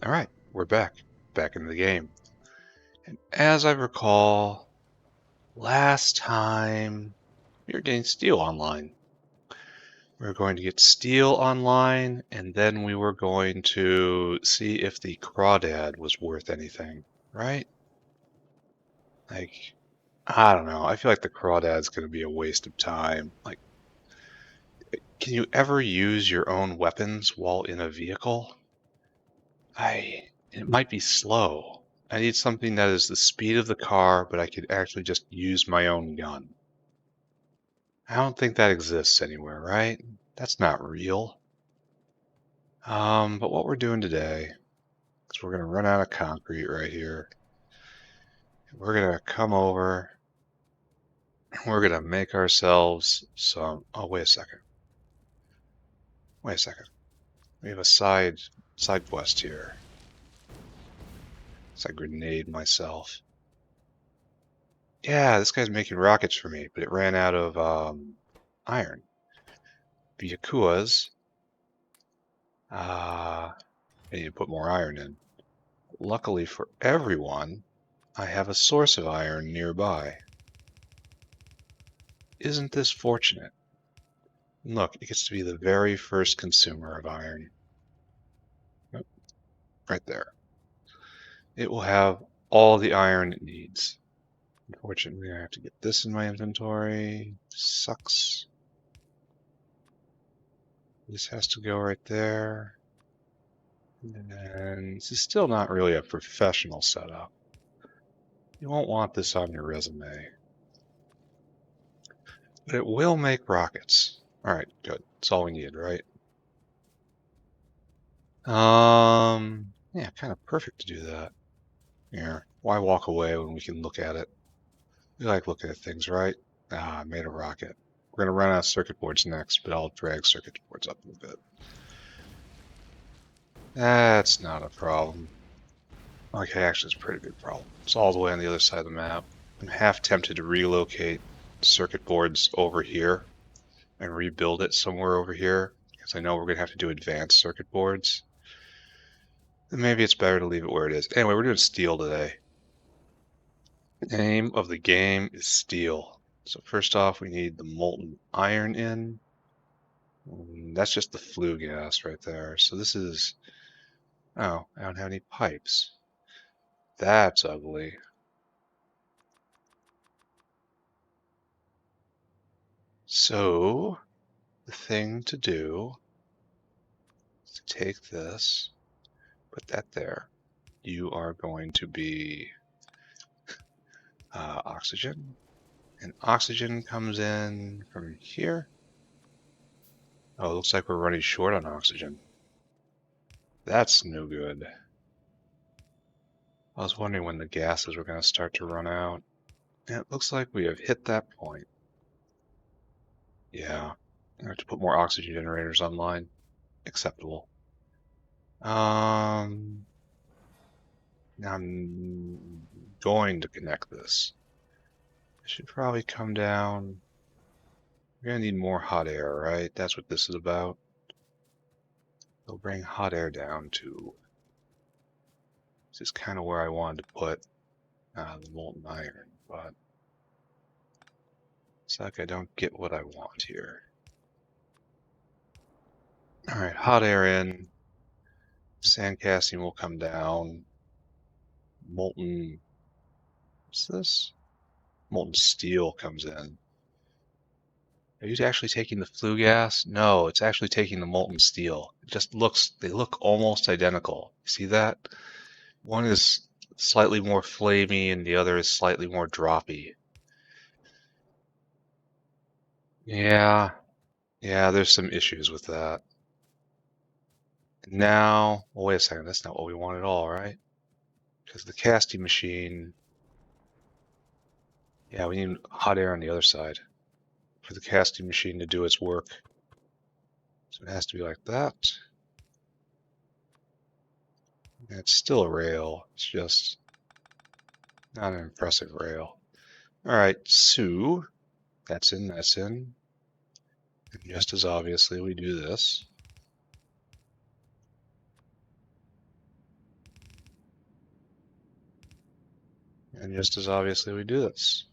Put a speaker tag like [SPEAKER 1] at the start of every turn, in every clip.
[SPEAKER 1] All right, we're back in the game. And as I recall, last time we were getting steel online. We were going to get steel online, and then we were going to see if the Crawdad was worth anything, right? Like, I don't know. I feel like the Crawdad's going to be a waste of time. Like, can you ever use your own weapons while in a vehicle? It might be slow. I need something that is the speed of the car, but I could actually just use my own gun. I don't think that exists anywhere, right? That's not real. But what we're doing today is we're gonna run out of concrete right here. We're gonna come over. We're gonna make ourselves some. Oh, wait a second. Wait a second. We have a side quest here. So I grenade myself. Yeah, this guy's making rockets for me, but it ran out of iron. Byakuas. I need to put more iron in. Luckily for everyone, I have a source of iron nearby. Isn't this fortunate? Look, it gets to be the very first consumer of iron. Oh, right there. It will have all the iron it needs. Unfortunately, I have to get this in my inventory. Sucks. This has to go right there. And this is still not really a professional setup. You won't want this on your resume. But it will make rockets. Alright, good. That's all we need, right? Yeah, kind of perfect to do that. Here, why walk away when we can look at it? We like looking at things, right? Ah, I made a rocket. We're gonna run out of circuit boards next, but I'll drag circuit boards up a little bit. That's not a problem. Okay, actually, it's a pretty big problem. It's all the way on the other side of the map. I'm half tempted to relocate circuit boards over here and rebuild it somewhere over here, because I know we're going to have to do advanced circuit boards. And maybe it's better to leave it where it is. Anyway, we're doing steel today. The name of the game is steel. So first off, we need the molten iron in. That's just the flue gas right there. So this is... Oh, I don't have any pipes. That's ugly. So, the thing to do is to take this, put that there. You are going to be oxygen. And oxygen comes in from here. Oh, it looks like we're running short on oxygen. That's no good. I was wondering when the gases were going to start to run out. And it looks like we have hit that point. Yeah, I have to put more oxygen generators online. Acceptable. Now I'm going to connect this. I should probably come down. We're gonna need more hot air, right? That's what this is about. They'll bring hot air down to. This is kind of where I wanted to put the molten iron, but it's like I don't get what I want here. All right, hot air in. Sand casting will come down. Molten. What's this? Molten steel comes in. Are you actually taking the flue gas? No, it's actually taking the molten steel. It just looks, they look almost identical. You see that? One is slightly more flamey and the other is slightly more droppy. Yeah, yeah, there's some issues with that. Now, well, wait a second, that's not what we want at all, right? Because the casting machine, yeah, we need hot air on the other side for the casting machine to do its work. So it has to be like that. And it's still a rail, it's just not an impressive rail. All right, so that's in, that's in. And just as obviously, we do this. And just as obviously we do this.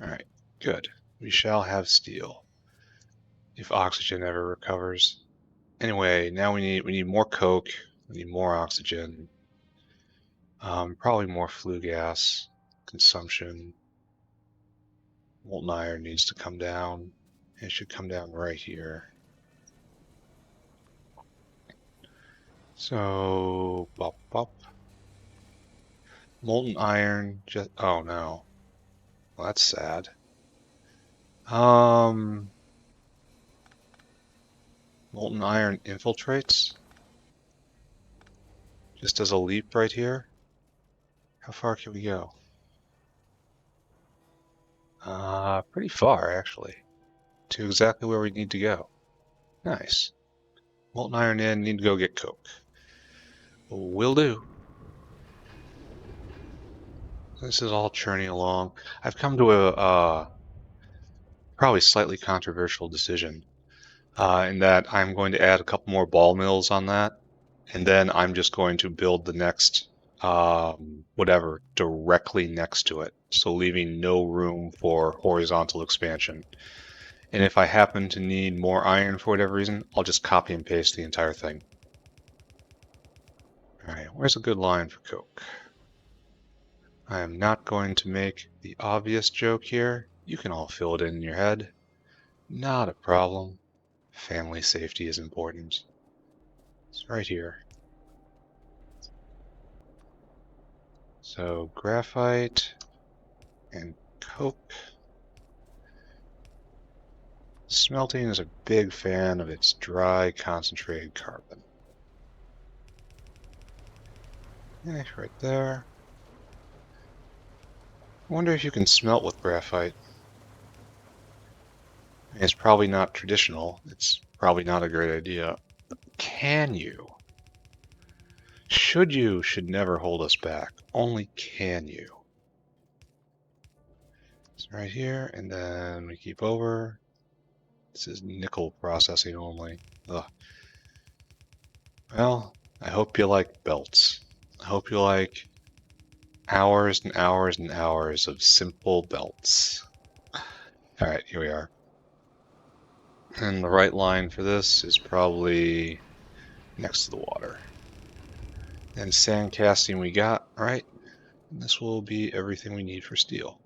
[SPEAKER 1] Alright, good. We shall have steel. If oxygen ever recovers. Anyway, now we need more coke, we need more oxygen, probably more flue gas consumption. Molten iron needs to come down. It should come down right here. So, bop, bop. Molten iron, just, oh no. Well, that's sad. Molten iron infiltrates? Just as a leap right here? How far can we go? Pretty far, actually. To exactly where we need to go. Nice. Molten iron in, need to go get coke. Will do. This is all churning along. I've come to a probably slightly controversial decision in that I'm going to add a couple more ball mills on that, and then I'm just going to build the next whatever directly next to it, so leaving no room for horizontal expansion. And if I happen to need more iron for whatever reason, I'll just copy and paste the entire thing. Alright, where's a good line for coke? I am not going to make the obvious joke here. You can all fill it in your head. Not a problem. Family safety is important. It's right here. So graphite and coke. Smelting is a big fan of its dry, concentrated carbon. Yeah, right there. I wonder if you can smelt with graphite. It's probably not traditional. It's probably not a great idea. Can you? Should you should never hold us back. Only can you. It's right here, and then we keep over. This is nickel processing only. Ugh. Well, I hope you like belts. I hope you like hours and hours and hours of simple belts. Alright, here we are. And the right line for this is probably next to the water. And sand casting we got, right? And this will be everything we need for steel.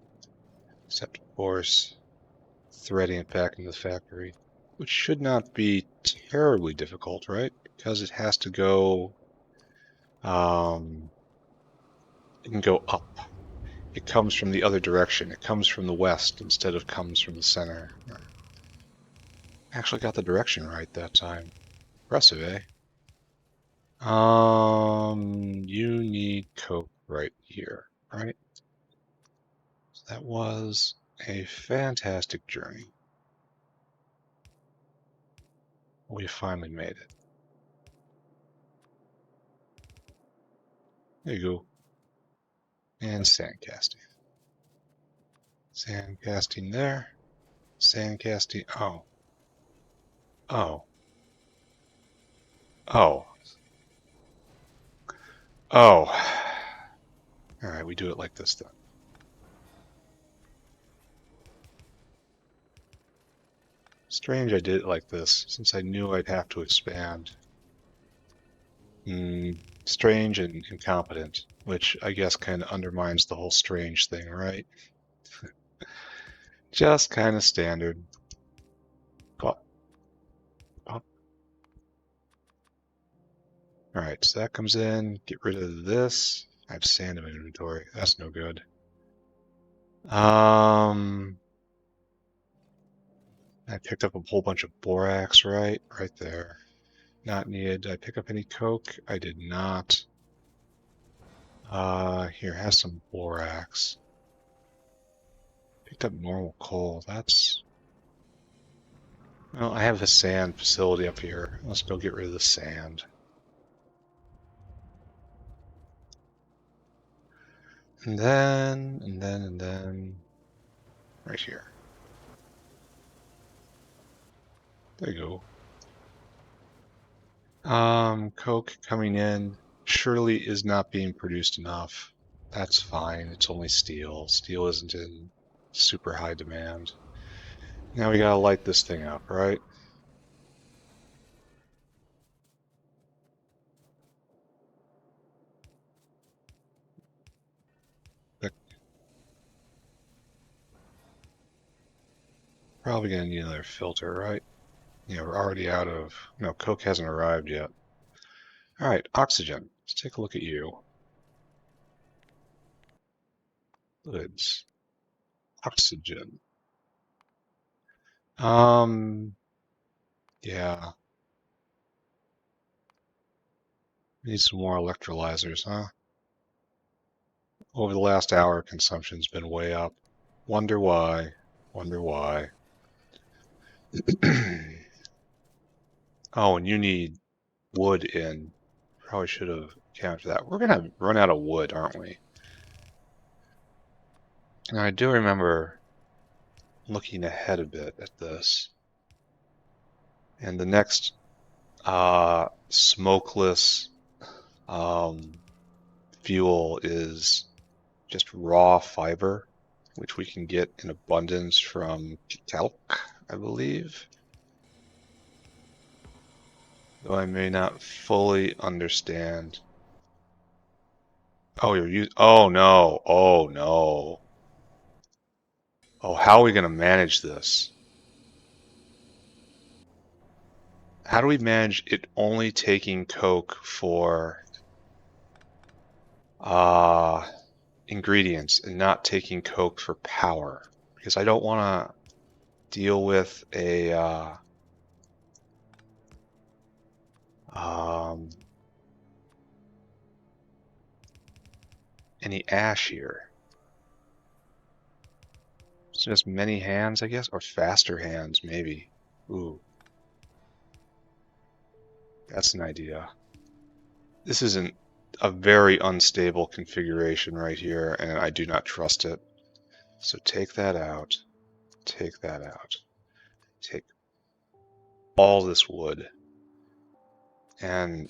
[SPEAKER 1] Except, of course, threading it back into the factory. Which should not be terribly difficult, right? Because it has to go... it can go up. It comes from the other direction. It comes from the west instead of comes from the center. Actually got the direction right that time. Impressive, eh? You need coke right here, right? So that was a fantastic journey. We finally made it. There you go. And sand casting. Sand casting there. Sand casting. Oh. Oh. Oh. Oh. Alright, we do it like this then. Strange I did it like this, since I knew I'd have to expand. Strange and incompetent, which I guess kind of undermines the whole strange thing, right? Just kind of standard. Pop. Pop. Alright, so that comes in. Get rid of this. I have sand in my inventory. That's no good. I picked up a whole bunch of borax, right? Right there. Not needed. Did I pick up any coke? I did not. Here, has some borax. Picked up normal coal. That's... Well, I have a sand facility up here. Let's go get rid of the sand. And then... Right here. There you go. Coke coming in surely is not being produced enough. That's fine. It's only steel. Steel isn't in super high demand. Now we gotta light this thing up, right? Probably gonna need another filter, right? Yeah, we're already out of... No, Coke hasn't arrived yet. Alright, oxygen. Let's take a look at you. Lids. Oxygen. Yeah. Need some more electrolyzers, huh? Over the last hour, consumption's been way up. Wonder why. Wonder why. Oh, and you need wood in. Probably should have counted that. We're gonna run out of wood, aren't we? And I do remember looking ahead a bit at this. And the next smokeless fuel is just raw fiber, which we can get in abundance from talc, I believe. Though I may not fully understand. Oh, oh no, oh no. Oh, how are we going to manage this? How do we manage it only taking coke for ingredients and not taking coke for power? Because I don't want to deal with a any ash here. It's just many hands, I guess, or faster hands, maybe. Ooh, that's an idea. This isn't a very unstable configuration right here, and I do not trust it. So take that out. Take that out. Take all this wood. And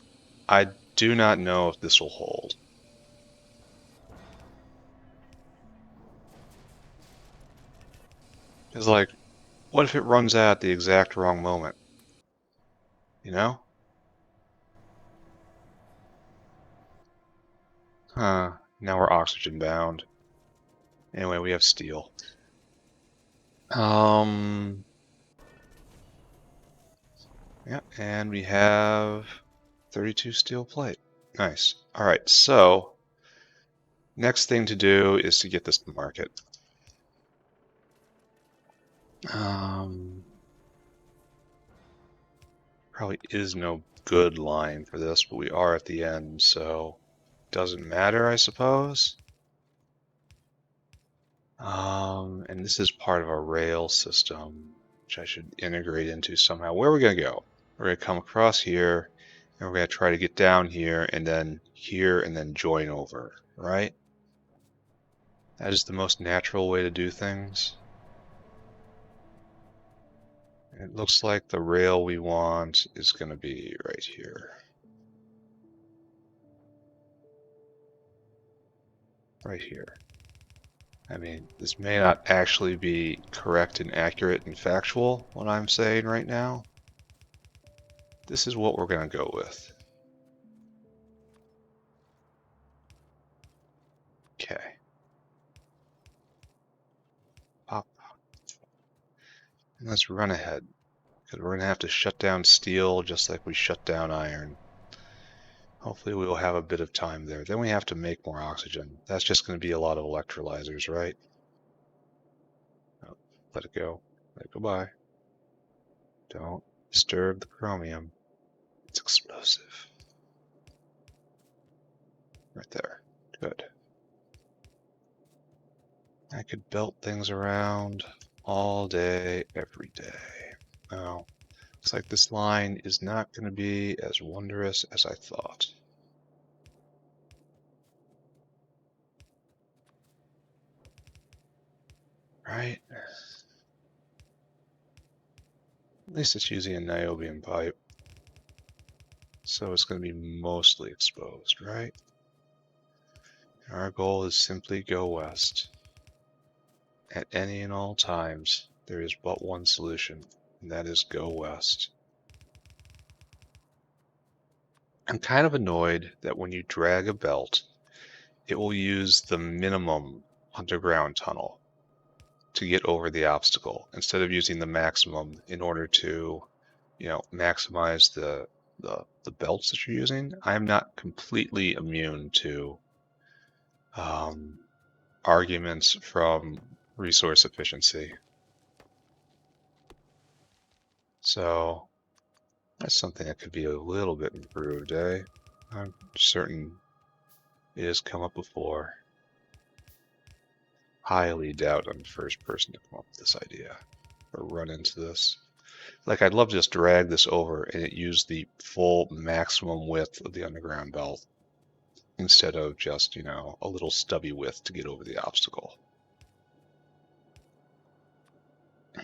[SPEAKER 1] I do not know if this will hold. It's like, what if it runs out at the exact wrong moment? You know? Huh. Now we're oxygen bound. Anyway, we have steel. Yeah, and we have 32 steel plate. Nice. All right, so next thing to do is to get this to market. Probably is no good line for this, but we are at the end, so doesn't matter, I suppose. And this is part of a rail system, which I should integrate into somehow. Where are we going to go? We're going to come across here, and we're going to try to get down here, and then join over, right? That is the most natural way to do things. It looks like the rail we want is going to be right here. Right here. I mean, this may not actually be correct and accurate and factual, what I'm saying right now. This is what we're going to go with. Okay. Pop. And let's run ahead, because we're going to have to shut down steel just like we shut down iron. Hopefully we will have a bit of time there. Then we have to make more oxygen. That's just going to be a lot of electrolyzers, right? Oh, let it go. Let it go by. Don't disturb the chromium. It's explosive. Right there. Good. I could belt things around all day, every day. Now, looks like this line is not going to be as wondrous as I thought. Right? At least it's using a niobium pipe. So it's going to be mostly exposed, right? Our goal is simply go west. At any and all times, there is but one solution, and that is go west. I'm kind of annoyed that when you drag a belt, it will use the minimum underground tunnel to get over the obstacle instead of using the maximum in order to, maximize the belts that you're using. I'm not completely immune to arguments from resource efficiency. So that's something that could be a little bit improved, eh? I'm certain it has come up before. Highly doubt I'm the first person to come up with this idea or run into this. Like, I'd love to just drag this over and it use the full maximum width of the underground belt instead of just, a little stubby width to get over the obstacle.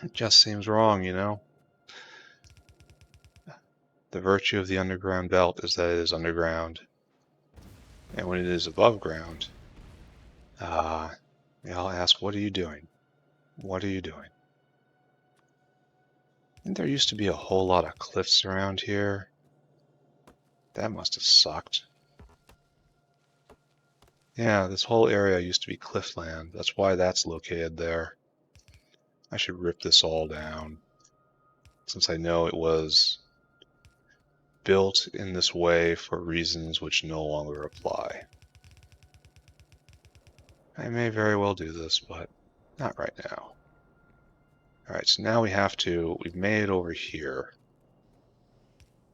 [SPEAKER 1] It just seems wrong, The virtue of the underground belt is that it is underground. And when it is above ground, I'll ask, what are you doing? What are you doing? And there used to be a whole lot of cliffs around here. That must have sucked. Yeah, this whole area used to be cliffland. That's why that's located there. I should rip this all down, since I know it was built in this way for reasons which no longer apply. I may very well do this, but not right now. Alright, so now we've made it over here.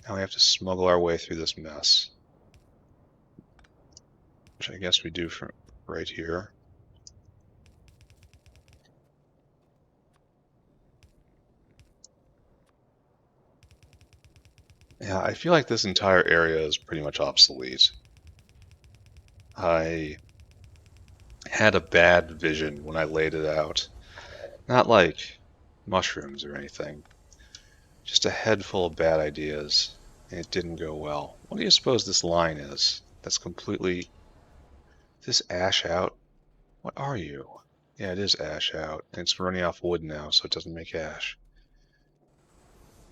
[SPEAKER 1] Now we have to smuggle our way through this mess. Which I guess we do from right here. Yeah, I feel like this entire area is pretty much obsolete. I had a bad vision when I laid it out. Not like mushrooms or anything. Just a head full of bad ideas, and it didn't go well. What do you suppose this line is? That's completely... Is this ash out? What are you? Yeah, it is ash out, and it's running off wood now, so it doesn't make ash.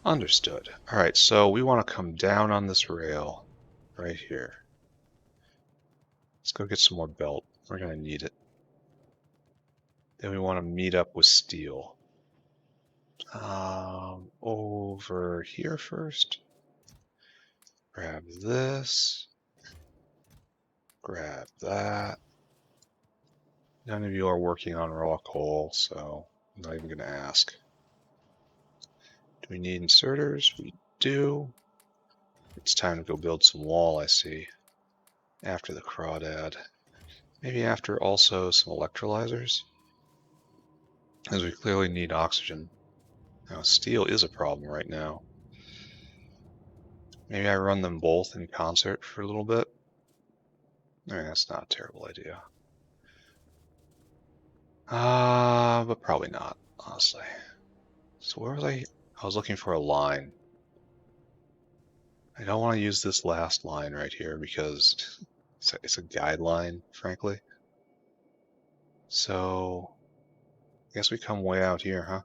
[SPEAKER 1] Understood. Alright, so we want to come down on this rail right here. Let's go get some more belt. We're going to need it. Then we want to meet up with steel. Over here first. Grab this. Grab that. None of you are working on raw coal, so I'm not even going to ask. Do we need inserters? We do. It's time to go build some wall, I see. After the Crawdad. Maybe after also some electrolyzers? As we clearly need oxygen. Now, steel is a problem right now. Maybe I run them both in concert for a little bit. That's not a terrible idea. But probably not, honestly. So where was I? I was looking for a line. I don't want to use this last line right here because it's a guideline, frankly. So I guess we come way out here, huh?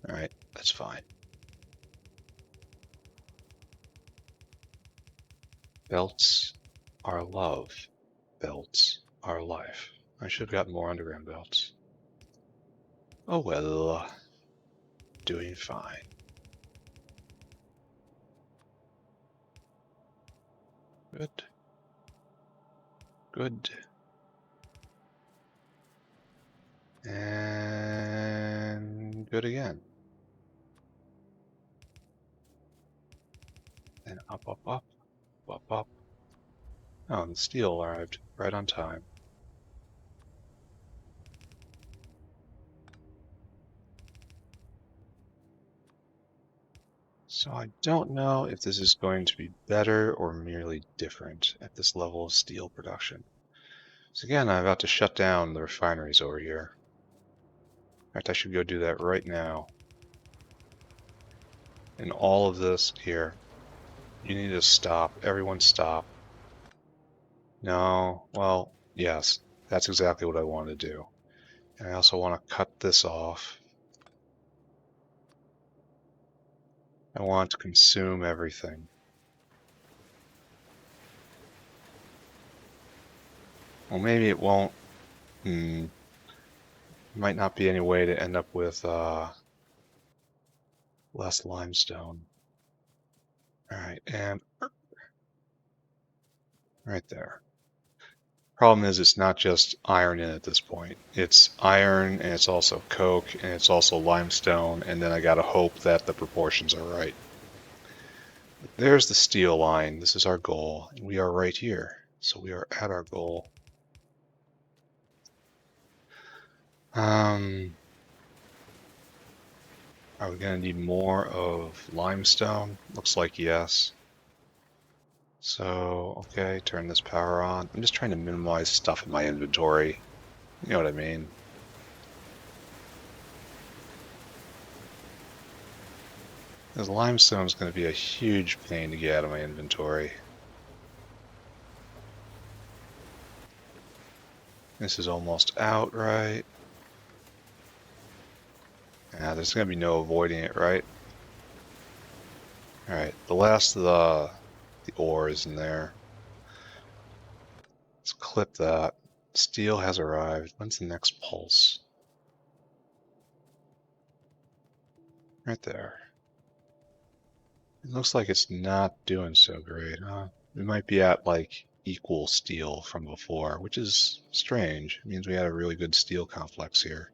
[SPEAKER 1] Alright, that's fine. Belts are love. Belts are life. I should have gotten more underground belts. Oh well. Doing fine. Good. Good. And good again. And up, up, up, up, up. Oh, and the steel arrived right on time. So I don't know if this is going to be better or merely different at this level of steel production. So again, I'm about to shut down the refineries over here. In fact, I should go do that right now. And all of this here, you need to stop. Everyone stop. No, well, Yes, that's exactly what I want to do. And I also want to cut this off. I want to consume everything. Well, maybe it won't. Might not be any way to end up with less limestone. Alright, and right there. Problem is, it's not just iron in at this point. It's iron, and it's also coke, and it's also limestone, and then I gotta hope that the proportions are right. There's the steel line. This is our goal, and we are right here. So we are at our goal. Are we gonna need more of limestone? Looks like yes. So, okay, turn this power on. I'm just trying to minimize stuff in my inventory. You know what I mean? This limestone is going to be a huge pain to get out of my inventory. This is almost out, right? Yeah, there's going to be no avoiding it, right? Alright, the last of the ore is in there. Let's clip that. Steel has arrived. When's the next pulse? Right there. It looks like it's not doing so great, huh? We might be at like equal steel from before, which is strange. It means we had a really good steel complex here.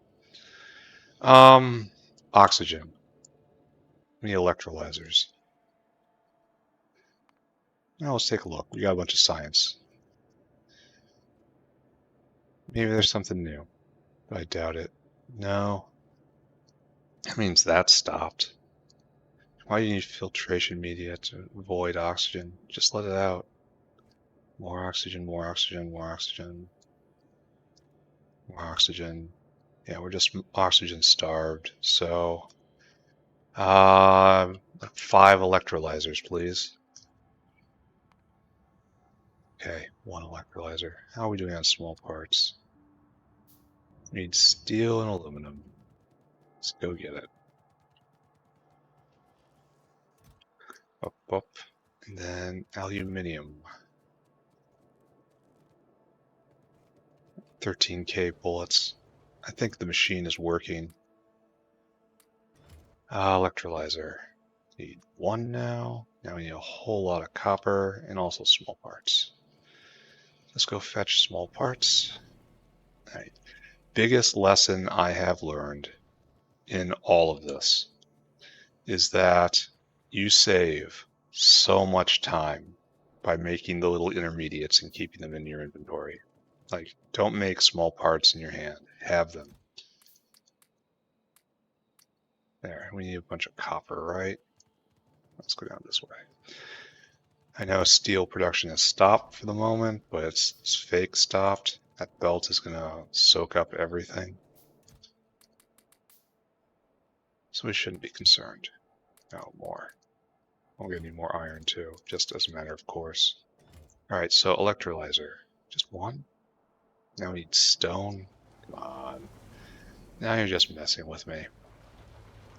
[SPEAKER 1] Oxygen. We need electrolyzers. Now let's take a look. We got a bunch of science. Maybe there's something new, but I doubt it. No. That means that stopped. Why do you need filtration media to avoid oxygen? Just let it out. More oxygen, more oxygen, more oxygen. More oxygen. Yeah, we're just oxygen starved. So, 5 electrolyzers, please. Okay, 1 electrolyzer. How are we doing on small parts? We need steel and aluminum. Let's go get it. Up, up. And then aluminium. 13k bullets. I think the machine is working. Electrolyzer. Need 1 now. Now we need a whole lot of copper and also small parts. Let's go fetch small parts. All right. Biggest lesson I have learned in all of this is that you save so much time by making the little intermediates and keeping them in your inventory. Like, don't make small parts in your hand. Have them. There, we need a bunch of copper, right? Let's go down this way. I know steel production has stopped for the moment, but it's fake stopped. That belt is going to soak up everything. So we shouldn't be concerned. Oh, more. We're going to need more iron too, just as a matter of course. Alright, so electrolyzer. Just 1? Now we need stone. Come on. Now you're just messing with me.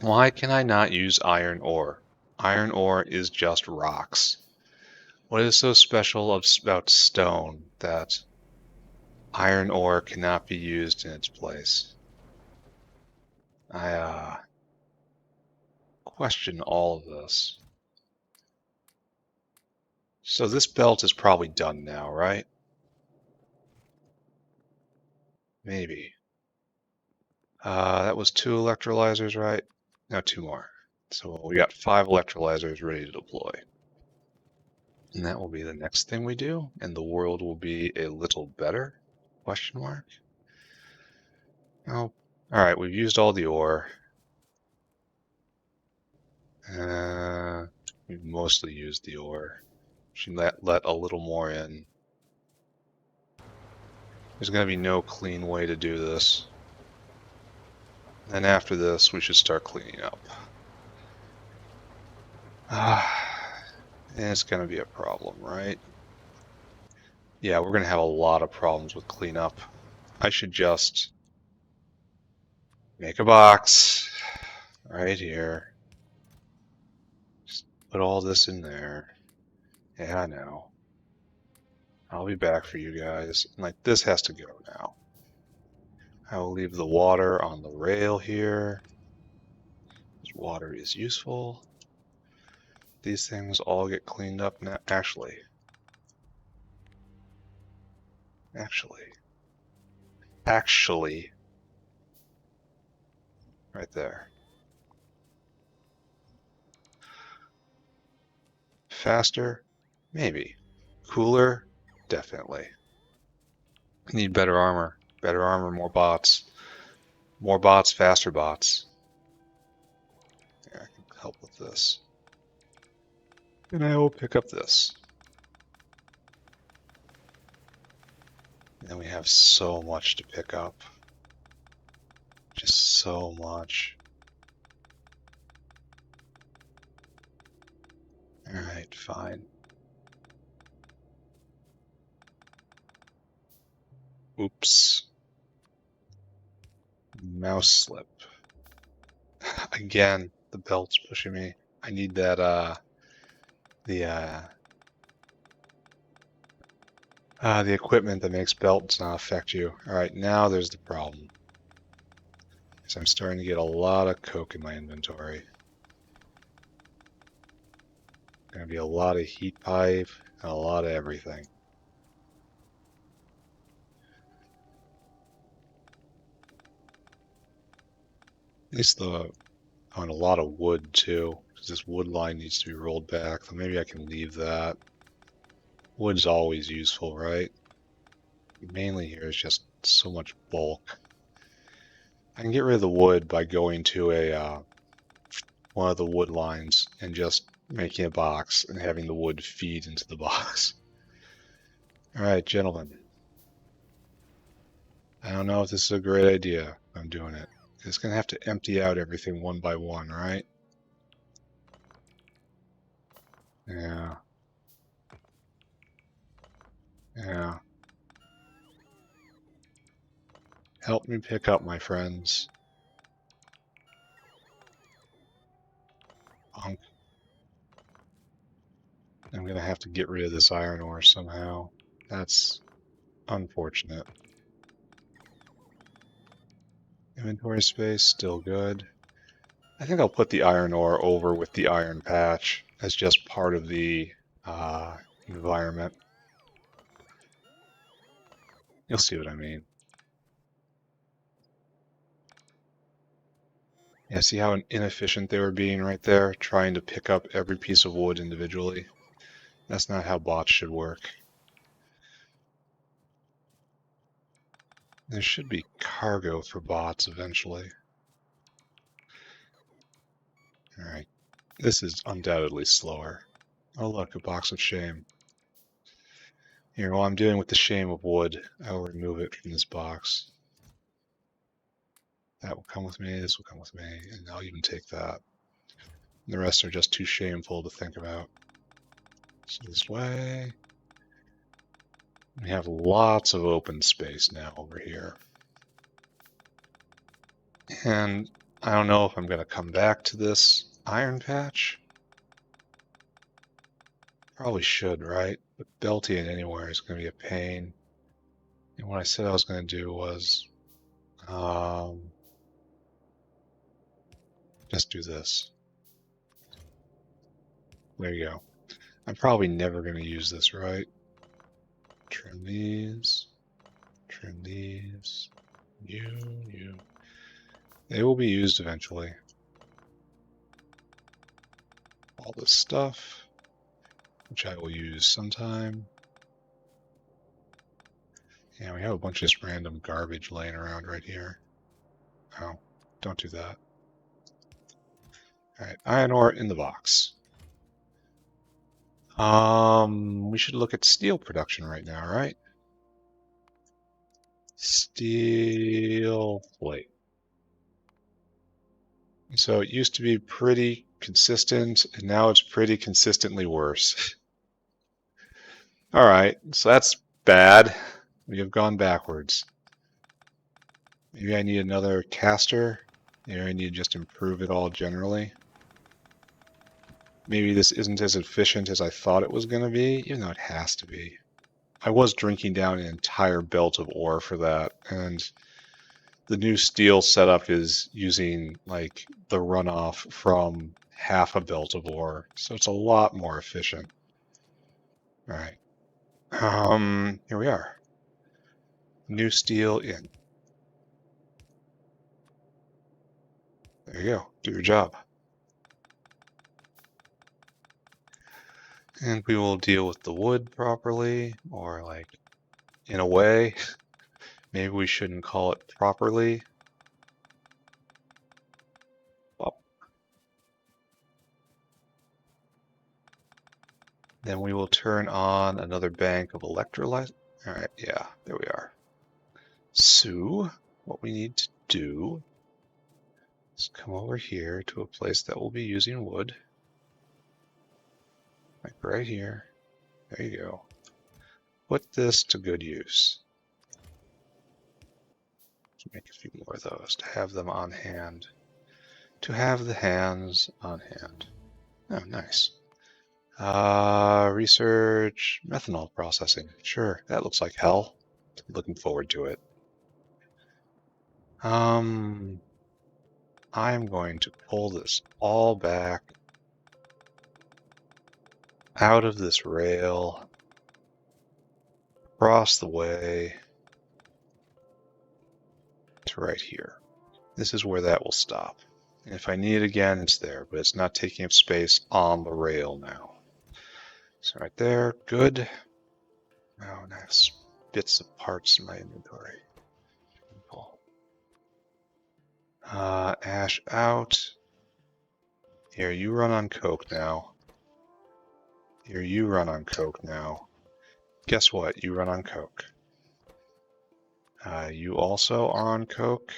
[SPEAKER 1] Why can I not use iron ore? Iron ore is just rocks. What is so special about stone that iron ore cannot be used in its place? I question all of this. So this belt is probably done now, right? Maybe. That was 2 electrolyzers, right? Now 2 more. So we got 5 electrolyzers ready to deploy. And that will be the next thing we do, and the world will be a little better? Question mark? Oh, alright, we've used all the ore. We've mostly used the ore. Should let a little more in. There's going to be no clean way to do this. And after this, we should start cleaning up. And it's going to be a problem, right? Yeah, we're going to have a lot of problems with cleanup. I should just make a box right here. Just put all this in there. Yeah, I know. I'll be back for you guys. Like, this has to go now. I will leave the water on the rail here. This water is useful. These things all get cleaned up now. Actually, right there. Faster? Maybe. Cooler? Definitely. Need better armor. Better armor, more bots. More bots, faster bots. Yeah, I can help with this. And I will pick up this. And we have so much to pick up. Just so much. Alright, fine. Oops. Mouse slip. Again, the belt's pushing me. I need that, the equipment that makes belts not affect you. Alright, now there's the problem. So I'm starting to get a lot of coke in my inventory. Gonna be a lot of heat pipe and a lot of everything. At least on a lot of wood too, because this wood line needs to be rolled back. So maybe I can leave that. Wood's always useful, right? Mainly here is just so much bulk. I can get rid of the wood by going to a one of the wood lines and just making a box and having the wood feed into the box. All right, gentlemen. I don't know if this is a great idea. I'm doing it. It's gonna have to empty out everything one by one, right? Yeah. Yeah. Help me pick up, my friends. I'm gonna have to get rid of this iron ore somehow. That's unfortunate. Inventory space, still good. I think I'll put the iron ore over with the iron patch as just part of the environment. You'll see what I mean. Yeah, see how inefficient they were being right there, trying to pick up every piece of wood individually? That's not how bots should work. There should be cargo for bots eventually. Alright, this is undoubtedly slower. Oh look, a box of shame. Here, while I'm dealing with the shame of wood, I will remove it from this box. That will come with me, this will come with me, and I'll even take that. The rest are just too shameful to think about. So this way. We have lots of open space now over here. And I don't know if I'm going to come back to this iron patch. Probably should, right? But belting it anywhere is going to be a pain. And what I said I was going to do was just do this. There you go. I'm probably never going to use this, right? Trim these. Trim these. You. They will be used eventually. All this stuff, which I will use sometime. Yeah, we have a bunch of just random garbage laying around right here. Oh, don't do that. Alright, iron ore in the box. We should look at steel production right now, right? Steel plate. So it used to be pretty consistent, and now it's pretty consistently worse. Alright, so that's bad. We have gone backwards. Maybe I need another caster. Maybe I need to just improve it all generally. Maybe this isn't as efficient as I thought it was going to be, even though it has to be. I was drinking down an entire belt of ore for that, and the new steel setup is using like the runoff from half a belt of ore, so it's a lot more efficient. All right. Here we are. New steel in. There you go. Do your job. And we will deal with the wood properly, or like in a way. Maybe we shouldn't call it properly. Well, then we will turn on another bank of electrolyte. All right, yeah, there we are. So what we need to do is come over here to a place that will be using wood. Like right here. There you go. Put this to good use. Let's make a few more of those to have them on hand. To have the hands on hand. Oh, nice. Research methanol processing. Sure, that looks like hell. Looking forward to it. I'm going to pull this all back out of this rail, across the way to right here. This is where that will stop. And if I need it again, it's there, but it's not taking up space on the rail now. So right there, good. Oh, nice bits of parts in my inventory. Pull. Ash out. Here, you run on coke now. Here, you run on coke now. Guess what? You run on coke. You also are on coke.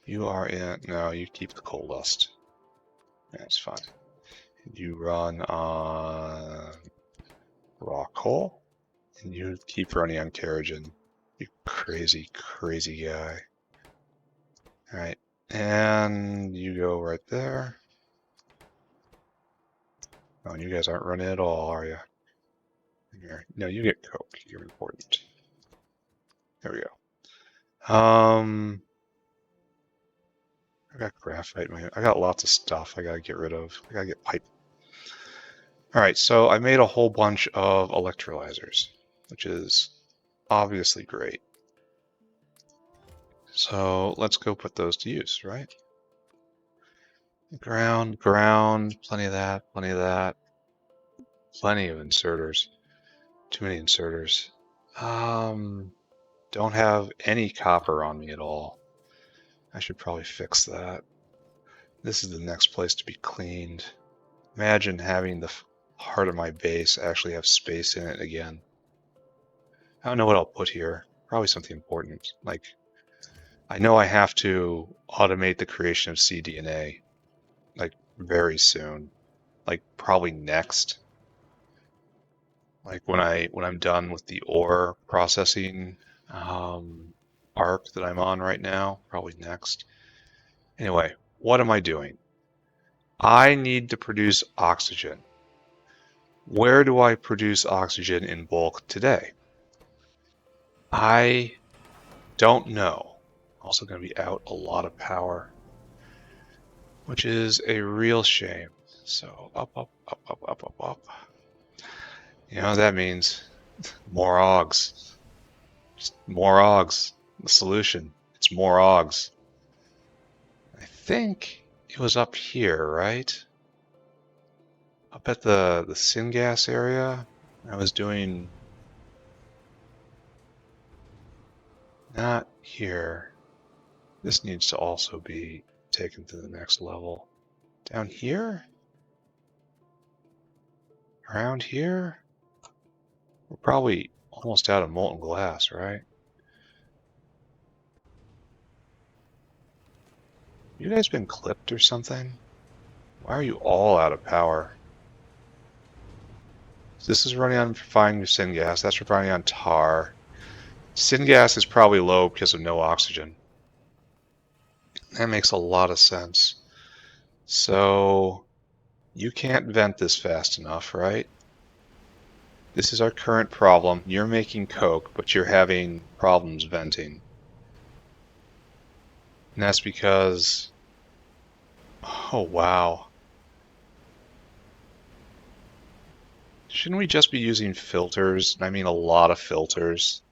[SPEAKER 1] You are in... No, you keep the coal dust. That's fine. You run on raw coal. And you keep running on Kerogen. You crazy, crazy guy. Alright. And you go right there. Oh, you guys aren't running at all, are you? Here. No, you get coke. You're important. There we go. I got graphite. I got lots of stuff I gotta get rid of. I gotta get pipe. Alright, so I made a whole bunch of electrolyzers, which is obviously great. So let's go put those to use, right? Ground, plenty of that, plenty of that. Plenty of inserters. Too many inserters. Don't have any copper on me at all. I should probably fix that. This is the next place to be cleaned. Imagine having the heart of my base actually have space in it again. I don't know what I'll put here. Probably something important. Like, I know I have to automate the creation of cDNA, like, very soon. Like, probably next. Like, when I'm done with the ore processing arc that I'm on right now, probably next. Anyway, what am I doing? I need to produce oxygen. Where do I produce oxygen in bulk today? I don't know. Also going to be out a lot of power, which is a real shame. So up, up, up, up, up, up, up. You know what that means? More augs. Just more augs. The solution. It's more augs. I think it was up here, right? Up at the syngas area. I was doing... Not here. This needs to also be taken to the next level. Down here? Around here? We're probably almost out of molten glass, right? You guys been clipped or something? Why are you all out of power? So this is running on refining syngas. That's refining on tar. Syngas is probably low because of no oxygen. That makes a lot of sense. So you can't vent this fast enough, right? This is our current problem. You're making coke, but you're having problems venting. And that's because... Oh, wow. Shouldn't we just be using filters? I mean a lot of filters.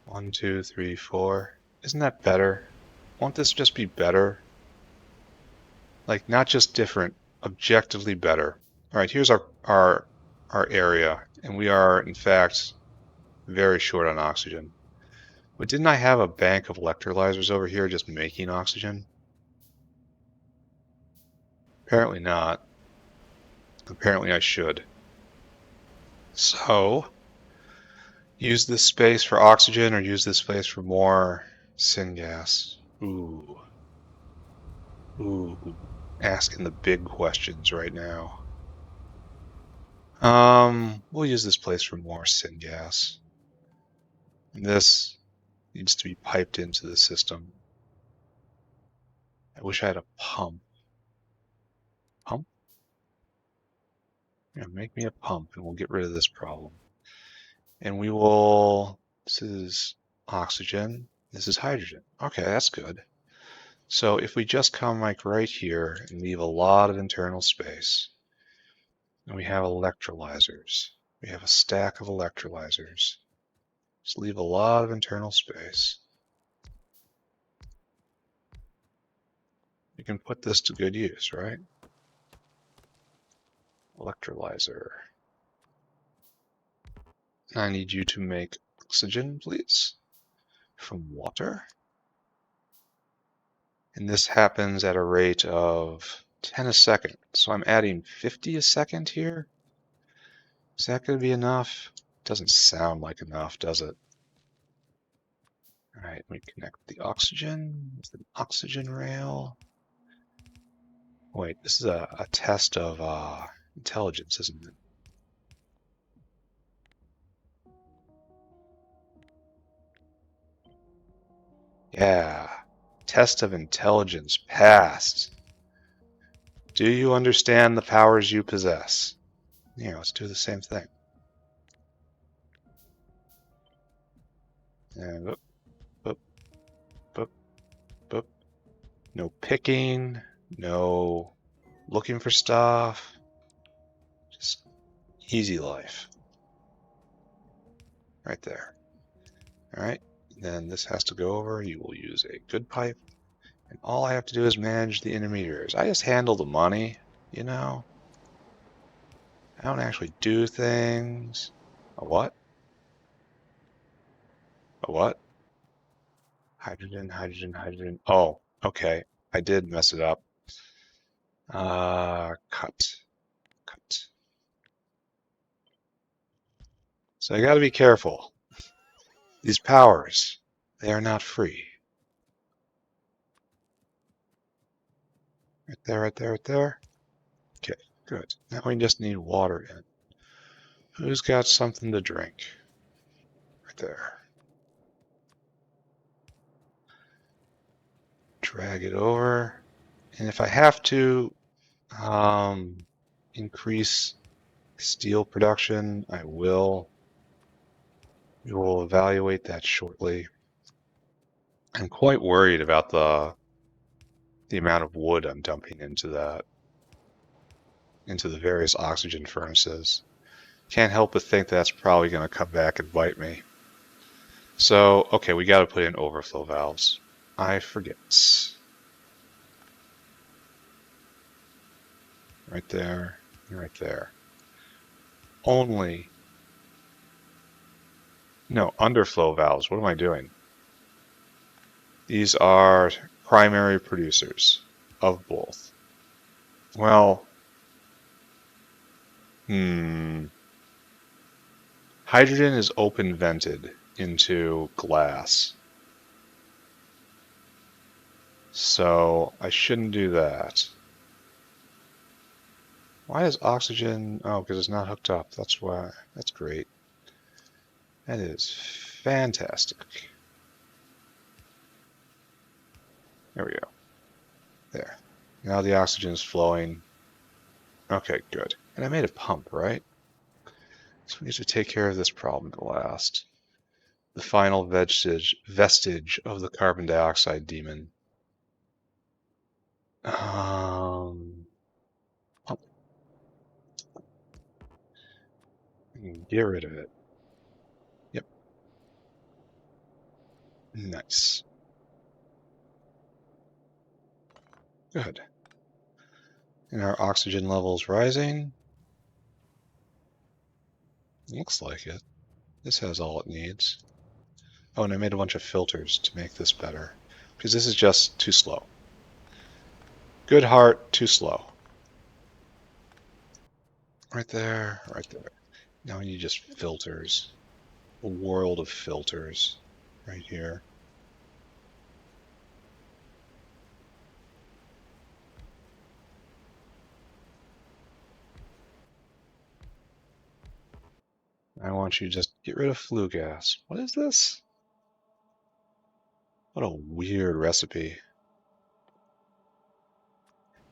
[SPEAKER 1] 1, 2, 3, 4. Isn't that better? Won't this just be better? Like, not just different, objectively better. All right, here's our area, and we are, in fact, very short on oxygen. But didn't I have a bank of electrolyzers over here just making oxygen? Apparently not. Apparently I should. So, use this space for oxygen or use this space for more syngas. Ooh. Ooh. Asking the big questions right now. We'll use this place for more syngas. And this needs to be piped into the system. I wish I had a pump. Pump? Yeah, make me a pump and we'll get rid of this problem. And we will, this is oxygen, this is hydrogen. Okay, that's good. So if we just come like right here and leave a lot of internal space, and we have electrolyzers, we have a stack of electrolyzers, just leave a lot of internal space. You can put this to good use, right? Electrolyzer. I need you to make oxygen, please, from water. And this happens at a rate of 10 a second. So I'm adding 50 a second here. Is that going to be enough? Doesn't sound like enough, does it? All right, let me connect the oxygen with an oxygen rail. Wait, this is a test of intelligence, isn't it? Yeah, test of intelligence passed. Do you understand the powers you possess? Yeah, let's do the same thing. And boop, boop, boop, boop. No picking, no looking for stuff. Just easy life. Right there. All right, then this has to go over. You will use a good pipe. And all I have to do is manage the intermediaries. I just handle the money, you know? I don't actually do things. A what? A what? Hydrogen, hydrogen, hydrogen. Oh, okay. I did mess it up. Cut. So I gotta be careful. These powers, they are not free. Right there, right there, right there. Okay, good. Now we just need water in. Who's got something to drink? Right there. Drag it over. And if I have to increase steel production, I will. We will evaluate that shortly. I'm quite worried about the amount of wood I'm dumping into the various oxygen furnaces. Can't help but think that's probably going to come back and bite me. So, okay, we got to put in overflow valves. I forget. Right there, and right there. Only. No, underflow valves. What am I doing? These are primary producers of both. Well, hydrogen is open vented into glass. So I shouldn't do that. Why is oxygen... Oh, because it's not hooked up. That's why. That's great. That is fantastic. There we go. There. Now the oxygen is flowing. Okay, good. And I made a pump, right? So we need to take care of this problem at last. The final vestige of the carbon dioxide demon. Pump. Get rid of it. Yep. Nice. Good. And our oxygen levels rising. Looks like it. This has all it needs. Oh, and I made a bunch of filters to make this better, because this is just too slow. Good heart, too slow. Right there, right there. Now we need just filters. A world of filters right here. I want you to just get rid of flue gas. What is this? What a weird recipe.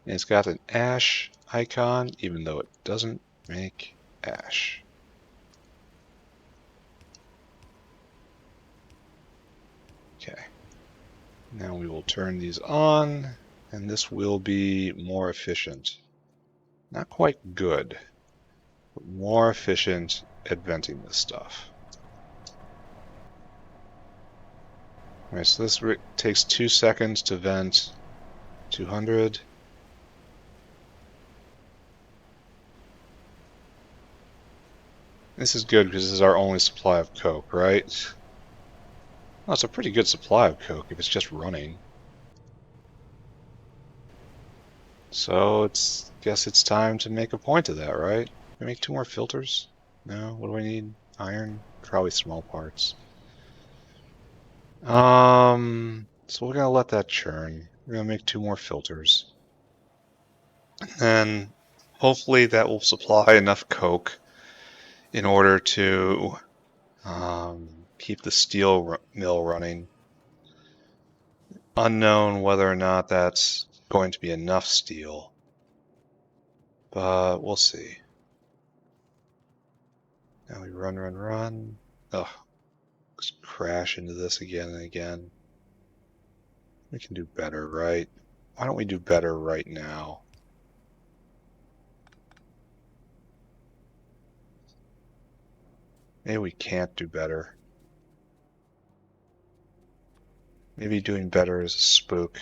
[SPEAKER 1] And it's got an ash icon, even though it doesn't make ash. Okay. Now we will turn these on, and this will be more efficient. Not quite good, but more efficient at venting this stuff. Alright, so this takes 2 seconds to vent 200. This is good because this is our only supply of coke, right? Well, it's a pretty good supply of coke if it's just running. So guess it's time to make a point of that, right? Can we make 2 more filters? No? What do I need? Iron? Probably small parts. So we're gonna let that churn. We're gonna make 2 more filters. And hopefully that will supply enough coke in order to keep the steel mill running. Unknown whether or not that's going to be enough steel, but we'll see. Now we run. Ugh, just crash into this again and again. We can do better, right? Why don't we do better right now? Maybe we can't do better. Maybe doing better is a spook.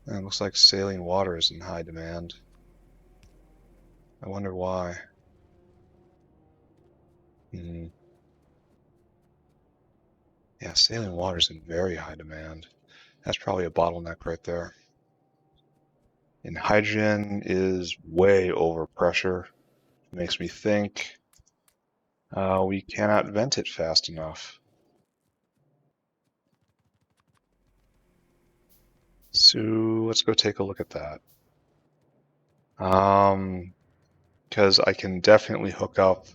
[SPEAKER 1] And it looks like saline water is in high demand. I wonder why. Yeah, saline water is in very high demand. That's probably a bottleneck right there. And hydrogen is way over pressure. It makes me think we cannot vent it fast enough. So let's go take a look at that. Because I can definitely hook up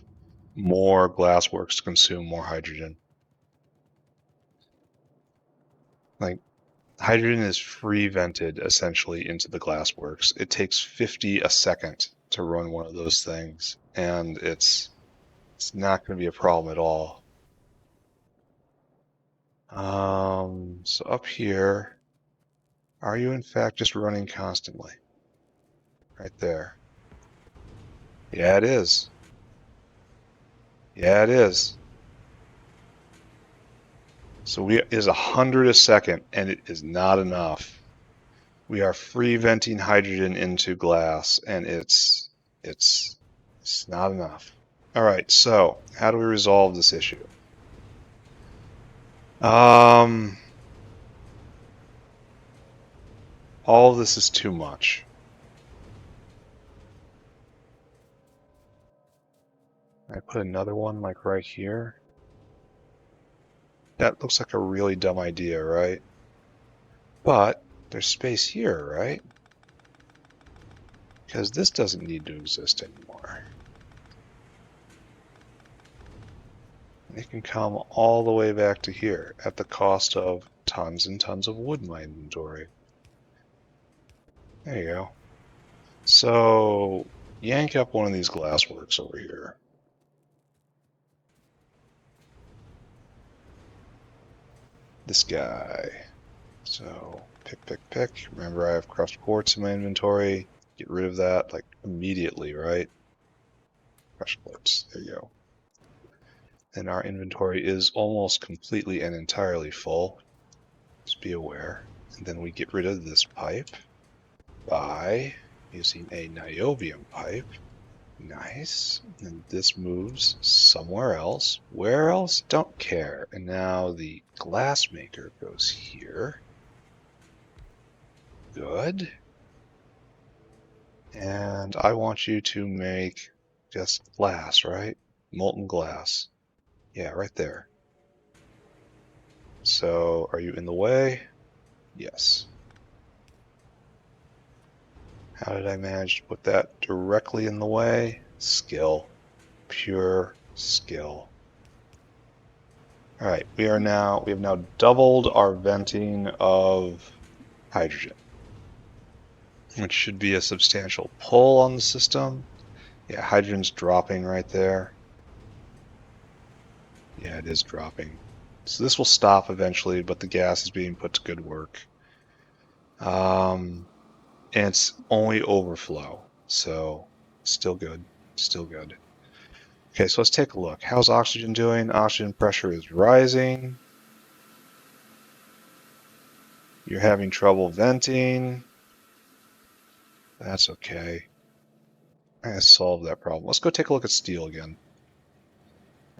[SPEAKER 1] more glassworks to consume more hydrogen. Like, hydrogen is free vented essentially into the glassworks. It takes 50 a second to run one of those things, and it's not going to be a problem at all. So up here, are you in fact just running constantly? Right there. Yeah, it is. Yeah, it is. So it is 100 a second, and it is not enough. We are free venting hydrogen into glass, and it's not enough. All right, so how do we resolve this issue? All of this is too much. I put another one like right here. That looks like a really dumb idea, right? But there's space here, right? Because this doesn't need to exist anymore. It can come all the way back to here at the cost of tons and tons of wood in my inventory. There you go. So yank up one of these glassworks over here. This guy. So pick. Remember, I have crushed quartz in my inventory. Get rid of that like immediately, right? Crushed quartz. There you go. And our inventory is almost completely and entirely full. Just be aware. And then we get rid of this pipe by using a niobium pipe. Nice. And this moves somewhere else. Where else? Don't care. And now the glass maker goes here. Good. And I want you to make just glass, right? Molten glass. Yeah, right there. So, are you in the way? Yes. How did I manage to put that directly in the way? Skill. Pure skill. Alright, we have now doubled our venting of hydrogen, which should be a substantial pull on the system. Yeah, hydrogen's dropping right there. Yeah, it is dropping. So this will stop eventually, but the gas is being put to good work. And it's only overflow, so still good, still good. Okay, so let's take a look. How's oxygen doing? Oxygen pressure is rising. You're having trouble venting. That's okay. I solved that problem. Let's go take a look at steel again.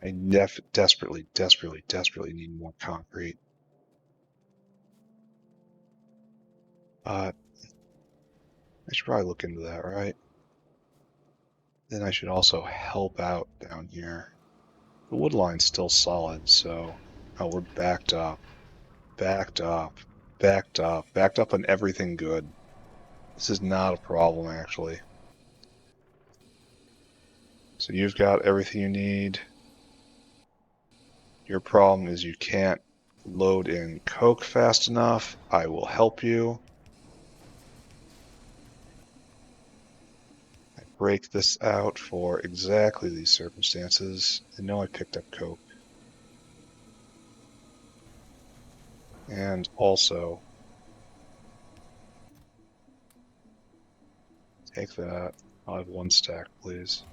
[SPEAKER 1] I desperately need more concrete. I should probably look into that, right? Then I should also help out down here. The wood line's still solid, so... Oh, we're backed up. Backed up on everything good. This is not a problem, actually. So you've got everything you need. Your problem is you can't load in coke fast enough. I will help you. I break this out for exactly these circumstances. I know I picked up coke. And also, take that. I'll have one stack, please.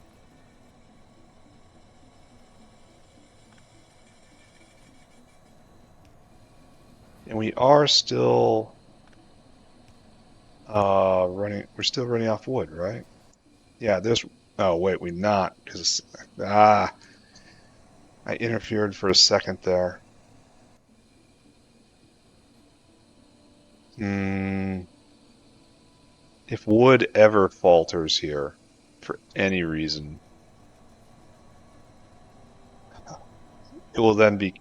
[SPEAKER 1] And we are still we're still running off wood, right? Yeah, oh wait, we're not, because I interfered for a second there. If wood ever falters here for any reason, it will then be,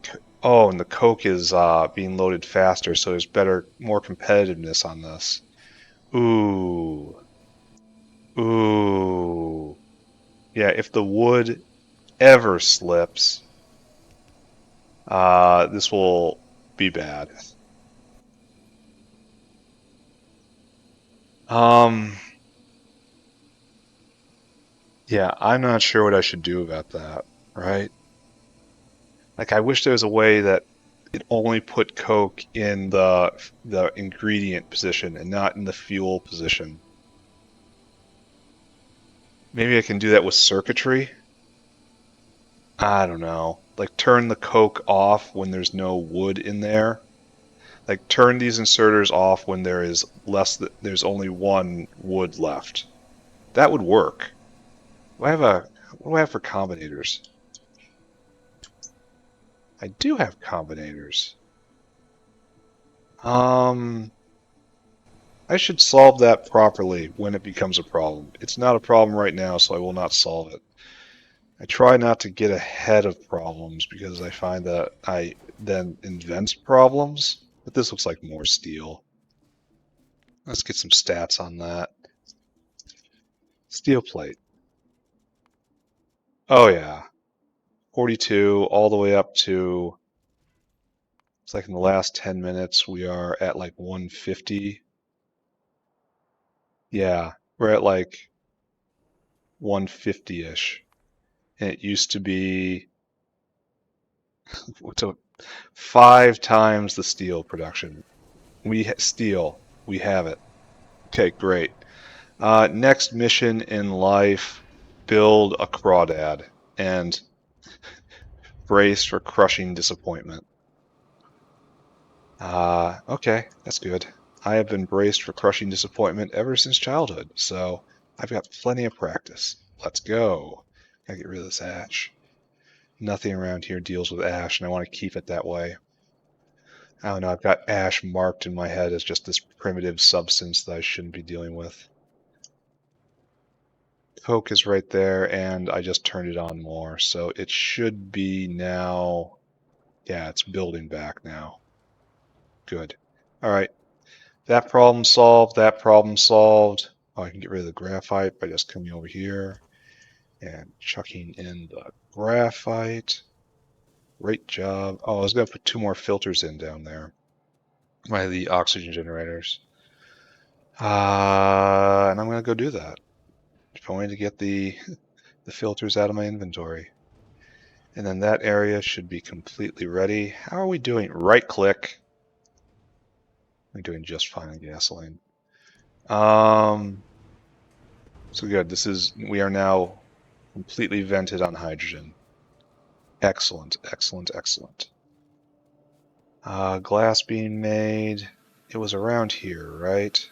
[SPEAKER 1] oh, and the coke is being loaded faster, so there's more competitiveness on this. Ooh. Yeah, if the wood ever slips, this will be bad. Yeah, I'm not sure what I should do about that, right? Like, I wish there was a way that it only put coke in the ingredient position and not in the fuel position. Maybe I can do that with circuitry. I don't know. Like, turn the coke off when there's no wood in there. Like, turn these inserters off when there's there's only one wood left. That would work. What do I have for combinators? I do have combinators. I should solve that properly when it becomes a problem. It's not a problem right now, so I will not solve it. I try not to get ahead of problems because I find that I then invent problems. But this looks like more steel. Let's get some stats on that. Steel plate. Oh yeah. 42 all the way up to, it's like in the last 10 minutes we are at like 150. Yeah, we're at like 150-ish. And it used to be so 5 times the steel production. Steel. We have it. Okay, great. Next mission in life, build a crawdad and brace for crushing disappointment. Okay, that's good. I have been braced for crushing disappointment ever since childhood, so I've got plenty of practice. Let's go. Gotta get rid of this ash. Nothing around here deals with ash, and I want to keep it that way. I don't know, I've got ash marked in my head as just this primitive substance that I shouldn't be dealing with. Coke is right there, and I just turned it on more, so it should be now. Yeah, it's building back now. Good. All right. That problem solved, that problem solved. Oh, I can get rid of the graphite by just coming over here and chucking in the graphite. Great job. Oh, I was going to put 2 more filters in down there by the oxygen generators. And I'm going to go do that. If I wanted to get the filters out of my inventory. And then that area should be completely ready. How are we doing? Right click. I'm doing just fine on gasoline. So good. We are now completely vented on hydrogen. Excellent, excellent, excellent. Glass being made. It was around here, right?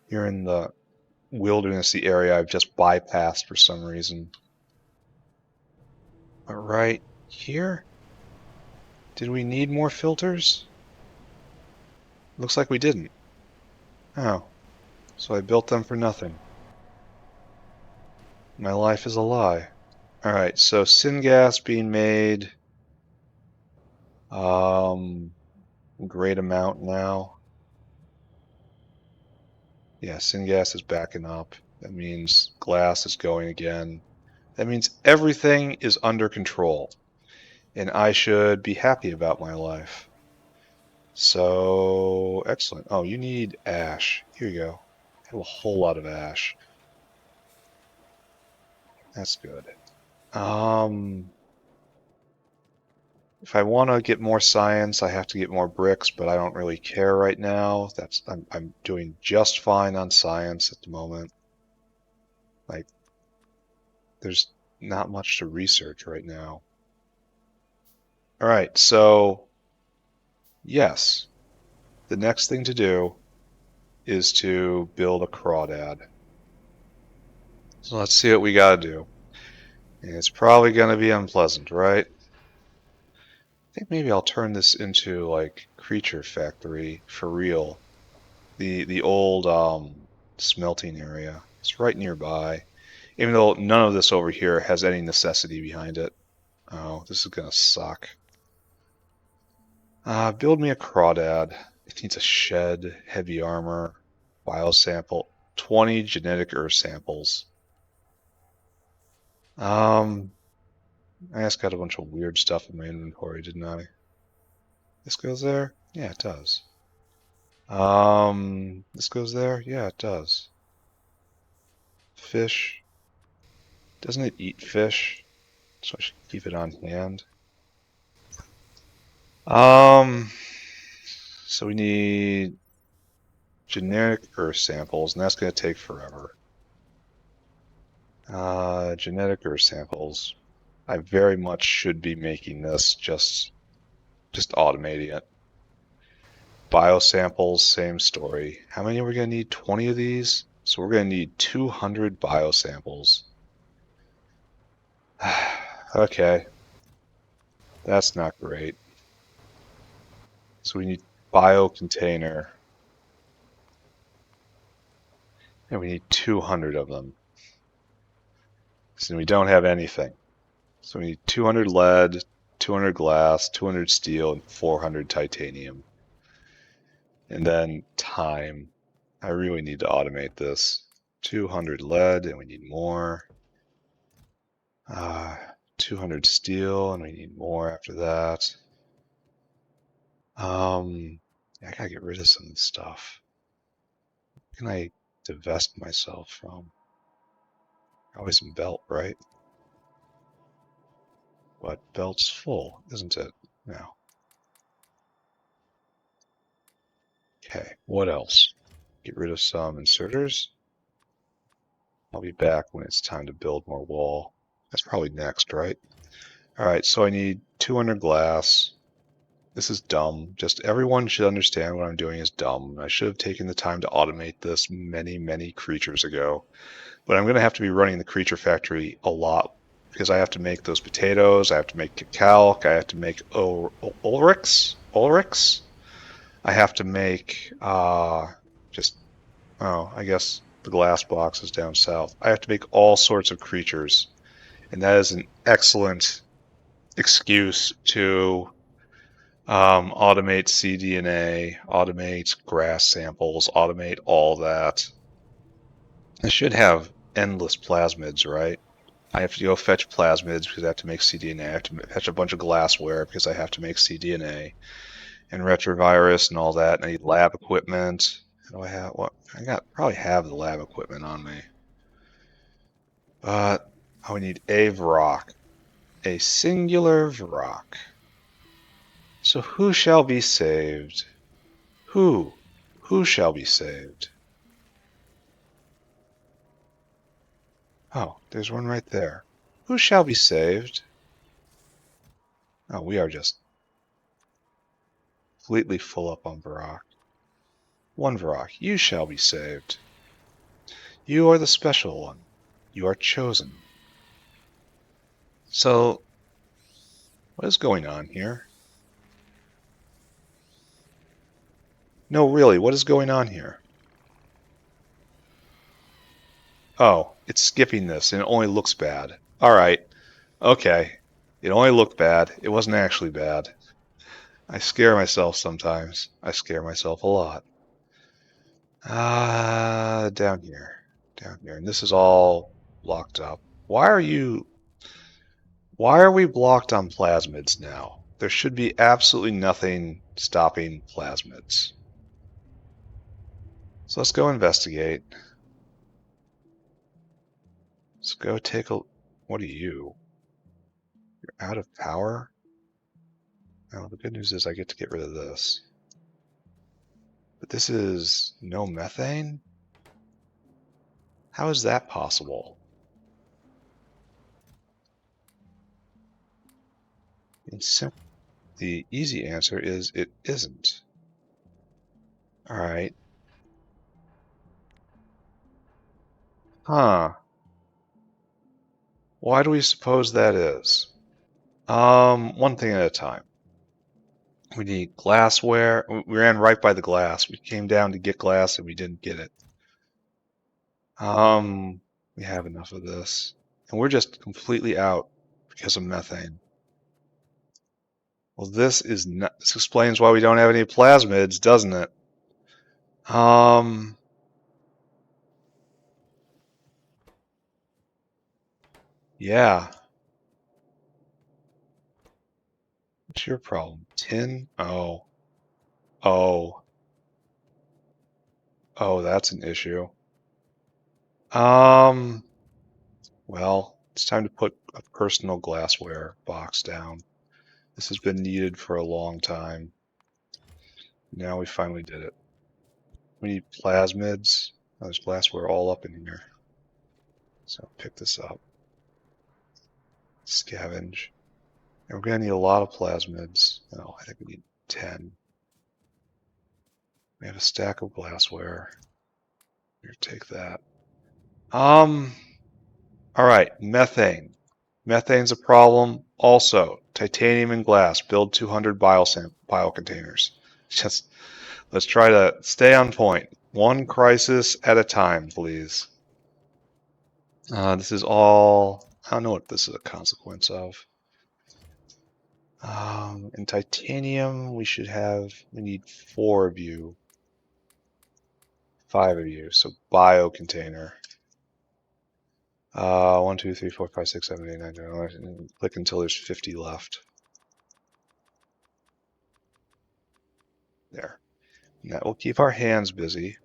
[SPEAKER 1] You're in the wildernessy area I've just bypassed for some reason. But right here? Did we need more filters? Looks like we didn't. Oh, so I built them for nothing. My life is a lie. Alright, so syngas being made. Great amount now. Yeah, syngas is backing up. That means glass is going again. That means everything is under control. And I should be happy about my life. So, excellent. Oh, you need ash. Here you go. I have a whole lot of ash. That's good. If I want to get more science, I have to get more bricks, but I don't really care right now. I'm doing just fine on science at the moment. Like, there's not much to research right now. All right, so yes, the next thing to do is to build a crawdad. So let's see what we gotta do. And it's probably gonna be unpleasant, right? I think maybe I'll turn this into like Creature Factory for real. The old smelting area. It's right nearby. Even though none of this over here has any necessity behind it. Oh, this is gonna suck. Build me a crawdad. It needs a shed, heavy armor, biosample, 20 genetic earth samples. I just got a bunch of weird stuff in my inventory, didn't I? This goes there? Yeah, it does. This goes there? Yeah, it does. Fish. Doesn't it eat fish? So I should keep it on hand. So we need generic earth samples, and that's going to take forever. Genetic earth samples. I very much should be making this, just automating it. Biosamples, same story. How many are we going to need? 20 of these? So we're going to need 200 biosamples. Okay. That's not great. So we need biocontainer. And we need 200 of them. So we don't have anything. So we need 200 lead, 200 glass, 200 steel, and 400 titanium. And then time. I really need to automate this. 200 lead, and we need more. 200 steel, and we need more after that. I gotta get rid of some of this stuff. What can I divest myself from? Probably some belt, right? But belt's full, isn't it? Now. Okay, what else? Get rid of some inserters. I'll be back when it's time to build more wall. That's probably next, right? Alright, so I need 200 glass. This is dumb. Just everyone should understand what I'm doing is dumb. I should have taken the time to automate this many, many creatures ago. But I'm going to have to be running the creature factory a lot because I have to make those potatoes, I have to make calc, I have to make ulrichs. I have to make I guess the glass box is down south. I have to make all sorts of creatures, and that is an excellent excuse to automate cDNA, automate grass samples, automate all that. I should have endless plasmids, right? I have to go fetch plasmids because I have to make cDNA. I have to fetch a bunch of glassware because I have to make cDNA. And retrovirus and all that. And I need lab equipment. How do I have what? Probably have the lab equipment on me. But we need a Vrock. A singular Vrock. So who shall be saved? Who? Who shall be saved? Oh, there's one right there. Who shall be saved? Oh, we are just completely full up on Vrock. One Vrock, you shall be saved. You are the special one. You are chosen. So, what is going on here? No, really, what is going on here? Oh, it's skipping this, and it only looks bad. Alright, okay. It only looked bad. It wasn't actually bad. I scare myself sometimes. I scare myself a lot. Down here. Down here. And this is all blocked up. Why are we blocked on plasmids now? There should be absolutely nothing stopping plasmids. So let's go investigate. Let's go take a... What are you? You're out of power? Oh, the good news is I get to get rid of this. But this is no methane? How is that possible? The easy answer is it isn't. Alright. Huh. Why do we suppose that is? One thing at a time. We need glassware. We ran right by the glass. We came down to get glass and we didn't get it. We have enough of this. And we're just completely out because of methane. Well, this explains why we don't have any plasmids, doesn't it? Yeah. What's your problem? Tin? Oh. Oh. Oh, that's an issue. Well, it's time to put a personal glassware box down. This has been needed for a long time. Now we finally did it. We need plasmids. Oh, there's glassware all up in here. So pick this up. Scavenge. And we're going to need a lot of plasmids. Oh, I think we need 10. We have a stack of glassware. Here, take that. Alright, methane. Methane's a problem. Also, titanium and glass. Build 200 biocontainers. Just, let's try to stay on point. One crisis at a time, please. This is all... I don't know what this is a consequence of. In titanium, we need 4 of you. 5 of you, so biocontainer. 1, 2, 3, 4, 5, 6, 7, 8, 9, 10, 11. Click until there's 50 left. There. And that will keep our hands busy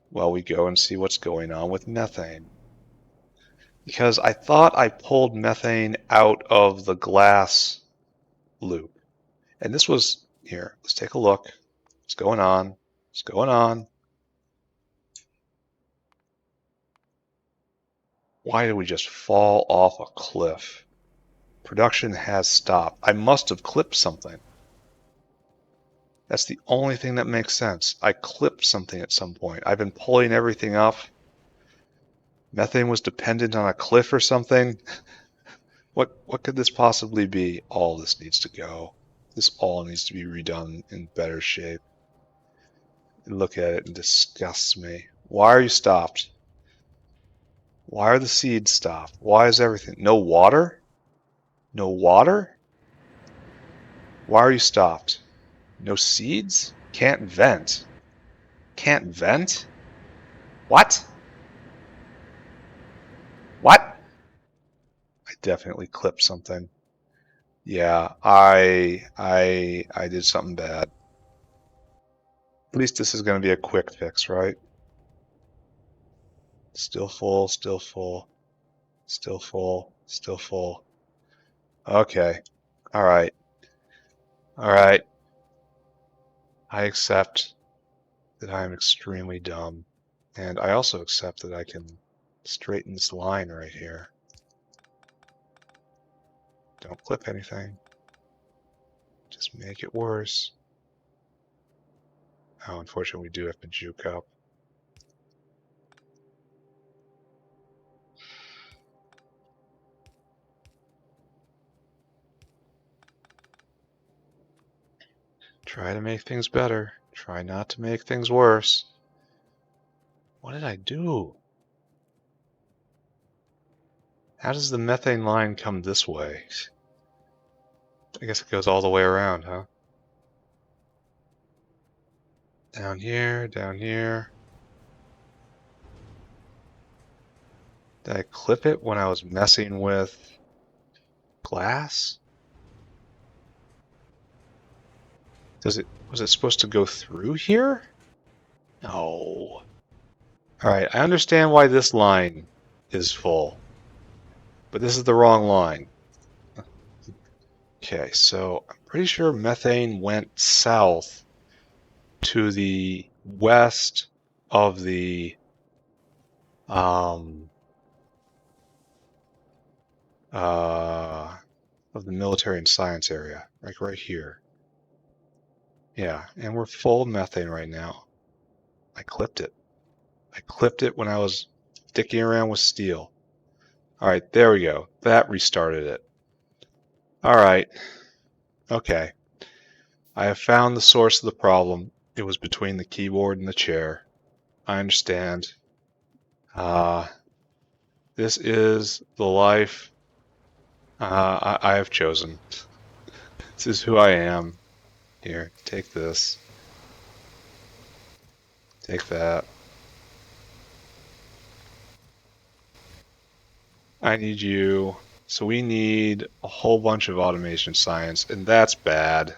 [SPEAKER 1] while we go and see what's going on with methane. Because I thought I pulled methane out of the glass loop. And this was, here, let's take a look. What's going on? What's going on? Why did we just fall off a cliff? Production has stopped. I must have clipped something. That's the only thing that makes sense. I clipped something at some point. I've been pulling everything up. Methane was dependent on a cliff or something. What could this possibly be? All this needs to go. This all needs to be redone in better shape. Look at it and disgusts me. Why are you stopped? Why are the seeds stopped? Why is everything? No water? No water? Why are you stopped? No seeds? Can't vent. Can't vent? What? What? I definitely clipped something. Yeah, I did something bad. At least this is going to be a quick fix, right? Still full, still full, still full, still full. Okay. All right. All right. I accept that I am extremely dumb. And I also accept that I can straighten this line right here. Don't clip anything. Just make it worse. Oh, unfortunately, we do have to juke up. Try to make things better. Try not to make things worse. What did I do? How does the methane line come this way? I guess it goes all the way around, huh? Down here, down here. Did I clip it when I was messing with glass? Was it supposed to go through here? No. Alright, I understand why this line is full. But this is the wrong line. Okay, so I'm pretty sure methane went south to the west of the military and science area, like right here. Yeah, and we're full of methane right now. I clipped it. I clipped it when I was dicking around with steel. Alright, there we go. That restarted it. Alright. Okay. I have found the source of the problem. It was between the keyboard and the chair. I understand. This is the life I have chosen. This is who I am. Here, take this. Take that. I need you. So we need a whole bunch of automation science, and that's bad.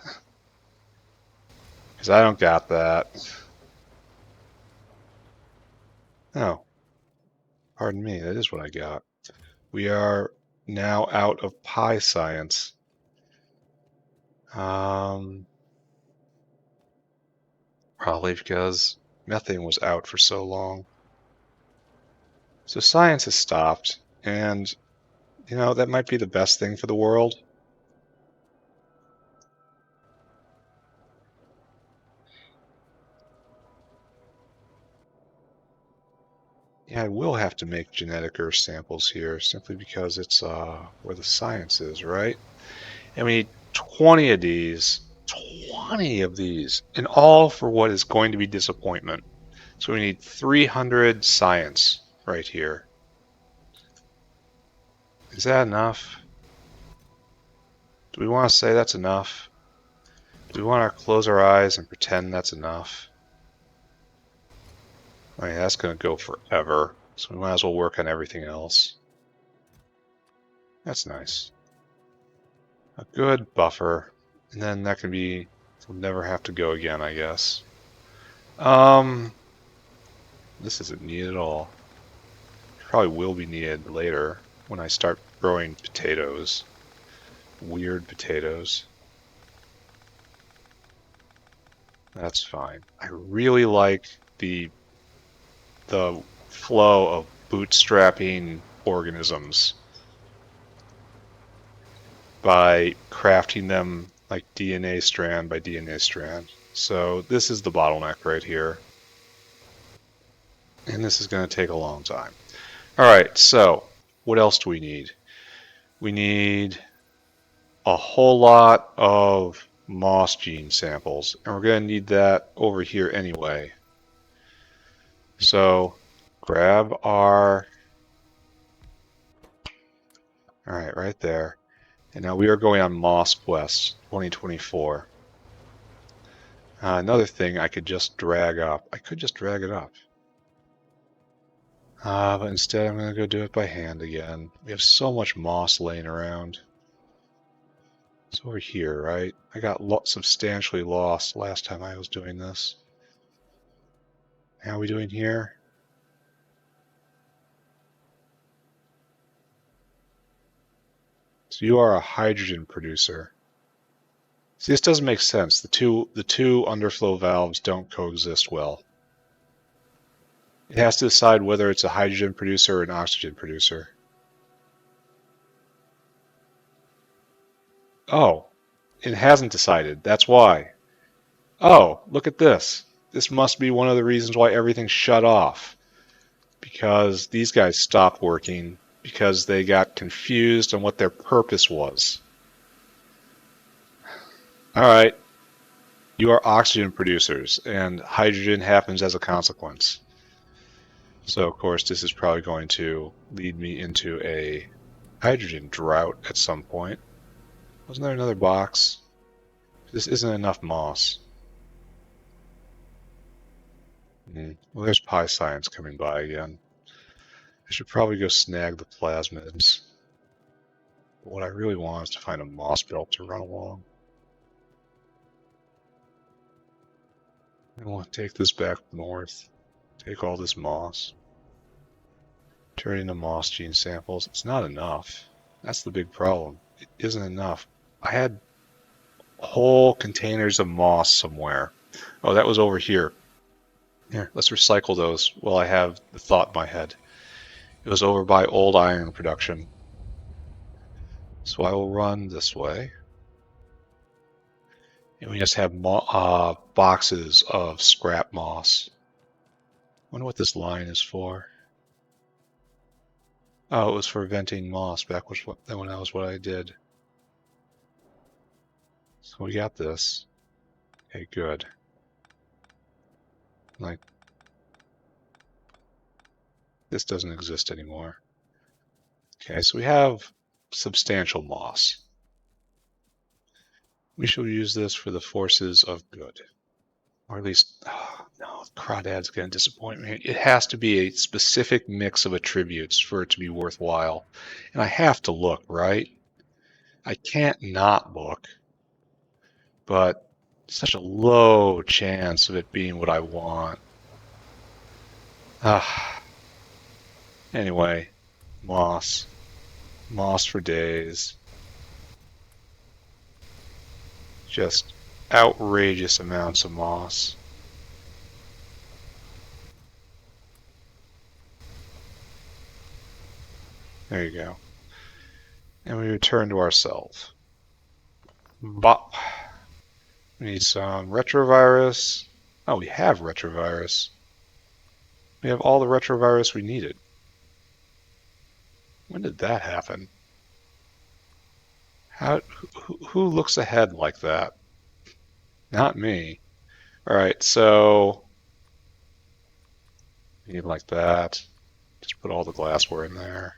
[SPEAKER 1] Because I don't got that. Oh. Pardon me, that is what I got. We are now out of pi science. Probably because methane was out for so long. So science has stopped, and you know, that might be the best thing for the world. Yeah, I will have to make genetic Earth samples here, simply because it's where the science is, right? And we need 20 of these. 20 of these, and all for what is going to be disappointment. So we need 300 science right here. Is that enough? Do we want to say that's enough? Do we want to close our eyes and pretend that's enough? I mean, that's going to go forever, so we might as well work on everything else. That's nice. A good buffer. And then that can be, we'll never have to go again, I guess. This isn't needed at all. Probably will be needed later when I start growing potatoes. Weird potatoes. That's fine. I really like the flow of bootstrapping organisms by crafting them like DNA strand by DNA strand. So this is the bottleneck right here. And this is going to take a long time. All right, so what else do we need? We need a whole lot of moss gene samples, and we're going to need that over here anyway. So grab our, all right there. And now we are going on Moss Quest 2024. Another thing I could just drag up. I could just drag it up. But instead I'm going to go do it by hand again. We have so much moss laying around. It's over here, right? I got substantially lost last time I was doing this. How are we doing here? So you are a hydrogen producer. See, this doesn't make sense. The two underflow valves don't coexist well. It has to decide whether it's a hydrogen producer or an oxygen producer. Oh, it hasn't decided. That's why. Oh, look at this. This must be one of the reasons why everything shut off. Because these guys stopped working because they got confused on what their purpose was. All right. You are oxygen producers, and hydrogen happens as a consequence. So, of course, this is probably going to lead me into a hydrogen drought at some point. Wasn't there another box? This isn't enough moss. Well, there's Pi Science coming by again. I should probably go snag the plasmids. But what I really want is to find a moss belt to run along. I want to take this back north. Take all this moss. Turn it into moss gene samples. It's not enough. That's the big problem. It isn't enough. I had whole containers of moss somewhere. Oh, that was over here. Here, let's recycle those while I have the thought in my head. It was over by old iron production. So I will run this way. And we just have boxes of scrap moss. I wonder what this line is for. Oh, it was for venting moss back when that was what I did. So we got this. Okay, good. Like, this doesn't exist anymore. Okay, so we have substantial moss. We shall use this for the forces of good. Or at least, oh, no, Crawdad's going to disappoint me. It has to be a specific mix of attributes for it to be worthwhile. And I have to look, right? I can't not look. But such a low chance of it being what I want. Anyway, moss. Moss for days. Just outrageous amounts of moss. There you go. And we return to ourselves. Bop. We need some retrovirus. Oh, we have retrovirus. We have all the retrovirus we needed. When did that happen? Who looks ahead like that? Not me. All right, so we need like that. Just put all the glassware in there.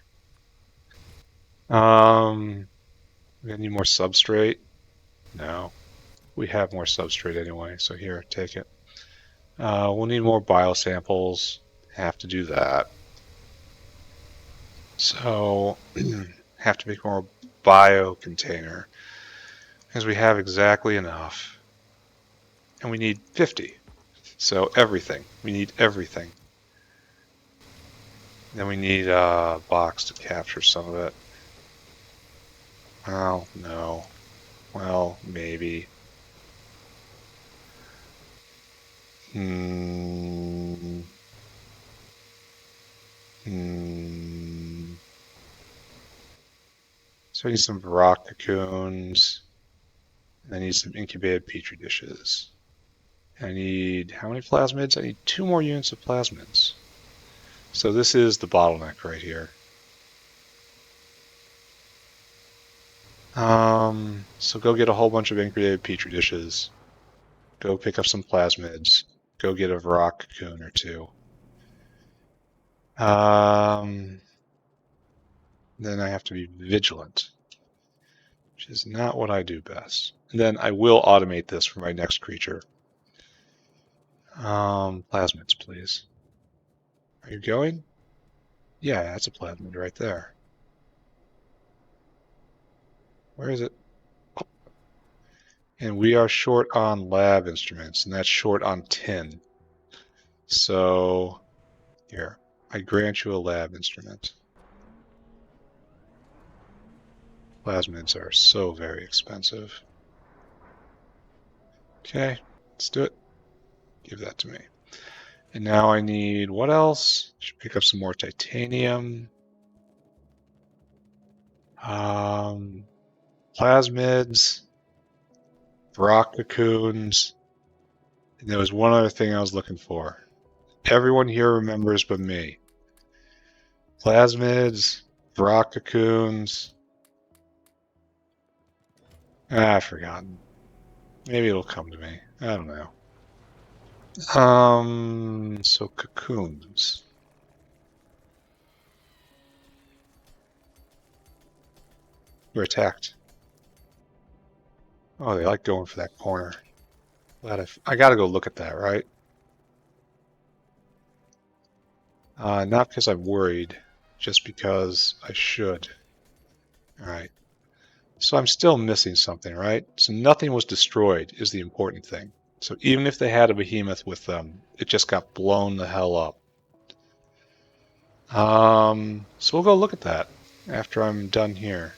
[SPEAKER 1] We need more substrate. No, we have more substrate anyway. So here, take it. We'll need more biosamples. Have to do that. So have to make more bio container because we have exactly enough. And we need 50. So everything. We need everything. Then we need a box to capture some of it. Oh, no. Well, maybe. So I need some rock cocoons. And I need some incubated petri dishes. I need how many plasmids? I need 2 more units of plasmids. So this is the bottleneck right here. So go get a whole bunch of incubated petri dishes. Go pick up some plasmids. Go get a rock cocoon or 2. Then I have to be vigilant, which is not what I do best. And then I will automate this for my next creature. Plasmids, please. Are you going? Yeah, that's a plasmid right there. Where is it? Oh. And we are short on lab instruments, and that's short on tin. So, here, I grant you a lab instrument. Plasmids are so very expensive. Okay, let's do it. Give that to me. And now I need, what else? Should pick up some more titanium. Plasmids, rock cocoons, and there was one other thing I was looking for. Everyone here remembers but me. Plasmids, rock cocoons. I've forgotten. Maybe it'll come to me. I don't know. So cocoons. We're attacked. Oh, they like going for that corner. I gotta go look at that, right? Not because I'm worried, just because I should. Alright. So I'm still missing something, right? So nothing was destroyed is the important thing. So even if they had a behemoth with them, it just got blown the hell up. So we'll go look at that after I'm done here.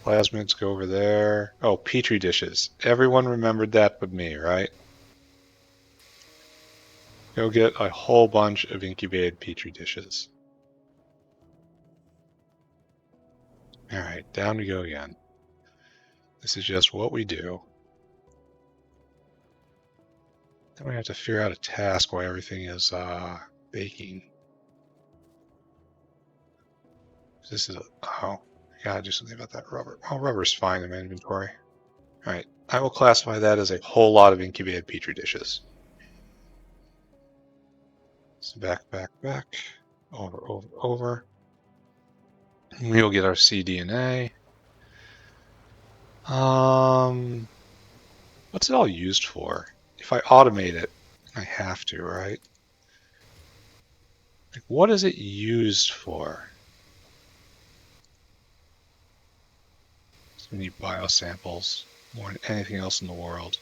[SPEAKER 1] Plasmids go over there. Oh, petri dishes. Everyone remembered that but me, right? Go get a whole bunch of incubated petri dishes. Alright, down we go again. This is just what we do. Then we have to figure out a task while everything is baking. This is oh, I gotta do something about that rubber. Oh, rubber's fine in my inventory. Alright, I will classify that as a whole lot of incubated petri dishes. So back, over. We'll get our cDNA. What's it all used for? If I automate it, I have to, right? Like, what is it used for? So we need biosamples more than anything else in the world.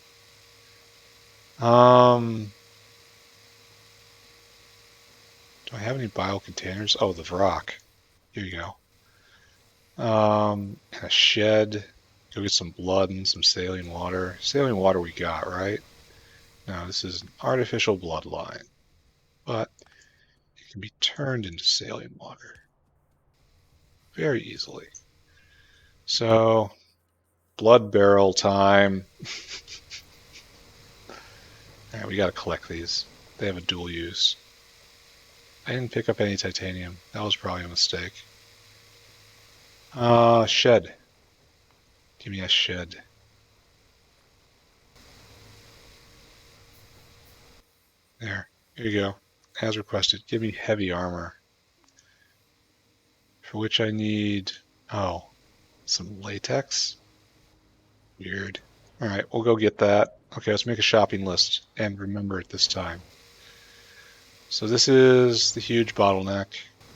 [SPEAKER 1] Do I have any bio containers? Oh, the rock. Here you go. And a shed. Go get some blood and some saline water. Saline water we got, right? Now this is an artificial bloodline, but it can be turned into saline water very easily. So, blood barrel time. Alright, we gotta collect these. They have a dual use. I didn't pick up any titanium. That was probably a mistake. Shed. Give me a shed. There. Here you go. As requested, give me heavy armor. For which I need... oh, some latex? Weird. Alright, we'll go get that. Okay, let's make a shopping list and remember it this time. So this is the huge bottleneck.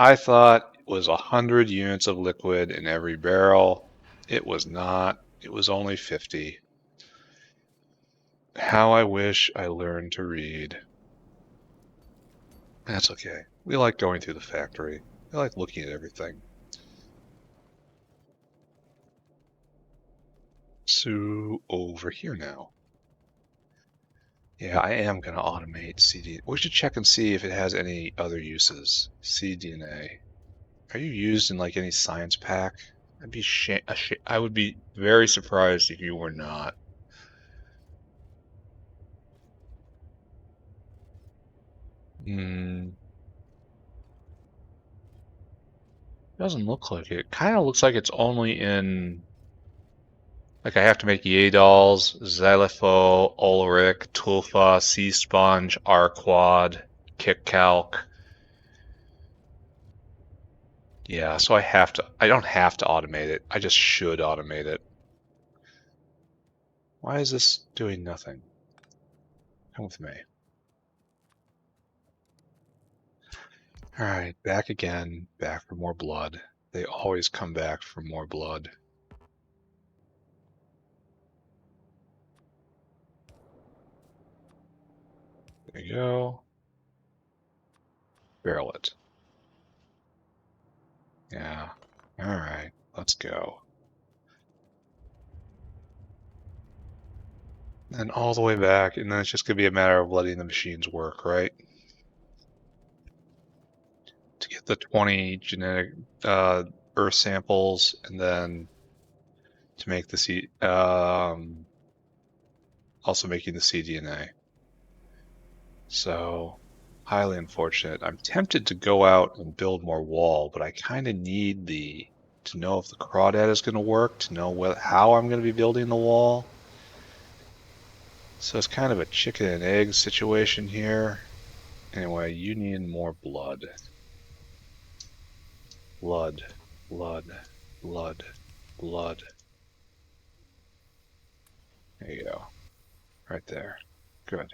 [SPEAKER 1] I thought it was 100 units of liquid in every barrel. It was not. It was only 50. How I wish I learned to read. That's okay. We like going through the factory. We like looking at everything. So over here now. Yeah, I am going to automate CD. We should check and see if it has any other uses. cDNA. Are you used in like any science pack? I would be very surprised if you were not. Hmm. Doesn't look like it. Kind of looks like it's only in. Like I have to make Yadol's, Xylopho, Ulrich, Tulfa, Sea Sponge, Arquad, Kick Calc. Yeah, so I don't have to automate it. I just should automate it. Why is this doing nothing? Come with me. All right, back again, back for more blood. They always come back for more blood. There you go. Barrel it. Yeah. All right, let's go. And all the way back, and then it's just gonna be a matter of letting the machines work, right? To get the 20 genetic Earth samples, and then to make the also making the cDNA. So highly unfortunate. I'm tempted to go out and build more wall, but I kind of need to know if the crawdad is going to work, to know how I'm going to be building the wall. So it's kind of a chicken and egg situation here. Anyway, you need more blood. Blood, blood, blood, blood. There you go. Right there. Good.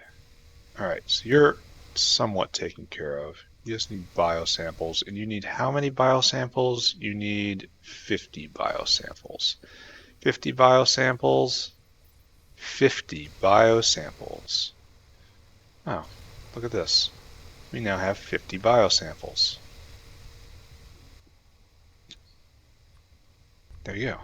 [SPEAKER 1] All right, so you're somewhat taken care of. You just need biosamples, and you need how many biosamples? You need 50 biosamples. 50 biosamples? 50 biosamples. Oh, look at this. We now have 50 biosamples. There you go.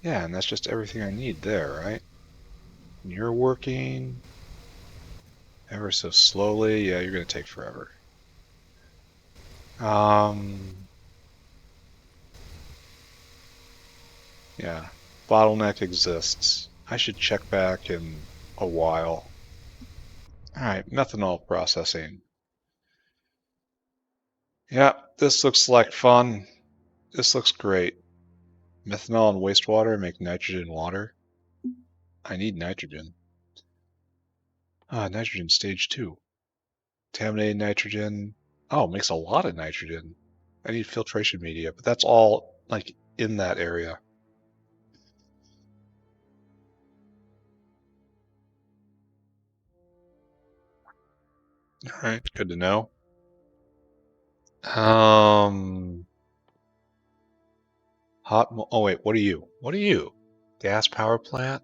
[SPEAKER 1] Yeah, and that's just everything I need there, right? And you're working ever so slowly. Yeah, you're going to take forever. Yeah, bottleneck exists. I should check back in a while. All right, methanol processing. Yeah, this looks like fun. This looks great. Methanol and wastewater make nitrogen water. I need nitrogen. Nitrogen stage 2. Contaminated nitrogen. Oh, makes a lot of nitrogen. I need filtration media, but that's all like in that area. All right, good to know. Oh wait, what are you? What are you? Gas power plant?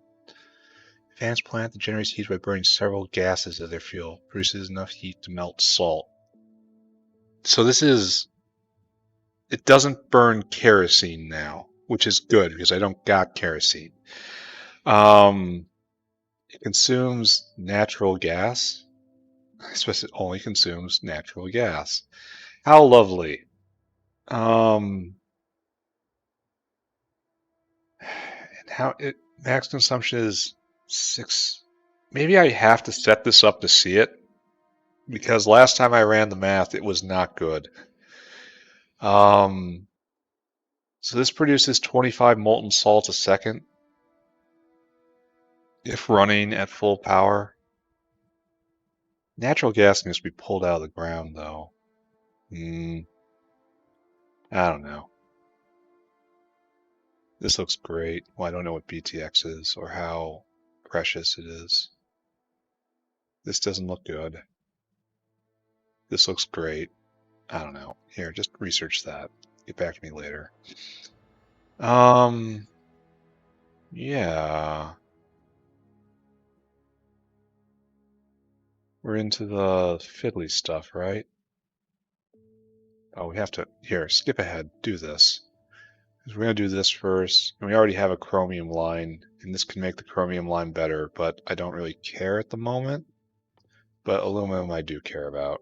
[SPEAKER 1] Advanced plant that generates heat by burning several gases as their fuel, produces enough heat to melt salt. So it doesn't burn kerosene now, which is good because I don't got kerosene. It consumes natural gas. I suppose it only consumes natural gas. How lovely. And max consumption is 6. Maybe I have to set this up to see it, because last time I ran the math, it was not good. So this produces 25 molten salts a second if running at full power. Natural gas needs to be pulled out of the ground, though. I don't know. This looks great. Well, I don't know what BTX is or how precious it is. This doesn't look good. This looks great. I don't know. Here, just research that. Get back to me later. Yeah. We're into the fiddly stuff, right? Oh, we have to... Here, skip ahead. Do this. Because we're going to do this first. And we already have a chromium line, and this can make the chromium line better, but I don't really care at the moment. But aluminum I do care about.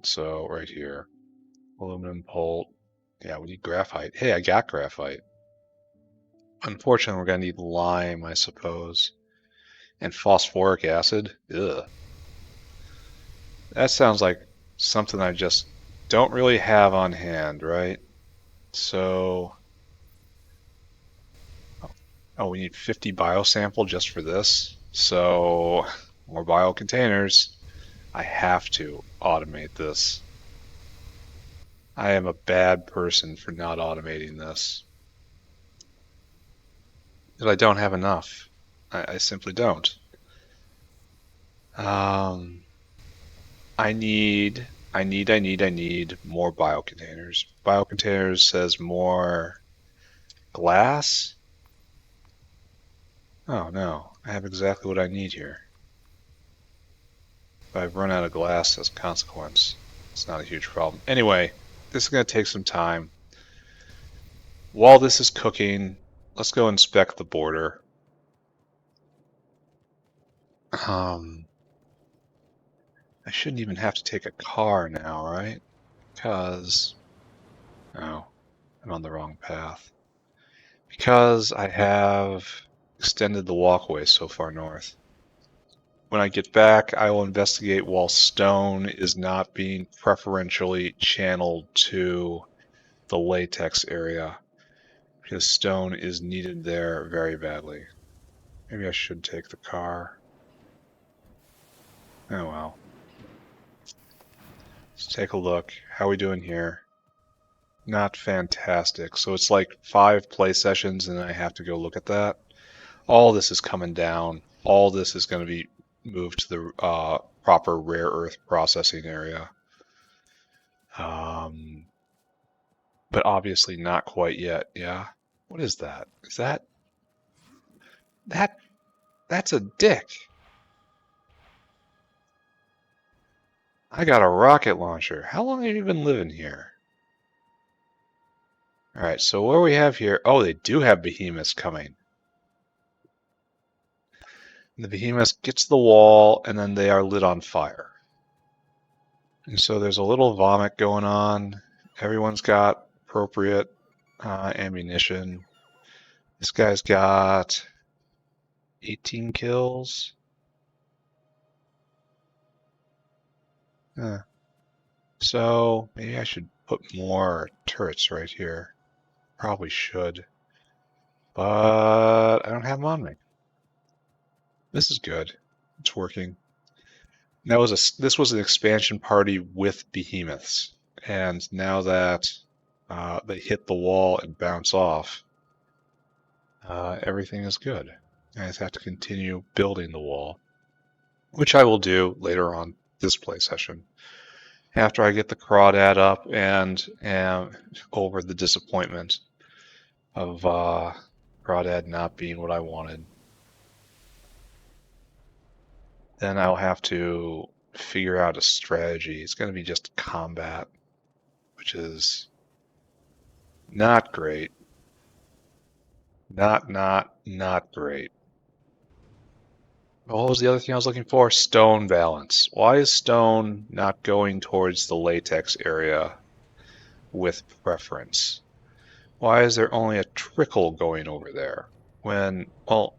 [SPEAKER 1] So, right here. Aluminum pult. Yeah, we need graphite. Hey, I got graphite. Unfortunately, we're going to need lime, I suppose. And phosphoric acid. Ugh. That sounds like something I just don't really have on hand, right? So... Oh, we need 50 biosample just for this. So, more bio containers. I have to automate this. I am a bad person for not automating this. Because I don't have enough. I simply don't. I need more biocontainers. Biocontainers says more glass? Oh no, I have exactly what I need here. But I've run out of glass as a consequence. It's not a huge problem. Anyway, this is going to take some time. While this is cooking, let's go inspect the border. I shouldn't even have to take a car now, right? Because... Oh, I'm on the wrong path. Because I have extended the walkway so far north. When I get back, I will investigate while stone is not being preferentially channeled to the latex area, because stone is needed there very badly. Maybe I should take the car. Oh well. Let's take a look. How are we doing here? Not fantastic. So it's like 5 play sessions and I have to go look at that. All this is coming down. All this is going to be moved to the proper rare earth processing area. But obviously not quite yet, yeah? What is that? Is that... That's a dick. I got a rocket launcher. How long have you been living here? Alright, so what do we have here? Oh, they do have behemoths coming. The behemoth gets the wall, and then they are lit on fire. And so there's a little vomit going on. Everyone's got appropriate ammunition. This guy's got 18 kills. So maybe I should put more turrets right here. Probably should. But I don't have them on me. This is good. It's working. This was an expansion party with behemoths, and now that they hit the wall and bounce off, everything is good. I just have to continue building the wall, which I will do later on this play session, after I get the Crawdad up and over the disappointment of Crawdad not being what I wanted. Then I'll have to figure out a strategy. It's going to be just combat, which is not great. Not great. What was the other thing I was looking for? Stone balance. Why is stone not going towards the latex area with preference? Why is there only a trickle going over there? When, well,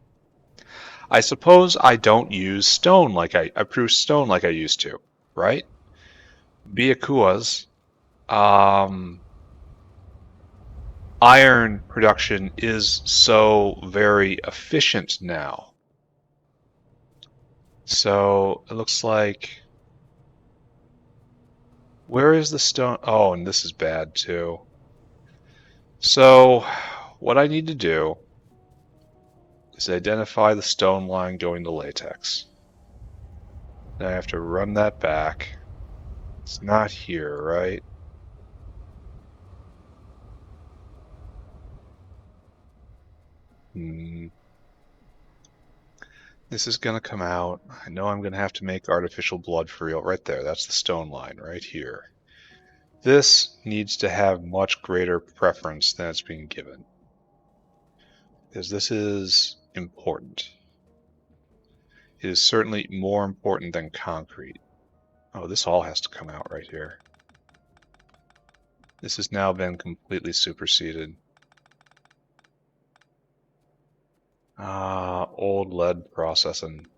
[SPEAKER 1] I suppose I don't use stone like I produce stone like I used to, right? Byakuas, iron production is so very efficient now. So it looks like, where is the stone? Oh, and this is bad too. So what I need to do is identify the stone line going to latex. Then I have to run that back. It's not here, right? This is gonna come out. I know I'm gonna have to make artificial blood for real. Right there, that's the stone line right here. This needs to have much greater preference than it's being given, because this is important. It is certainly more important than concrete. Oh, this all has to come out right here. This has now been completely superseded. Old lead processing.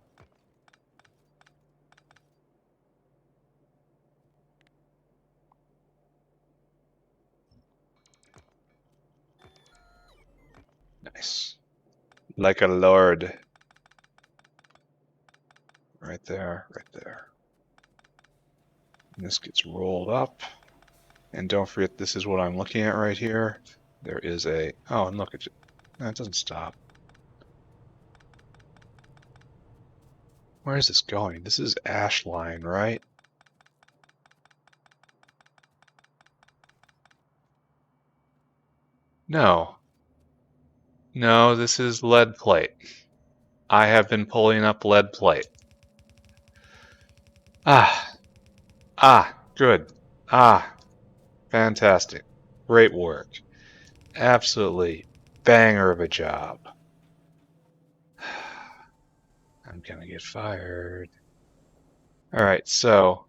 [SPEAKER 1] Nice. Like a lord. Right there, right there. And this gets rolled up. And don't forget, this is what I'm looking at right here. There is a... Oh, and look, it doesn't stop. Where is this going? This is ash line, right? No. No, this is lead plate. I have been pulling up lead plate. Good. Fantastic. Great work. Absolutely banger of a job. I'm gonna get fired. Alright, so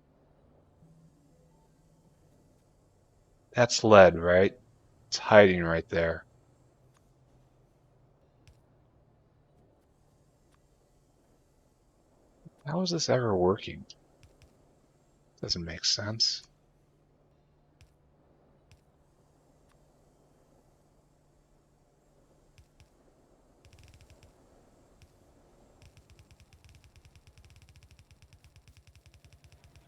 [SPEAKER 1] that's lead, right? It's hiding right there. How is this ever working? Doesn't make sense.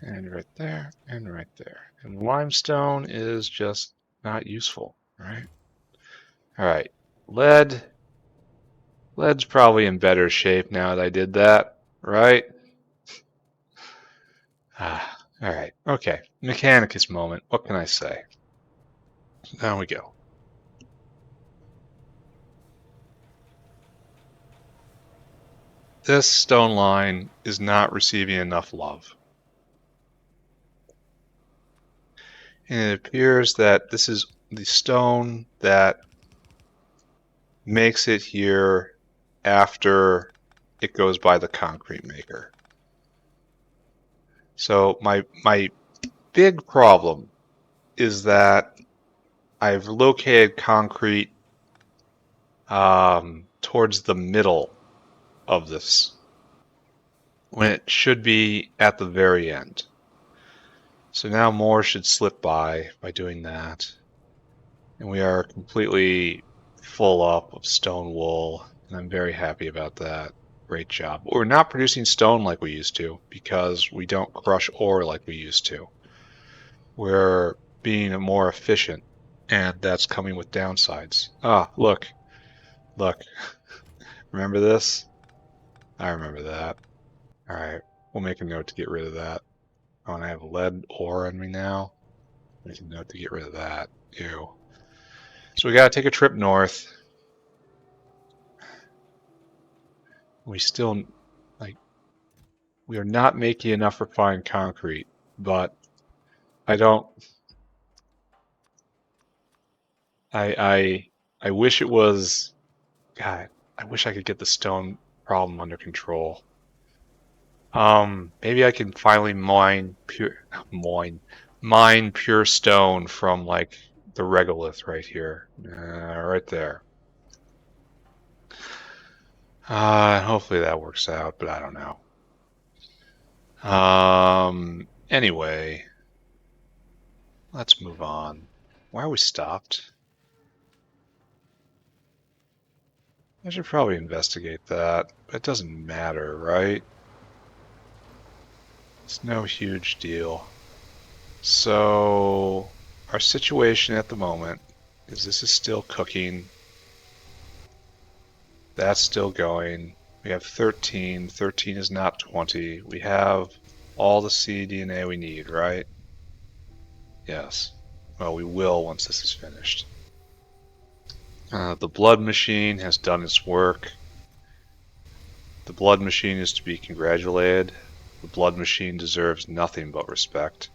[SPEAKER 1] And right there, and right there. And limestone is just not useful, right? Alright, lead. Lead's probably in better shape now that I did that, right? Alright, okay. Mechanicus moment, what can I say? Down we go. This stone line is not receiving enough love. And it appears that this is the stone that makes it here after it goes by the concrete maker. So my big problem is that I've located concrete towards the middle of this when it should be at the very end. So now more should slip by doing that. And we are completely full up of stone wool, and I'm very happy about that. Great job. We're not producing stone like we used to because we don't crush ore like we used to. We're being more efficient, and that's coming with downsides. Look. Remember this? I remember that. Alright, we'll make a note to get rid of that. Oh, and I have lead ore on me now. Make a note to get rid of that. Ew. So we gotta take a trip north. We still, we are not making enough refined concrete, but I wish it was, God, I wish I could get the stone problem under control. Maybe I can finally mine pure stone from like the regolith right here, right there. Hopefully that works out, but I don't know. Anyway, let's move on. Why are we stopped? I should probably investigate that, but it doesn't matter, right? It's no huge deal. So, our situation at the moment is this is still cooking. That's still going. We have 13. 13 is not 20. We have all the cDNA we need, right? Yes. Well, we will once this is finished. The blood machine has done its work. The blood machine is to be congratulated. The blood machine deserves nothing but respect.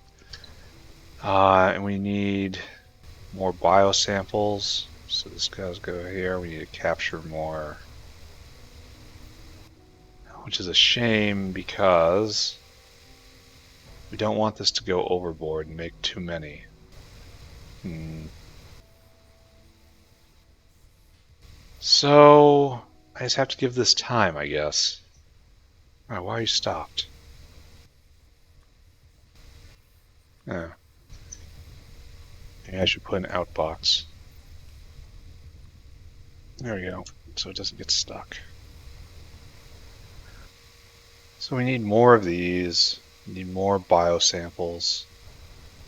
[SPEAKER 1] And we need more biosamples. So this guy's go here. We need to capture more. Which is a shame because we don't want this to go overboard and make too many. So I just have to give this time, I guess. Oh, why are you stopped? Yeah. Maybe I should put an outbox. There we go. So it doesn't get stuck. So we need more of these. We need more biosamples.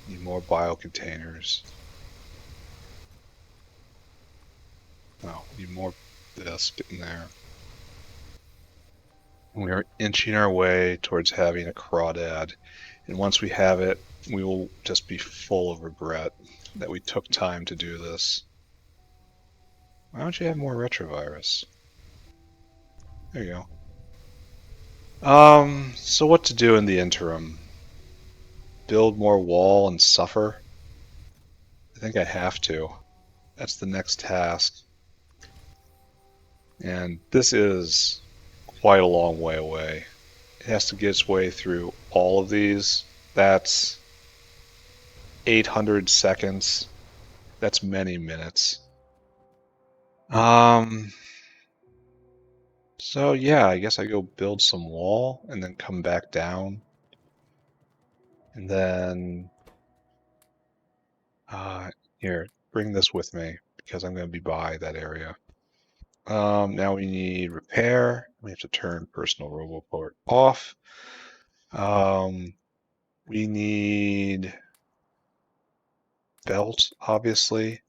[SPEAKER 1] We need more biocontainers. Oh, we need more of this getting there. We are inching our way towards having a Crawdad. And once we have it, we will just be full of regret that we took time to do this. Why don't you have more retrovirus? There you go. So what to do in the interim? Build more wall and suffer? I think I have to. That's the next task. And this is quite a long way away. It has to get its way through all of these. That's 800 seconds. That's many minutes. So yeah, I guess I go build some wall and then come back down. And then, here, bring this with me because I'm going to be by that area. Now we need repair. We have to turn personal roboport off. We need belt, obviously.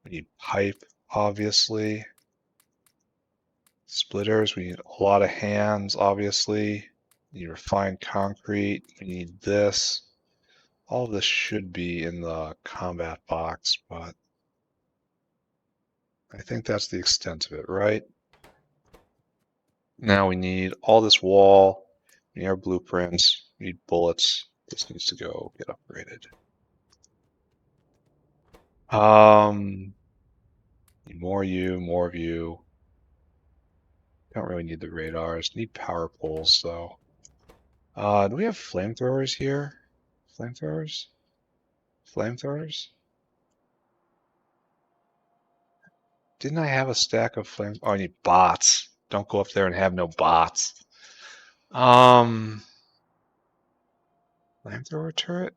[SPEAKER 1] We need pipe, obviously. Splitters, we need a lot of hands, obviously. We need refined concrete. We need this. All of this should be in the combat box, but I think that's the extent of it, right? Now we need all this wall. We need our blueprints. We need bullets. This needs to go get upgraded. Need more of you. Don't really need the radars. Need power poles, though. Do we have flamethrowers here? Flamethrowers? Flamethrowers? Didn't I have a stack of flames? Oh, I need bots. Don't go up there and have no bots. Flamethrower turret?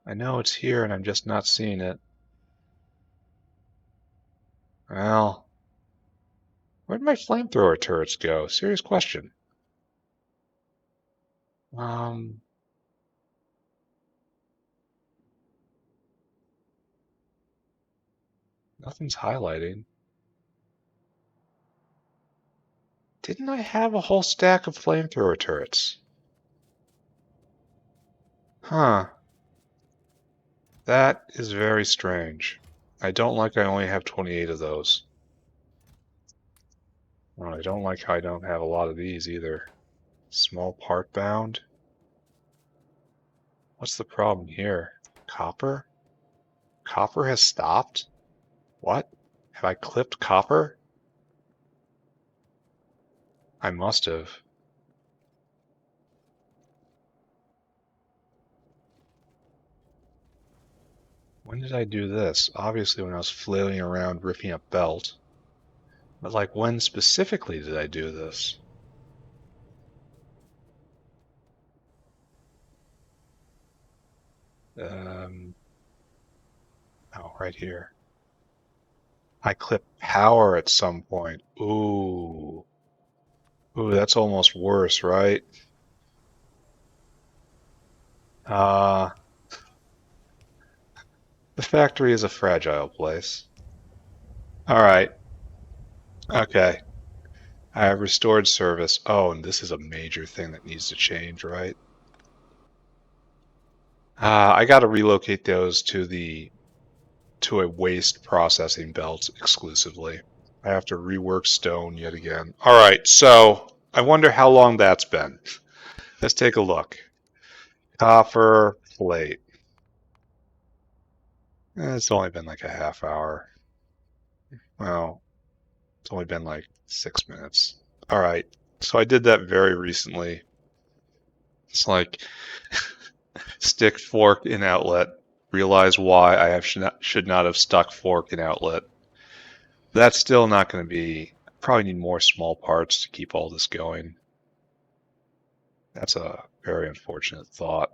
[SPEAKER 1] I know it's here and I'm just not seeing it. Well, where'd my flamethrower turrets go? Serious question. Nothing's highlighting. Didn't I have a whole stack of flamethrower turrets? Huh. That is very strange. I don't like I only have 28 of those. Well, I don't like how I don't have a lot of these either. Small part bound? What's the problem here? Copper? Copper has stopped? What? Have I clipped copper? I must have. When did I do this? Obviously when I was flailing around ripping a belt. But like when specifically did I do this? Oh, right here. I clipped power at some point. Ooh. Ooh, that's almost worse, right? Uh, the factory is a fragile place. All right. Okay. I have restored service. Oh, and this is a major thing that needs to change, right? I got to relocate those to a waste processing belt exclusively. I have to rework stone yet again. All right, so I wonder how long that's been. Let's take a look. Copper plate. It's only been like a half hour. Well, it's only been like 6 minutes. All right, so I did that very recently. It's like stick fork in outlet. Realize why I should not have stuck fork in outlet. That's still not going to be. Probably need more small parts to keep all this going. That's a very unfortunate thought.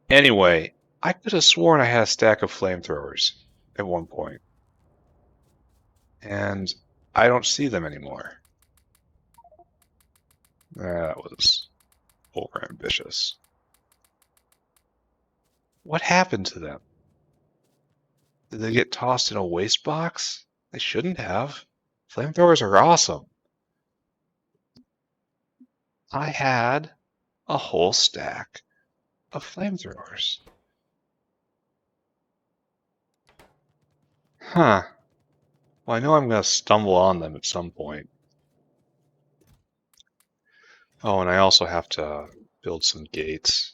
[SPEAKER 1] Anyway, I could have sworn I had a stack of flamethrowers at one point, and I don't see them anymore. That was overambitious. What happened to them? Did they get tossed in a waste box? They shouldn't have. Flamethrowers are awesome. I had a whole stack of flamethrowers. Huh. Well, I know I'm going to stumble on them at some point. Oh, and I also have to build some gates.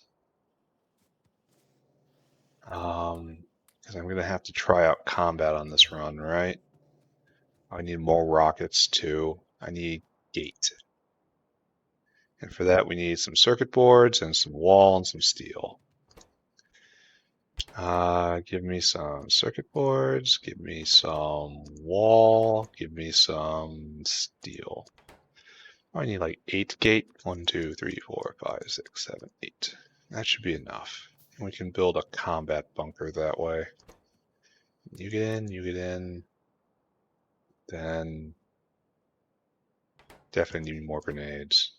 [SPEAKER 1] Because I'm going to have to try out combat on this run, right? I need more rockets too. I need gate. And for that we need some circuit boards and some wall and some steel. Give me some circuit boards, give me some wall, give me some steel. I need like 8 gate. 1, 2, 3, 4, 5, 6, 7, 8. That should be enough. We can build a combat bunker that way. You get in, you get in. Then definitely need more grenades.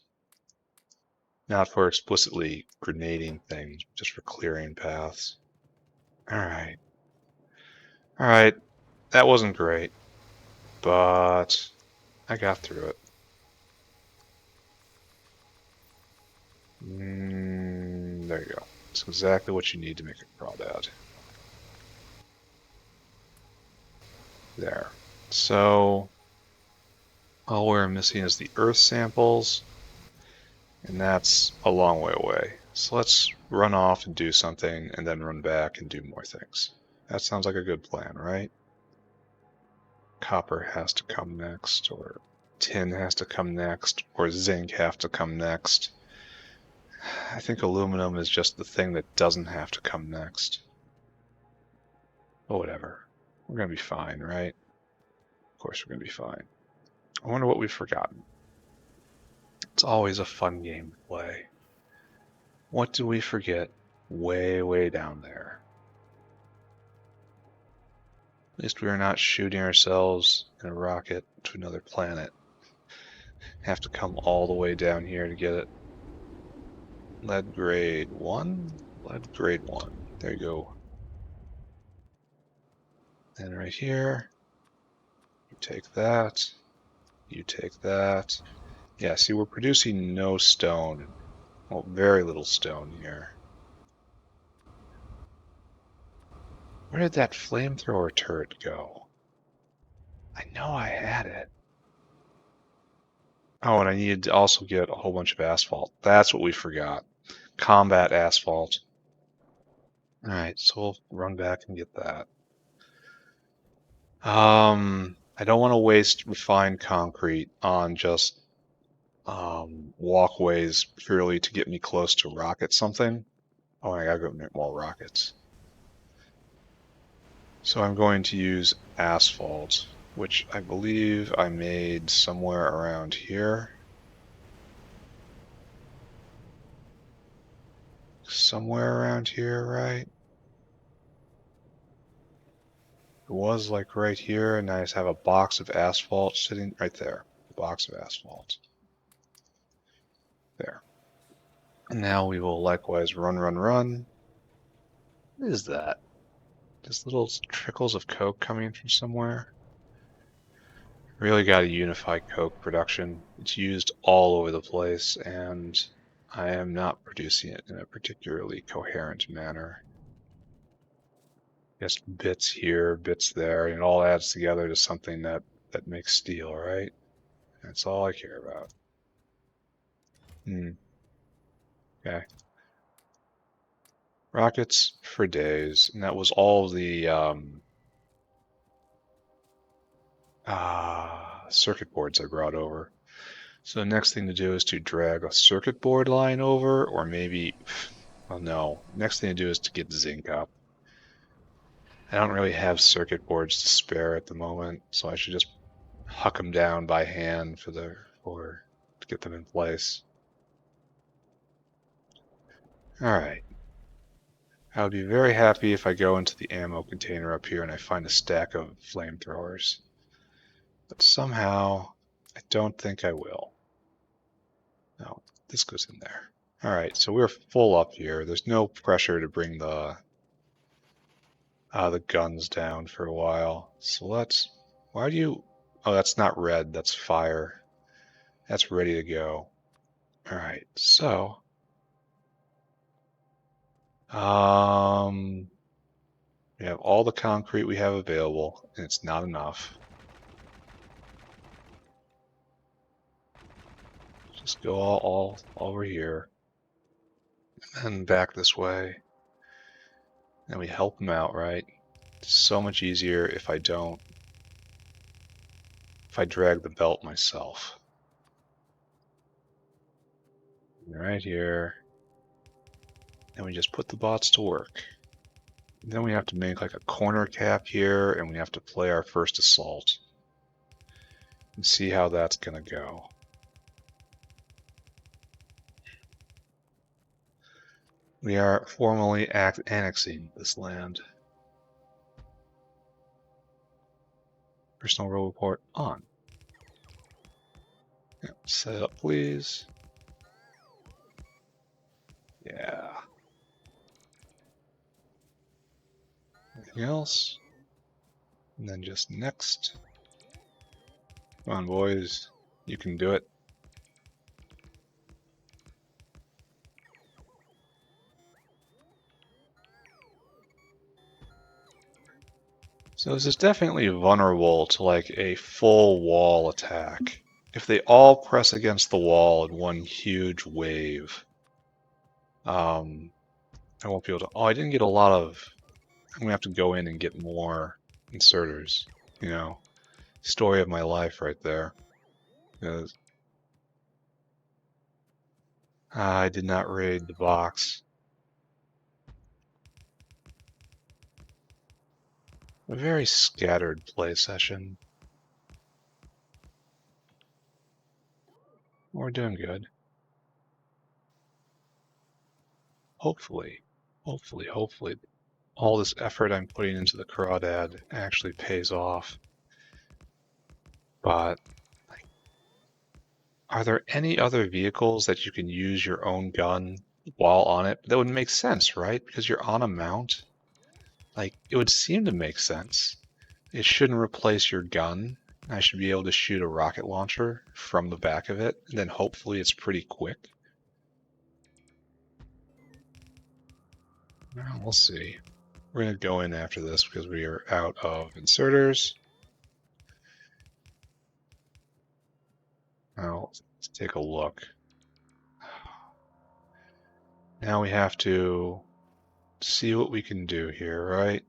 [SPEAKER 1] Not for explicitly grenading things, just for clearing paths. Alright. Alright, that wasn't great, but I got through it. There you go. That's exactly what you need to make a crawdad. There. So, all we're missing is the earth samples, and that's a long way away. So let's run off and do something, and then run back and do more things. That sounds like a good plan, right? Copper has to come next, or tin has to come next, or zinc have to come next. I think aluminum is just the thing that doesn't have to come next. But whatever. We're going to be fine, right? Of course we're going to be fine. I wonder what we've forgotten. It's always a fun game to play. What do we forget way, way down there? At least we are not shooting ourselves in a rocket to another planet. Have to come all the way down here to get it. Lead grade 1? Lead grade 1. There you go. And right here, you take that, you take that. Yeah, see, we're producing no stone. Well, very little stone here. Where did that flamethrower turret go? I know I had it. Oh, and I needed to also get a whole bunch of asphalt. That's what we forgot. Combat asphalt. Alright, so we'll run back and get that. I don't want to waste refined concrete on just walkways purely to get me close to rocket something. Oh, I gotta go make more rockets. So I'm going to use asphalt, which I believe I made somewhere around here. Somewhere around here, right? It was like right here, and I just have a box of asphalt sitting right there. A box of asphalt. There. And now we will likewise run, run, run. What is that? Just little trickles of coke coming from somewhere? Really got to unify coke production. It's used all over the place, and I am not producing it in a particularly coherent manner. Just bits here, bits there, and it all adds together to something that makes steel, right? That's all I care about. Okay. Rockets for days, and that was all the circuit boards I brought over. So the next thing to do is to drag a circuit board line over, or maybe, well, no. Next thing to do is to get zinc up. I don't really have circuit boards to spare at the moment, so I should just huck them down by hand to get them in place. All right. I would be very happy if I go into the ammo container up here and I find a stack of flamethrowers. But somehow, I don't think I will. No, this goes in there. All right, so we're full up here. There's no pressure to bring the guns down for a while. So why do you, oh, that's not red, that's fire. That's ready to go. All right, so, we have all the concrete we have available, and it's not enough. Just go all over here, and then back this way. And we help them out, right? It's so much easier if I drag the belt myself. Right here. And we just put the bots to work. And then we have to make like a corner cap here, and we have to play our first assault. And see how that's gonna go. We are formally annexing this land. Personal roll report on. Yeah, set it up, please. Yeah. Anything else? And then just next. Come on, boys. You can do it. So this is definitely vulnerable to like a full wall attack. If they all press against the wall in one huge wave, I won't be able to. Oh, I didn't get a lot of. I'm gonna have to go in and get more inserters. You know, story of my life right there. Because I did not raid the box. A very scattered play session. We're doing good. Hopefully, all this effort I'm putting into the Crawdad actually pays off. But like, are there any other vehicles that you can use your own gun while on it? That would make sense, right? Because you're on a mount. Like, it would seem to make sense. It shouldn't replace your gun. I should be able to shoot a rocket launcher from the back of it, and then hopefully it's pretty quick. Well, we'll see. We're going to go in after this because we are out of inserters. Now, let's take a look. Now we have to see what we can do here, right?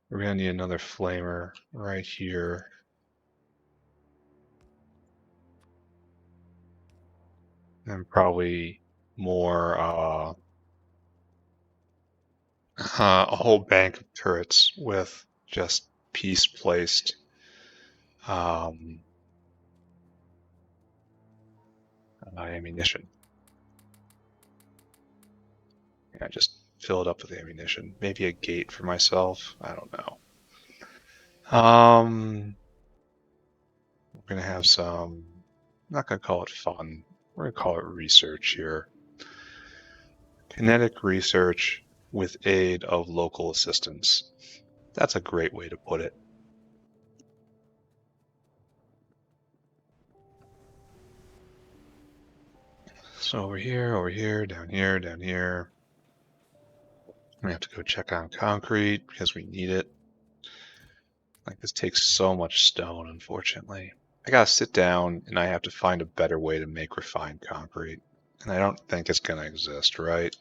[SPEAKER 1] We're going to need another flamer right here. And probably more, a whole bank of turrets with just piece-placed ammunition. Yeah, just fill it up with ammunition. Maybe a gate for myself. I don't know. We're gonna have some. I'm not gonna call it fun. We're gonna call it research here. Kinetic research with aid of local assistance. That's a great way to put it. So over here, down here, down here. We have to go check on concrete because we need it. Like, this takes so much stone, unfortunately. I gotta sit down and I have to find a better way to make refined concrete. And I don't think it's gonna exist, right?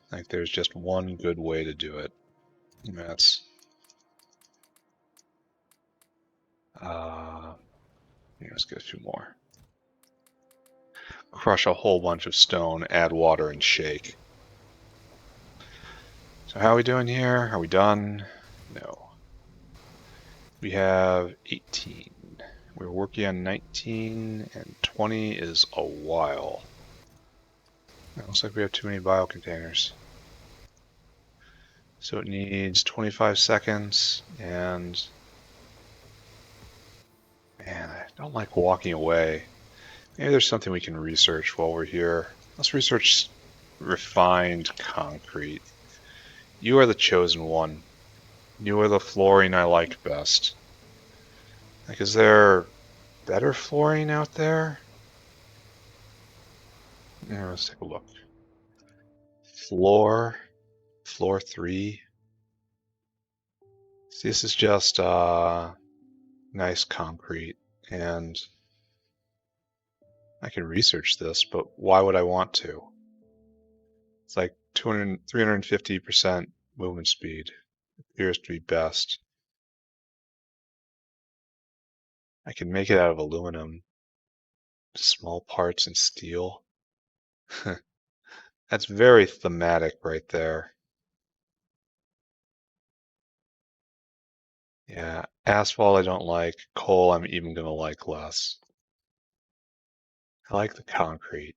[SPEAKER 1] Like, there's just one good way to do it. And that's let's get a few more. Crush a whole bunch of stone, add water, and shake. So how are we doing here? Are we done? No. We have 18. We're working on 19, and 20 is a while. It looks like we have too many biocontainers. So it needs 25 seconds, and man, I don't like walking away. Maybe there's something we can research while we're here. Let's research refined concrete. You are the chosen one. You are the fluorine I like best. Like, is there better fluorine out there? Yeah, let's take a look. Floor 3. See, this is just nice concrete, and I can research this, but why would I want to? It's like 350% movement speed. Appears to be best. I can make it out of aluminum, small parts and steel. That's very thematic right there. Yeah, asphalt I don't like. Coal I'm even gonna like less. I like the concrete.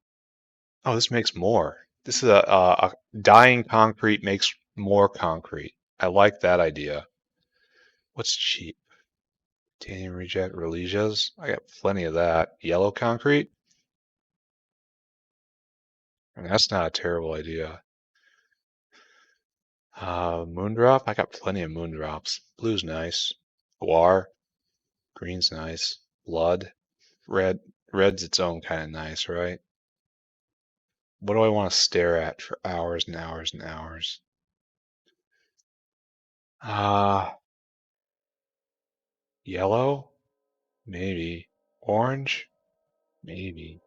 [SPEAKER 1] Oh, this makes more. This is a dying concrete makes more concrete. I like that idea. What's cheap? Titanium reject religias? I got plenty of that. Yellow concrete? I mean, that's not a terrible idea. Moondrop? I got plenty of moondrops. Blue's nice. Guar? Green's nice. Blood? Red? Red's its own kind of nice, right? What do I want to stare at for hours and hours and hours? Yellow? Maybe. Orange? Maybe.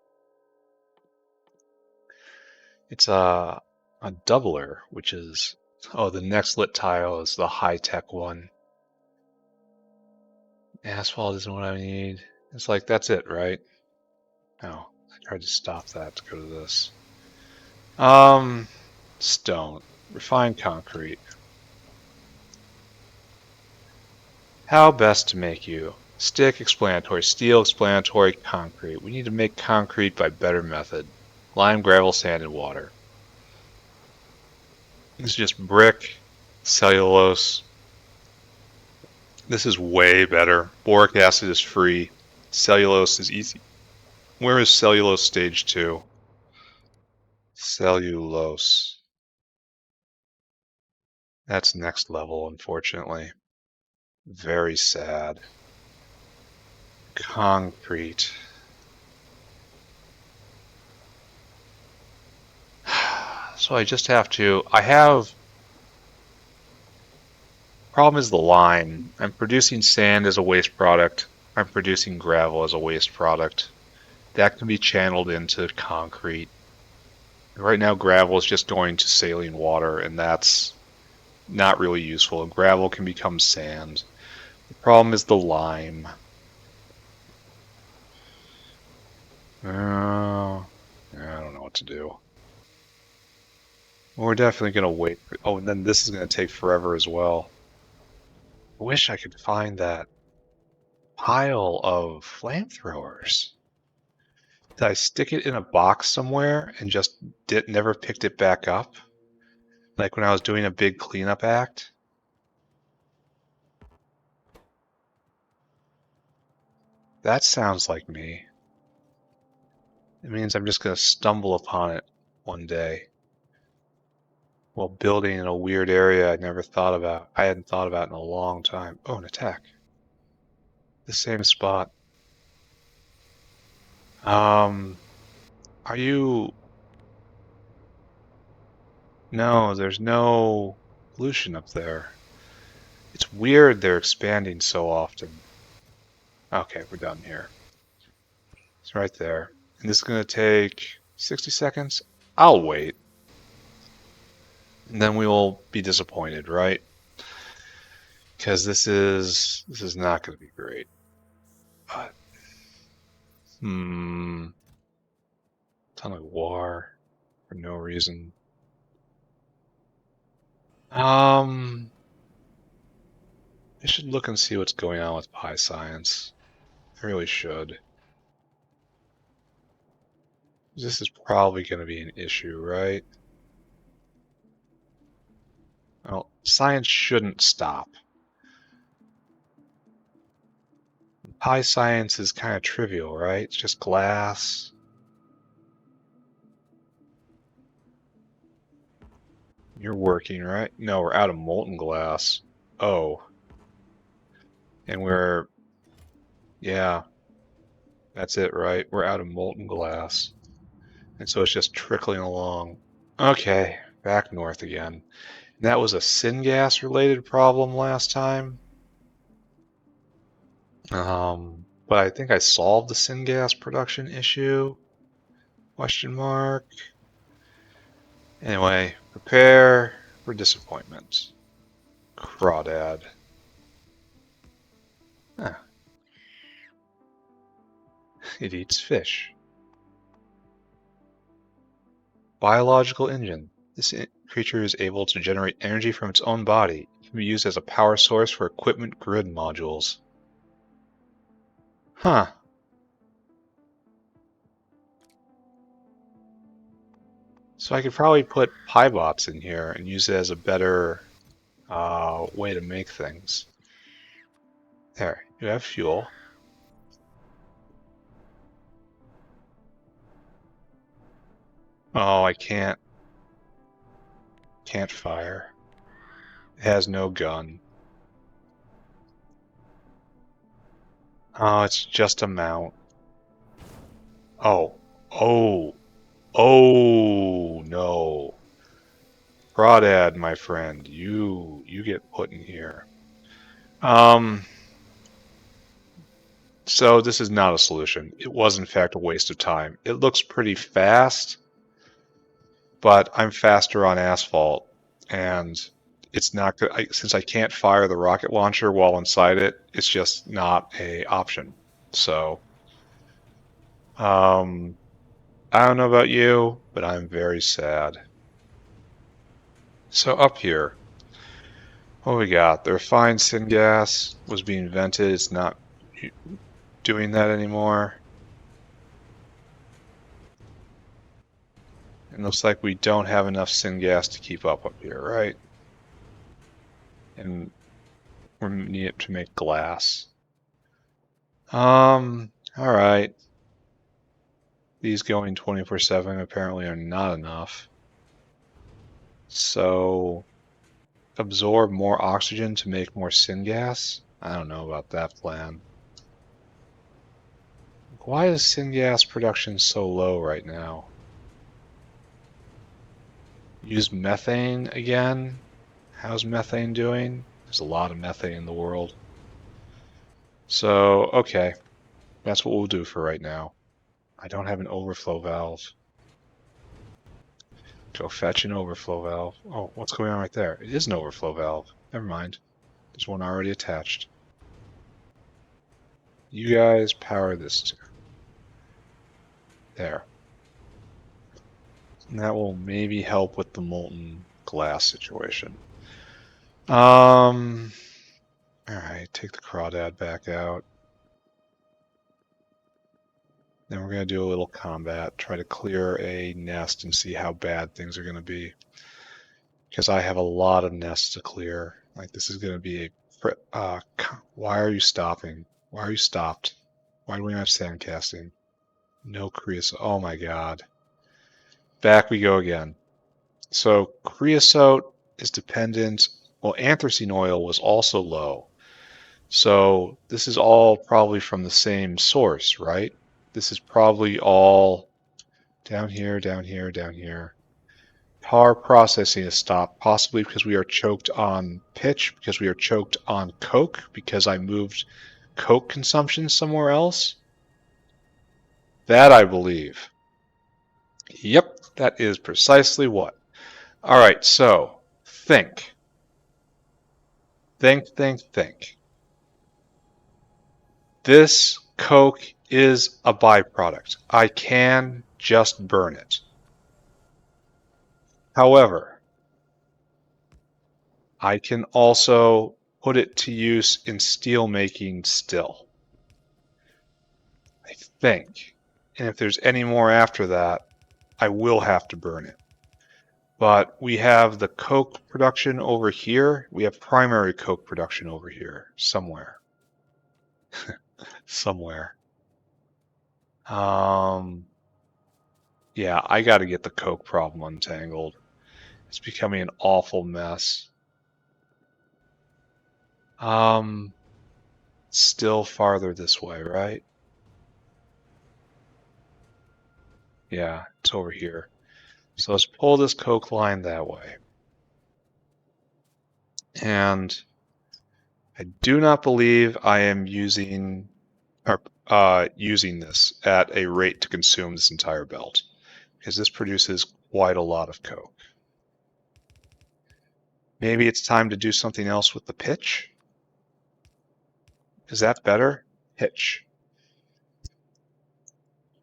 [SPEAKER 1] It's a doubler, which is, oh, the next lit tile is the high-tech one. Asphalt isn't what I need. It's like, that's it, right? No, I tried to stop that to go to this. Stone. Refined concrete. How best to make you? Stick, explanatory. Steel, explanatory. Concrete. We need to make concrete by better method. Lime, gravel, sand, and water. This is just brick, cellulose. This is way better. Boric acid is free. Cellulose is easy. Where is cellulose stage 2? Cellulose. That's next level, unfortunately. Very sad. Concrete. So I just have to, problem is the lime. I'm producing sand as a waste product. I'm producing gravel as a waste product. That can be channeled into concrete. Right now gravel is just going to saline water, and that's not really useful. Gravel can become sand. The problem is the lime. I don't know what to do. We're definitely going to wait. Oh, and then this is going to take forever as well. I wish I could find that pile of flamethrowers. Did I stick it in a box somewhere and just never picked it back up? Like when I was doing a big cleanup act? That sounds like me. It means I'm just going to stumble upon it one day while building in a weird area I never thought about. I hadn't thought about in a long time. Oh, an attack. The same spot. Are you... No, there's no pollution up there. It's weird they're expanding so often. Okay, we're done here. It's right there. And this is going to take 60 seconds. I'll wait. And then we will be disappointed, right? Because this is not going to be great. But, ton of war for no reason. I should look and see what's going on with Pi Science. I really should. This is probably going to be an issue, right? Well, science shouldn't stop. Pi Science is kind of trivial, right? It's just glass. You're working, right? No, we're out of molten glass. Oh. And we're... Yeah. That's it, right? We're out of molten glass. And so it's just trickling along. Okay, back north again. That was a syngas related problem last time. But I think I solved the syngas production issue. Question mark. Anyway, prepare for disappointment. Crawdad. Ah. It eats fish. Biological engine. This creature is able to generate energy from its own body. It can be used as a power source for equipment grid modules. Huh. So I could probably put PyBots in here and use it as a better way to make things. There, you have fuel. Oh, I can't fire. It has no gun. Oh, it's just a mount. Oh, no. Crawdad, my friend, you get put in here. So this is not a solution. It was in fact a waste of time. It looks pretty fast, but I'm faster on asphalt, and it's not good. Since I can't fire the rocket launcher while inside it, it's just not a option. So, I don't know about you, but I'm very sad. So up here, what we got? The refined syngas was being vented. It's not doing that anymore. It looks like we don't have enough syngas to keep up here, right? And we need it to make glass. Alright. These going 24/7 apparently are not enough. So, absorb more oxygen to make more syngas? I don't know about that plan. Why is syngas production so low right now? Use methane again? How's methane doing? There's a lot of methane in the world. So, okay. That's what we'll do for right now. I don't have an overflow valve. Go fetch an overflow valve. Oh, what's going on right there? It is an overflow valve. Never mind. There's one already attached. You guys power this too. There. And that will maybe help with the molten glass situation. Alright, take the Crawdad back out. Then we're going to do a little combat, try to clear a nest and see how bad things are going to be. Because I have a lot of nests to clear. Like, this is going to be a... why are you stopping? Why are you stopped? Why do we not have sand casting? No creosote. Oh my god. Back we go again. So creosote is dependent... Well, anthracene oil was also low. So this is all probably from the same source, right? This is probably all Down here, down here, down here. Power processing is stopped, possibly because we are choked on pitch, because we are choked on coke, because I moved coke consumption somewhere else. That I believe. Yep, that is precisely what. All right, so think. Think, think, think. This coke is a byproduct. I can just burn it. However, I can also put it to use in steel making still. I think. And if there's any more after that, I will have to burn it. But we have the coke production over here. We have primary coke production over here somewhere. Somewhere. Yeah, I got to get the coke problem untangled. It's becoming an awful mess. Still farther this way, right? Yeah, it's over here. So let's pull this coke line that way. And I do not believe I am using this at a rate to consume this entire belt, because this produces quite a lot of coke. Maybe it's time to do something else with the pitch? Is that better? Pitch.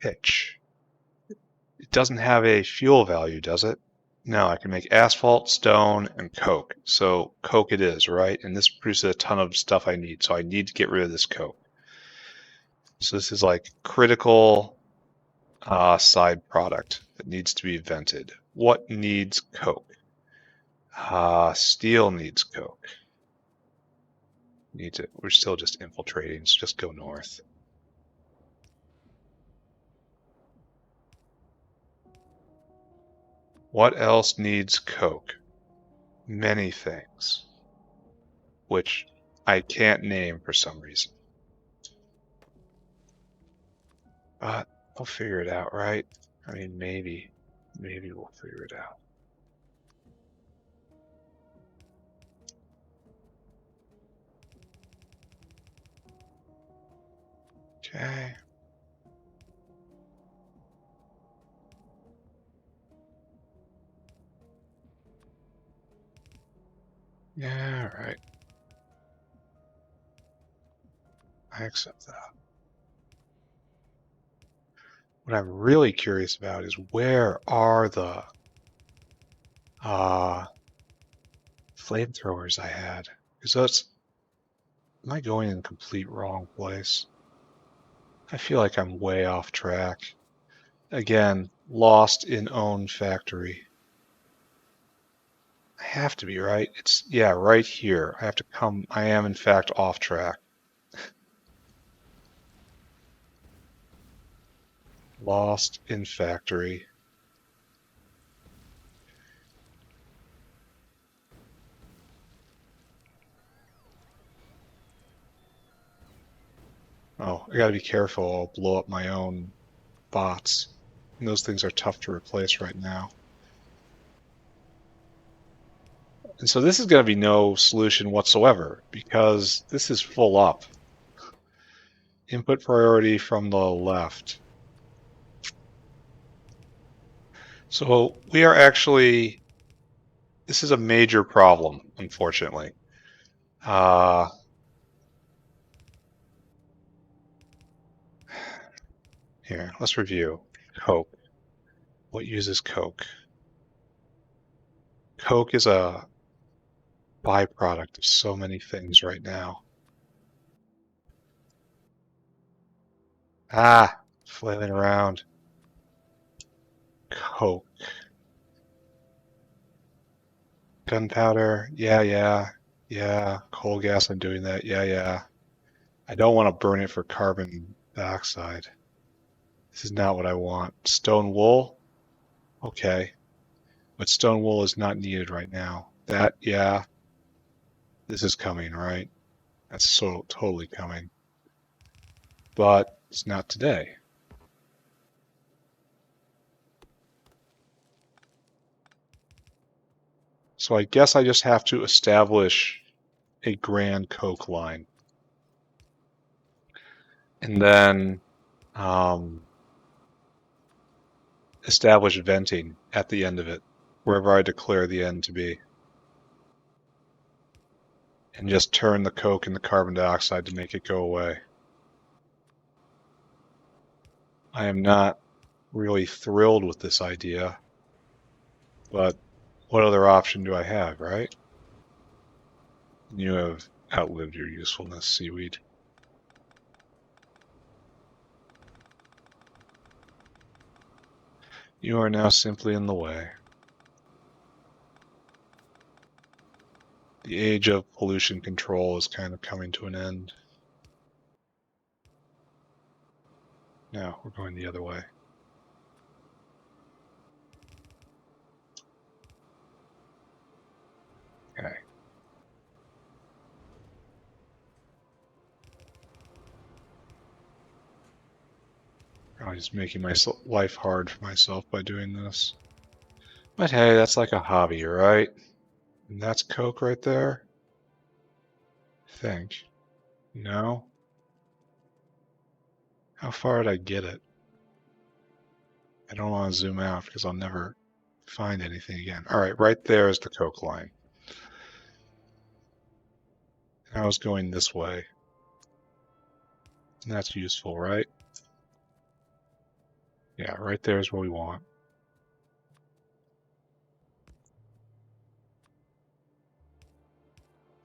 [SPEAKER 1] Pitch. It doesn't have a fuel value, does it? No, I can make asphalt, stone, and coke. So coke it is, right? And this produces a ton of stuff I need. So I need to get rid of this coke. So this is like critical side product that needs to be vented. What needs coke? Steel needs coke. We're still just infiltrating, so just go north. What else needs coke? Many things, which I can't name for some reason. But we'll figure it out, right? I mean, maybe we'll figure it out. Okay. Yeah, all right. I accept that. What I'm really curious about is where are the flamethrowers I had? Because am I going in the complete wrong place? I feel like I'm way off track. Again, lost in own factory. I have to be, right? Yeah, right here. I am in fact off track. Lost in factory. Oh, I gotta be careful. I'll blow up my own bots. And those things are tough to replace right now. And so this is going to be no solution whatsoever because this is full up. Input priority from the left. So we are actually, this is a major problem, unfortunately. Here, let's review. Coke. What uses coke? Coke is a byproduct of so many things right now. Flailing around. Coke. Gunpowder. Yeah. Coal gas, I'm doing that. Yeah. I don't want to burn it for carbon dioxide. This is not what I want. Stone wool? Okay. But stone wool is not needed right now. Yeah. This is coming, right? That's so totally coming. But it's not today. So I guess I just have to establish a grand coke line. And then establish venting at the end of it, wherever I declare the end to be. And just turn the coke and the carbon dioxide to make it go away. I am not really thrilled with this idea, but what other option do I have, right? You have outlived your usefulness, seaweed. You are now simply in the way. The age of pollution control is kind of coming to an end. Now we're going the other way. Okay. I'm just making my life hard for myself by doing this. But hey, that's like a hobby, right? And that's coke right there? I think. No? How far did I get it? I don't want to zoom out because I'll never find anything again. Alright, right there is the coke line. I was going this way. And that's useful, right? Yeah, right there is what we want.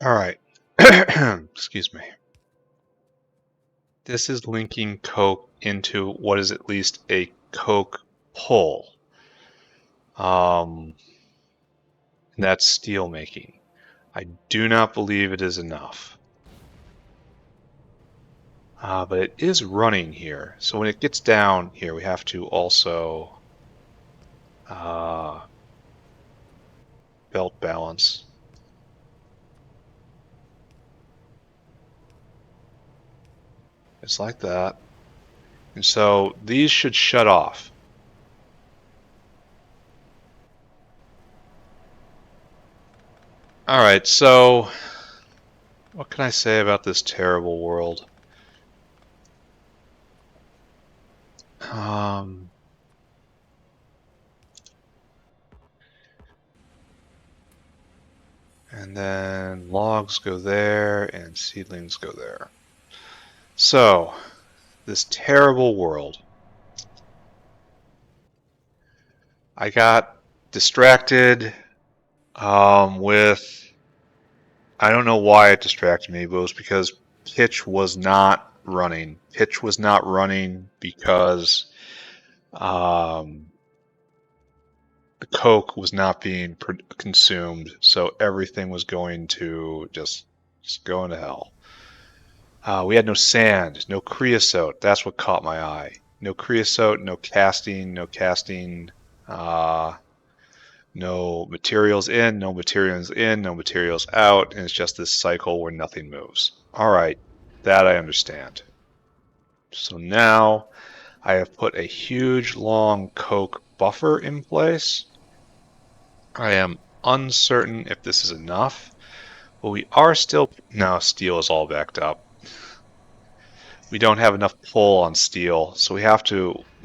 [SPEAKER 1] Alright. Excuse me. This is linking coke into what is at least a coke pull. And that's steel making. I do not believe it is enough. But it is running here. So when it gets down here, we have to also belt balance. It's like that. And so these should shut off. Alright, so what can I say about this terrible world? And then logs go there and seedlings go there. So, this terrible world. I got distracted with, I don't know why it distracted me, but it was because pitch was not running. Pitch was not running because the coke was not being consumed, so everything was going to just go into hell. We had no sand, no creosote. That's what caught my eye. No creosote, no casting, no materials in, no materials in, no materials out, and it's just this cycle where nothing moves. All right, that I understand. So now I have put a huge long coke buffer in place. I am uncertain if this is enough, but we are still... No, steel is all backed up. We don't have enough pull on steel, so we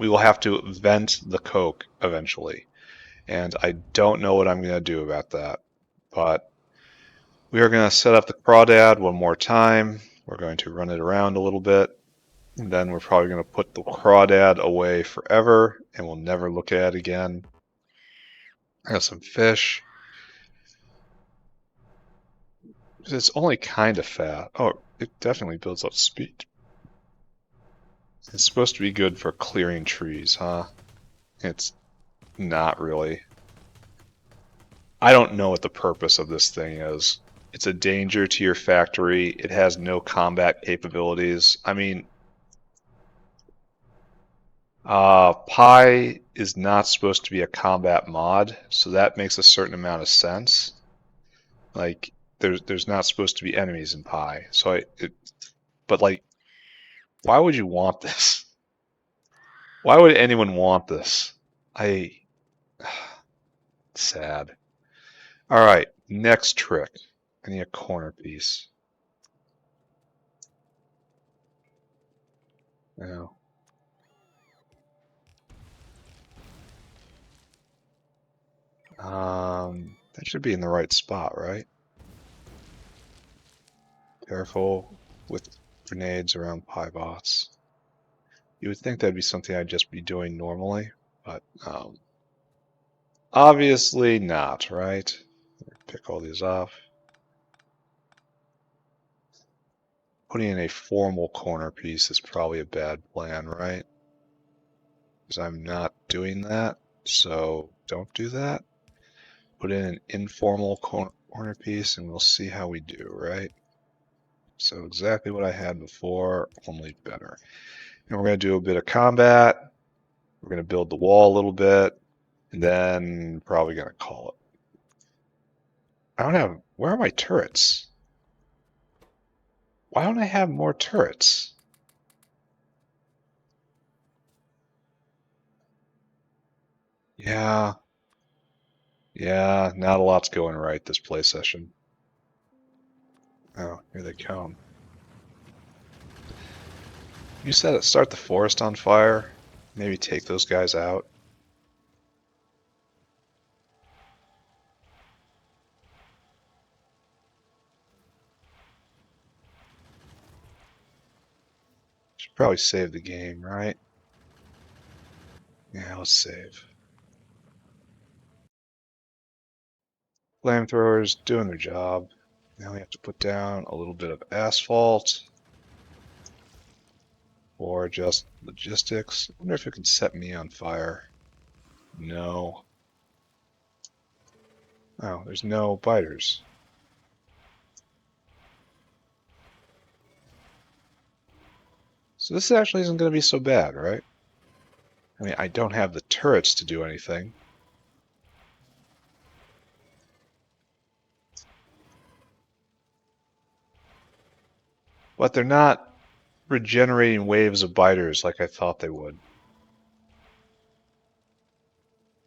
[SPEAKER 1] will have to vent the coke eventually. And I don't know what I'm going to do about that. But we are going to set up the Crawdad one more time. We're going to run it around a little bit. And then we're probably going to put the Crawdad away forever, and we'll never look at it again. I got some fish. It's only kind of fat. Oh, it definitely builds up speed. It's supposed to be good for clearing trees, huh? It's not really. I don't know what the purpose of this thing is. It's a danger to your factory. It has no combat capabilities. I mean, Pi is not supposed to be a combat mod, so that makes a certain amount of sense. Like, there's not supposed to be enemies in Pi, so but like, why would you want this? Why would anyone want this? Sad. Alright, next trick. I need a corner piece. Now, that should be in the right spot, right? Careful with grenades around piebots. You would think that'd be something I'd just be doing normally, but obviously not, right? Pick all these off. Putting in a formal corner piece is probably a bad plan, right? Because I'm not doing that, so don't do that. Put in an informal corner piece and we'll see how we do, right? So exactly what I had before, only better. And we're going to do a bit of combat. We're going to build the wall a little bit, and then probably going to call it. I don't have, where are my turrets? Why don't I have more turrets? Yeah, not a lot's going right this play session. Oh, here they come. You said it, start the forest on fire, maybe take those guys out. Should probably save the game, right? Yeah, let's save. Flamethrowers doing their job. Now we have to put down a little bit of asphalt. Or just logistics. I wonder if it can set me on fire. No. Oh, there's no biters. So this actually isn't going to be so bad, right? I mean, I don't have the turrets to do anything. But they're not regenerating waves of biters like I thought they would.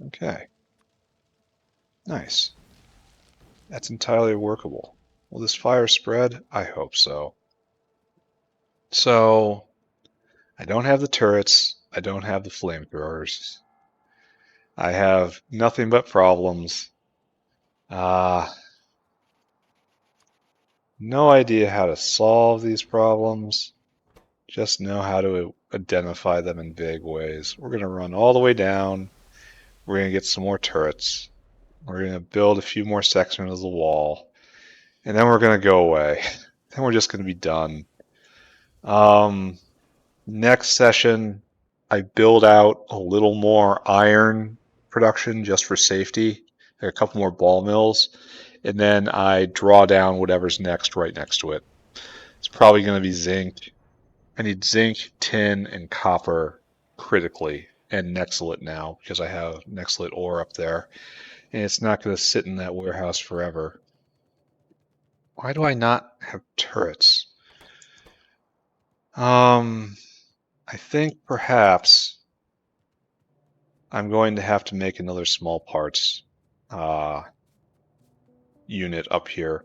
[SPEAKER 1] Okay. Nice. That's entirely workable. Will this fire spread? I hope so. So, I don't have the turrets. I don't have the flamethrowers. I have nothing but problems. No idea how to solve these problems. Just know how to identify them in vague ways. We're going to run all the way down. We're going to get some more turrets. We're going to build a few more sections of the wall. And then we're going to go away. Then we're just going to be done. Next session, I build out a little more iron production just for safety. There are a couple more ball mills. And then I draw down whatever's next right next to it. It's probably going to be zinc. I need zinc, tin, and copper critically, and Nexalit now, because I have Nexalit ore up there. And it's not going to sit in that warehouse forever. Why do I not have turrets? I think perhaps I'm going to have to make another small parts unit up here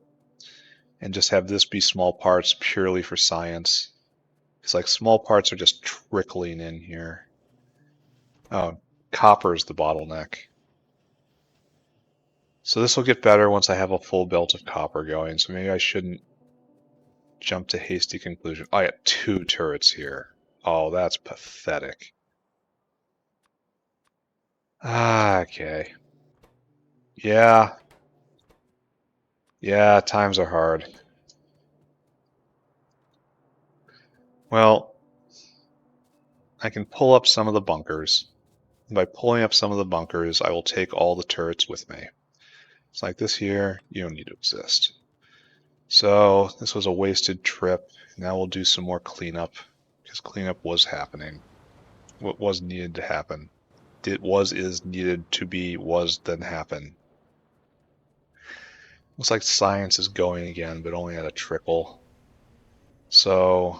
[SPEAKER 1] and just have this be small parts purely for science. It's like small parts are just trickling in here. Oh, copper is the bottleneck. So this will get better once I have a full belt of copper going, so maybe I shouldn't jump to hasty conclusion. I got 2 turrets here. Oh, that's pathetic. Okay. Yeah. Yeah, times are hard. Well, I can pull up some of the bunkers. By pulling up some of the bunkers, I will take all the turrets with me. It's like this here, you don't need to exist. So this was a wasted trip. Now we'll do some more cleanup, because cleanup was happening. What was needed to happen. Is needed to be, was, then happen. Looks like science is going again, but only at a trickle. So,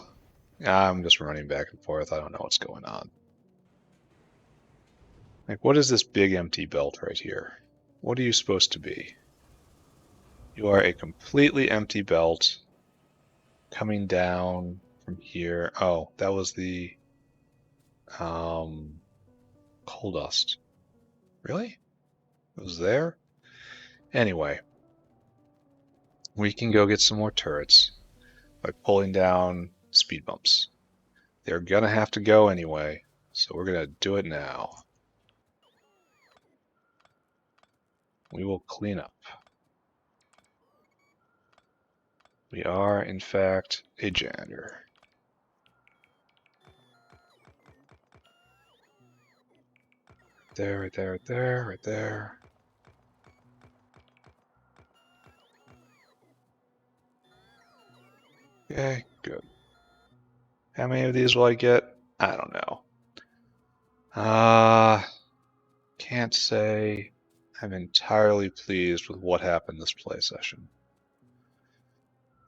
[SPEAKER 1] I'm just running back and forth. I don't know what's going on. Like, what is this big empty belt right here? What are you supposed to be? You are a completely empty belt coming down from here. Oh, that was the coal dust. Really? It was there? Anyway, we can go get some more turrets by pulling down speed bumps. They're gonna have to go anyway, so we're gonna do it now. We will clean up. We are, in fact, a janitor. There, right there, right there, right there. Okay, good. How many of these will I get? I don't know. Can't say I'm entirely pleased with what happened this play session.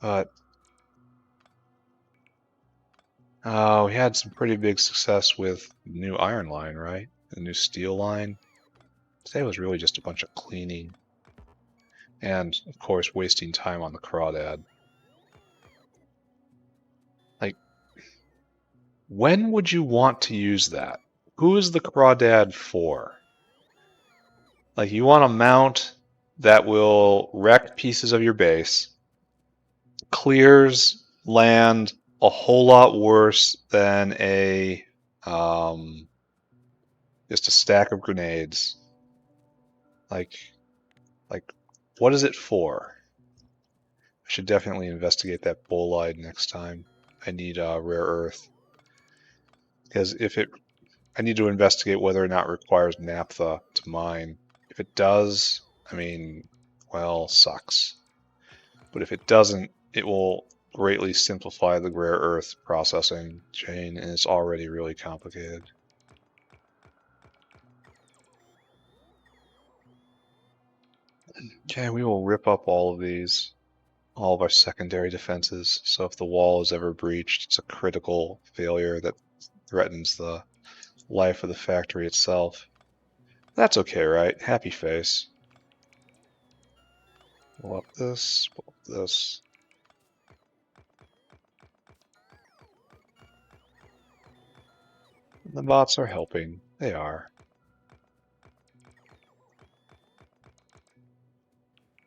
[SPEAKER 1] But we had some pretty big success with the new iron line, right? The new steel line. Today was really just a bunch of cleaning. And, of course, wasting time on the Crawdad. Like, when would you want to use that? Who is the Crawdad for? Like, you want a mount that will wreck pieces of your base, clears land a whole lot worse than a just a stack of grenades. Like, what is it for? I should definitely investigate that bolide next time. I need rare earth. Because I need to investigate whether or not it requires naphtha to mine. If it does, I mean, well, sucks. But if it doesn't, it will greatly simplify the rare earth processing chain, and it's already really complicated. Okay, we will rip up all of these, all of our secondary defenses, so if the wall is ever breached, it's a critical failure that threatens the life of the factory itself. That's okay, right? Happy face. Pull up this, pull up this. The bots are helping. They are.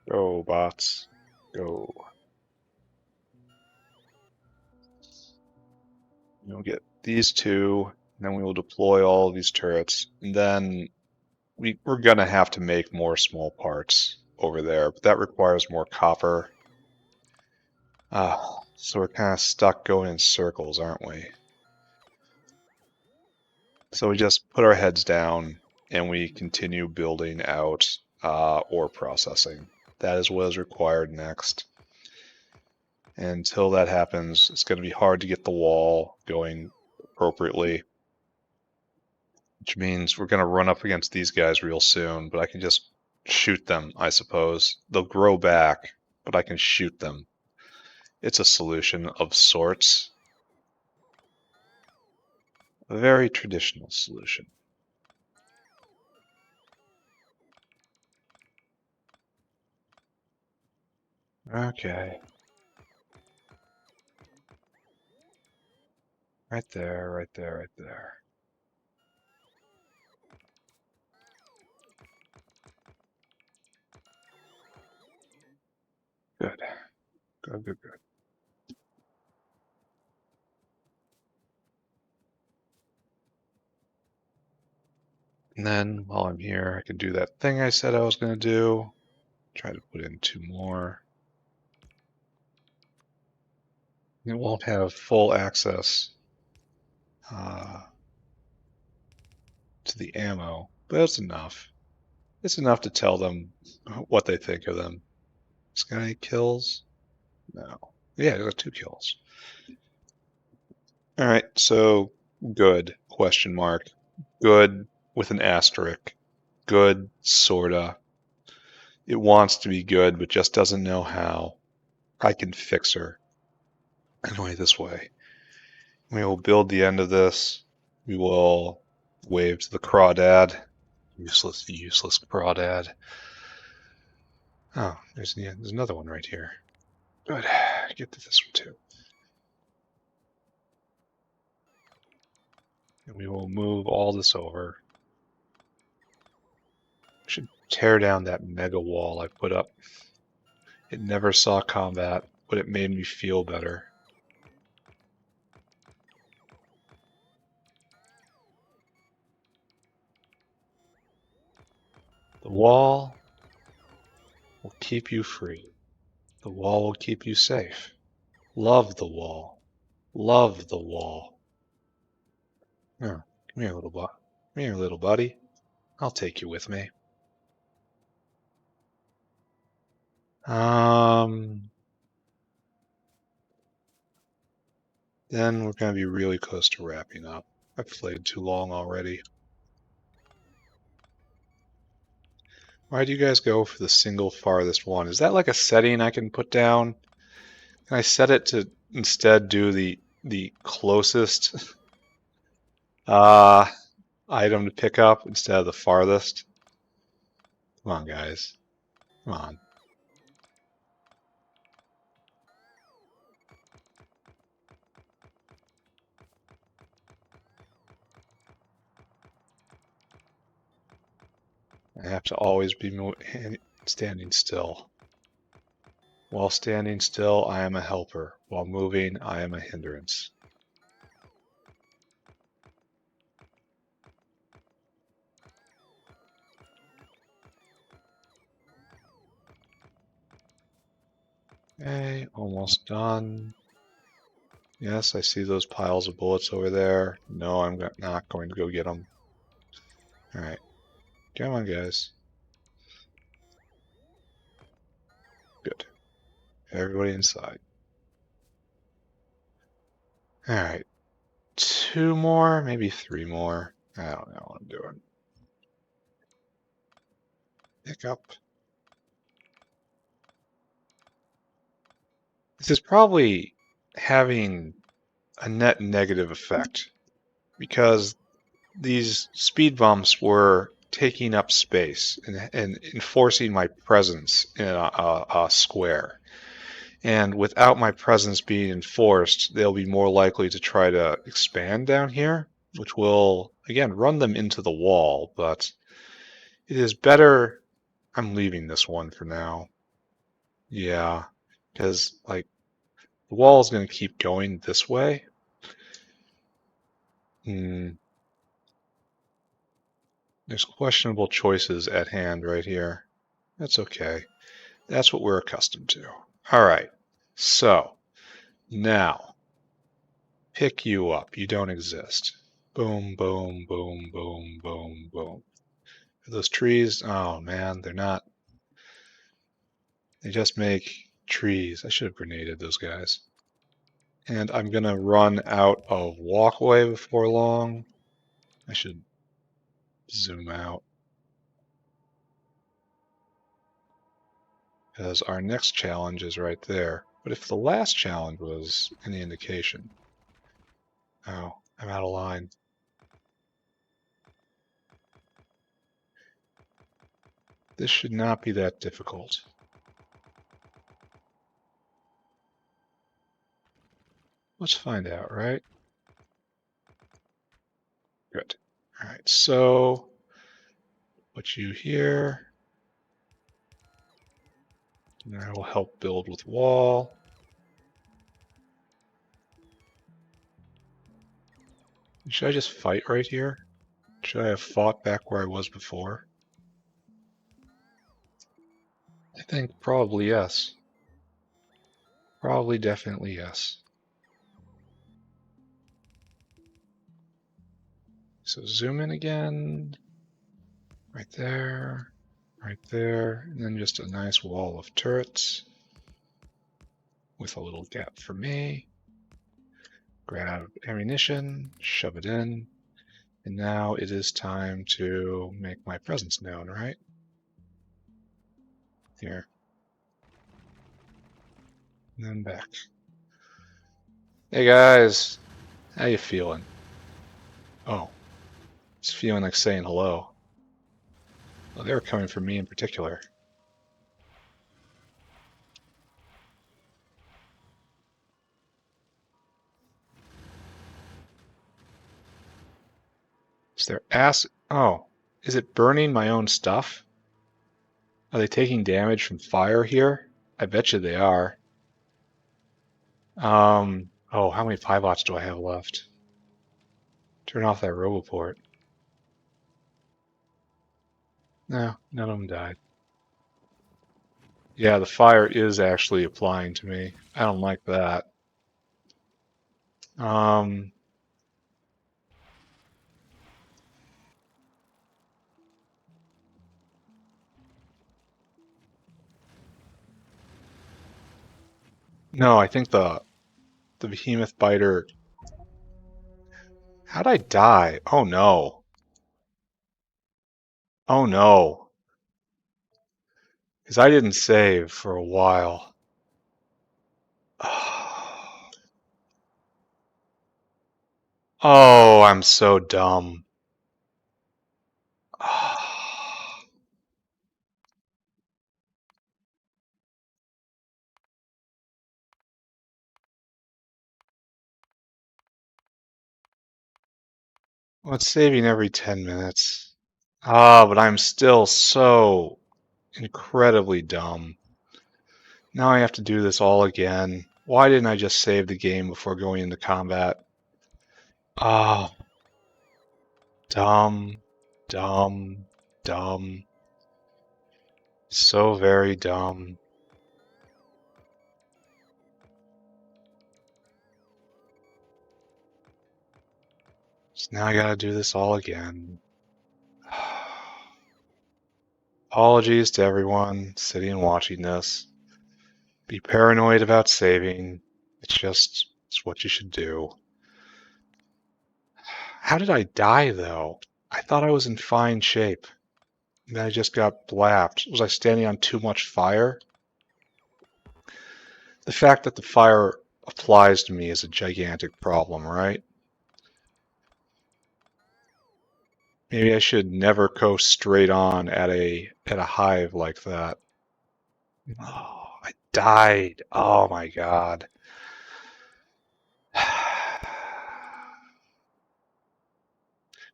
[SPEAKER 1] Go, bots. Go. You'll get these two, and then we will deploy all of these turrets. And then we're going to have to make more small parts over there, but that requires more copper. So we're kind of stuck going in circles, aren't we? So we just put our heads down and we continue building out ore processing. That is what is required next. And until that happens, it's going to be hard to get the wall going appropriately, which means we're going to run up against these guys real soon, but I can just shoot them, I suppose. They'll grow back, but I can shoot them. It's a solution of sorts. A very traditional solution. Okay. Right there, right there, right there. Good. Good, good, good. And then, while I'm here, I can do that thing I said I was going to do. Try to put in 2 more. It won't have full access to the ammo, but it's enough. It's enough to tell them what they think of them. This guy any kills? No. Yeah, he got 2 kills. All right, so good, question mark. Good with an asterisk. Good, sorta. It wants to be good, but just doesn't know how. I can fix her. Anyway, this way. We will build the end of this. We will wave to the Crawdad. Useless, useless Crawdad. Oh, there's another one right here. Good. Get to this one too. And we will move all this over. I should tear down that mega wall I put up. It never saw combat, but it made me feel better. The wall will keep you free. The wall will keep you safe. Love the wall. Love the wall. Oh, come here, come here, little buddy. I'll take you with me. Then we're going to be really close to wrapping up. I've played too long already. Why do you guys go for the single farthest one? Is that like a setting I can put down? Can I set it to instead do the closest item to pick up instead of the farthest? Come on, guys. Come on. I have to always be standing still. While standing still, I am a helper. While moving, I am a hindrance. Okay, almost done. Yes, I see those piles of bullets over there. No, I'm not going to go get them. Alright. Come on, guys. Good. Everybody inside. Alright. 2 more, maybe 3 more. I don't know what I'm doing. Pick up. This is probably having a net negative effect because these speed bumps were taking up space and enforcing my presence in a square. And without my presence being enforced, they'll be more likely to try to expand down here, which will, again, run them into the wall. But it is better. I'm leaving this one for now. Yeah, because, like, the wall is going to keep going this way. There's questionable choices at hand right here. That's okay. That's what we're accustomed to. All right. So now pick you up. You don't exist. Boom, boom, boom, boom, boom, boom. Those trees, oh man, they're not. They just make trees. I should have grenaded those guys. And I'm going to run out of walkway before long. I should zoom out. Because our next challenge is right there. But if the last challenge was any indication... Oh, I'm out of line. This should not be that difficult. Let's find out, right? Good. All right, so put you here. And that will help build with wall. Should I just fight right here? Should I have fought back where I was before? I think probably yes. Probably definitely yes. So zoom in again. Right there. Right there. And then just a nice wall of turrets. With a little gap for me. Grab ammunition. Shove it in. And now it is time to make my presence known, right? Here. And then back. Hey guys, how you feeling? Oh, it's feeling like saying hello. Well, they were coming for me in particular. Is there acid? Oh, is it burning my own stuff? Are they taking damage from fire here? I bet you they are. Oh, how many pilots do I have left? Turn off that roboport. No, none of them died. Yeah, the fire is actually applying to me. I don't like that. Um, no, I think the behemoth biter. How'd I die? Oh no. Oh no. Because I didn't save for a while. Oh, I'm so dumb. Well, it's saving every 10 minutes. But I'm still so incredibly dumb. Now I have to do this all again. Why didn't I just save the game before going into combat? Ah, dumb, dumb, dumb. So very dumb. So now I gotta do this all again. Apologies to everyone sitting and watching this. Be paranoid about saving. It's what you should do. How did I die, though? I thought I was in fine shape. And then I just got blapped. Was I standing on too much fire? The fact that the fire applies to me is a gigantic problem, right? Maybe I should never go straight on at a hive like that. Oh, I died. Oh my god.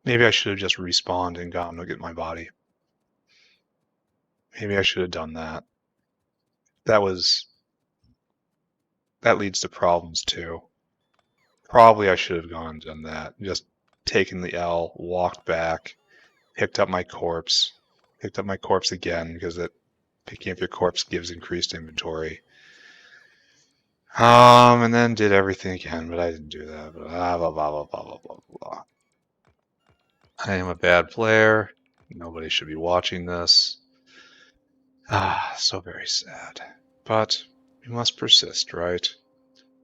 [SPEAKER 1] Maybe I should have just respawned and gone to get my body. Maybe I should have done that. That leads to problems too. Probably I should have gone and done that. Just taken the L, walked back, picked up my corpse again because picking up your corpse gives increased inventory. And then did everything again, but I didn't do that. Blah blah blah blah blah blah blah blah. I am a bad player. Nobody should be watching this. So very sad. But we must persist, right?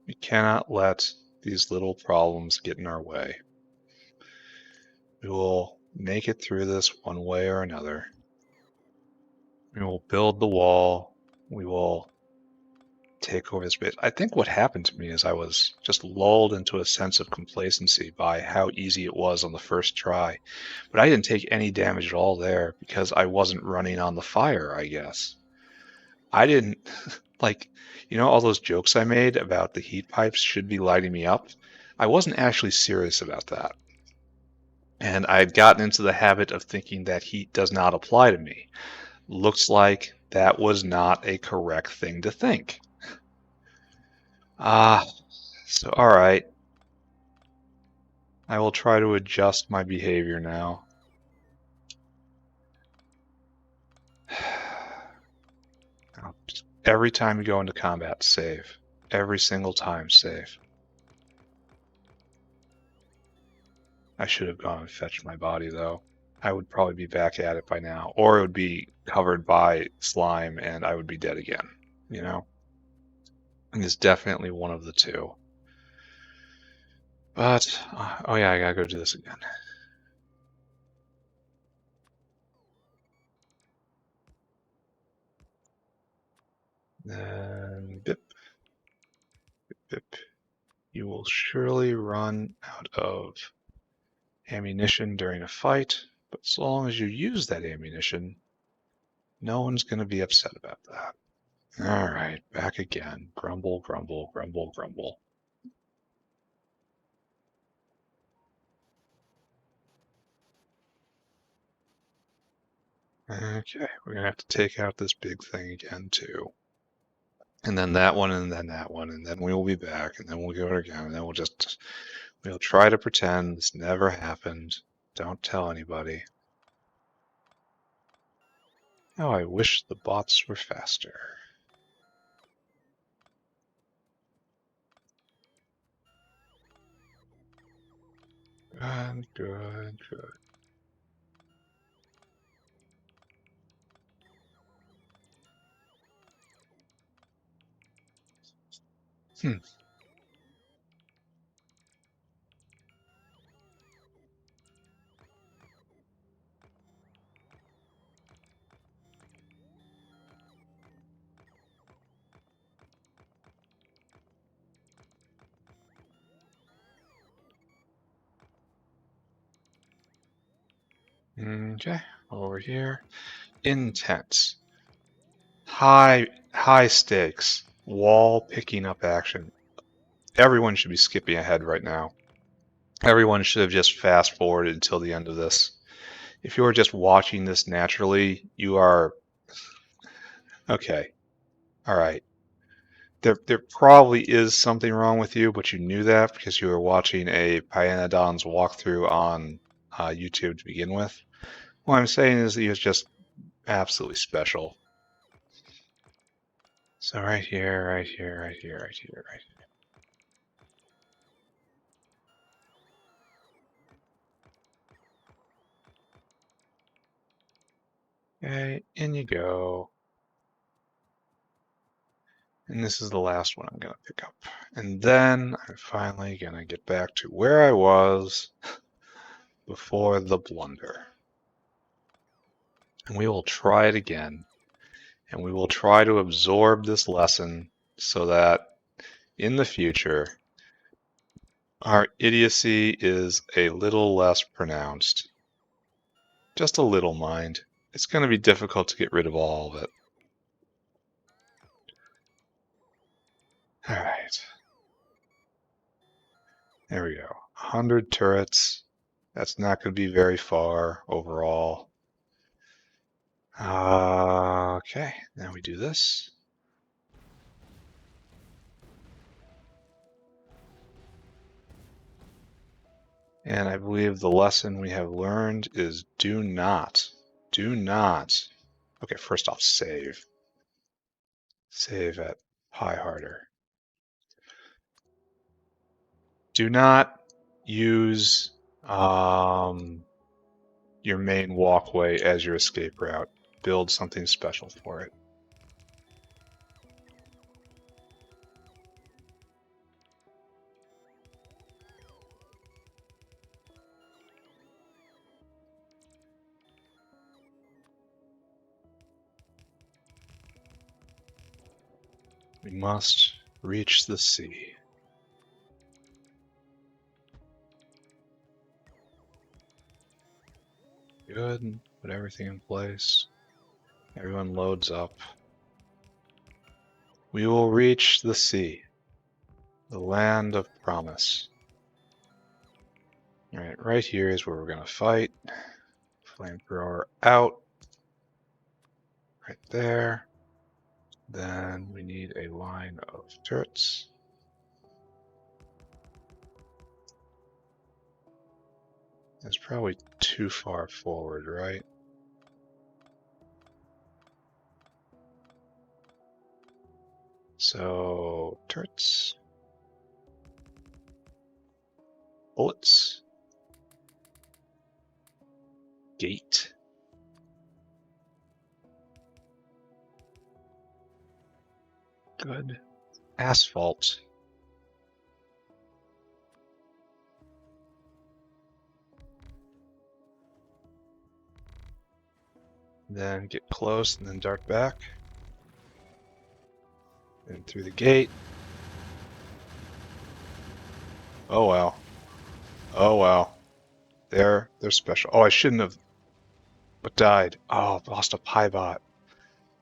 [SPEAKER 1] We cannot let these little problems get in our way. We will make it through this one way or another. We will build the wall. We will take over the space. I think what happened to me is I was just lulled into a sense of complacency by how easy it was on the first try. But I didn't take any damage at all there because I wasn't running on the fire, I guess. I didn't, like, all those jokes I made about the heat pipes should be lighting me up? I wasn't actually serious about that. And I had gotten into the habit of thinking that heat does not apply to me. Looks like that was not a correct thing to think. So all right. I will try to adjust my behavior now. Every time you go into combat, save. Every single time, save. I should have gone and fetched my body, though. I would probably be back at it by now. Or it would be covered by slime and I would be dead again, And it's definitely one of the two. But, oh yeah, I gotta go do this again. Then, bip, bip, bip. You will surely run out of ammunition during a fight, but so long as you use that ammunition, no one's going to be upset about that. All right, back again. Grumble, grumble, grumble, grumble. Okay, we're gonna have to take out this big thing again too. And then that one, and then that one, and then we will be back, and then we'll go again, and then we'll try to pretend this never happened. Don't tell anybody. Oh, I wish the bots were faster. Good, good, good. Hmm. Okay, over here. Intense. High stakes. Wall picking up action. Everyone should be skipping ahead right now. Everyone should have just fast forwarded until the end of this. If you are just watching this naturally, you are okay. All right. There probably is something wrong with you, but you knew that because you were watching a Pyanodon's walkthrough on YouTube to begin with. What I'm saying is that he was just absolutely special. So right here, right here, right here, right here, right here. Okay, in you go. And this is the last one I'm going to pick up. And then I'm finally going to get back to where I was before the blunder. And we will try it again. And we will try to absorb this lesson so that in the future, our idiocy is a little less pronounced. Just a little, mind. It's going to be difficult to get rid of all of it. All right. There we go. 100 turrets. That's not going to be very far overall. Okay, now we do this. And I believe the lesson we have learned is do not. Okay, first off, save. Save at Pi Harder. Do not use your main walkway as your escape route. Build something special for it. We must reach the sea. Good. Put everything in place. Everyone loads up. We will reach the sea. The land of promise. Alright, right here is where we're going to fight. Flamethrower out. Right there. Then we need a line of turrets. That's probably too far forward, right? So, turrets. Bullets. Gate. Good. Asphalt. Then get close and then dart back. And through the gate. Oh wow. Oh wow. They're special. Oh, I shouldn't have. What died? Oh, lost a Piebot.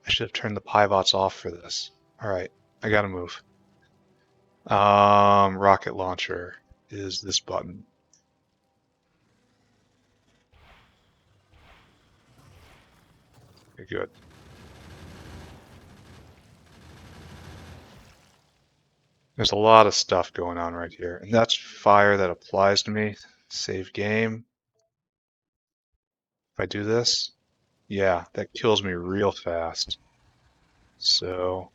[SPEAKER 1] I should have turned the Piebots off for this. Alright, I gotta move. Rocket launcher is this button. Okay, good. There's a lot of stuff going on right here, and that's fire that applies to me. Save game. If I do this, yeah, that kills me real fast. So,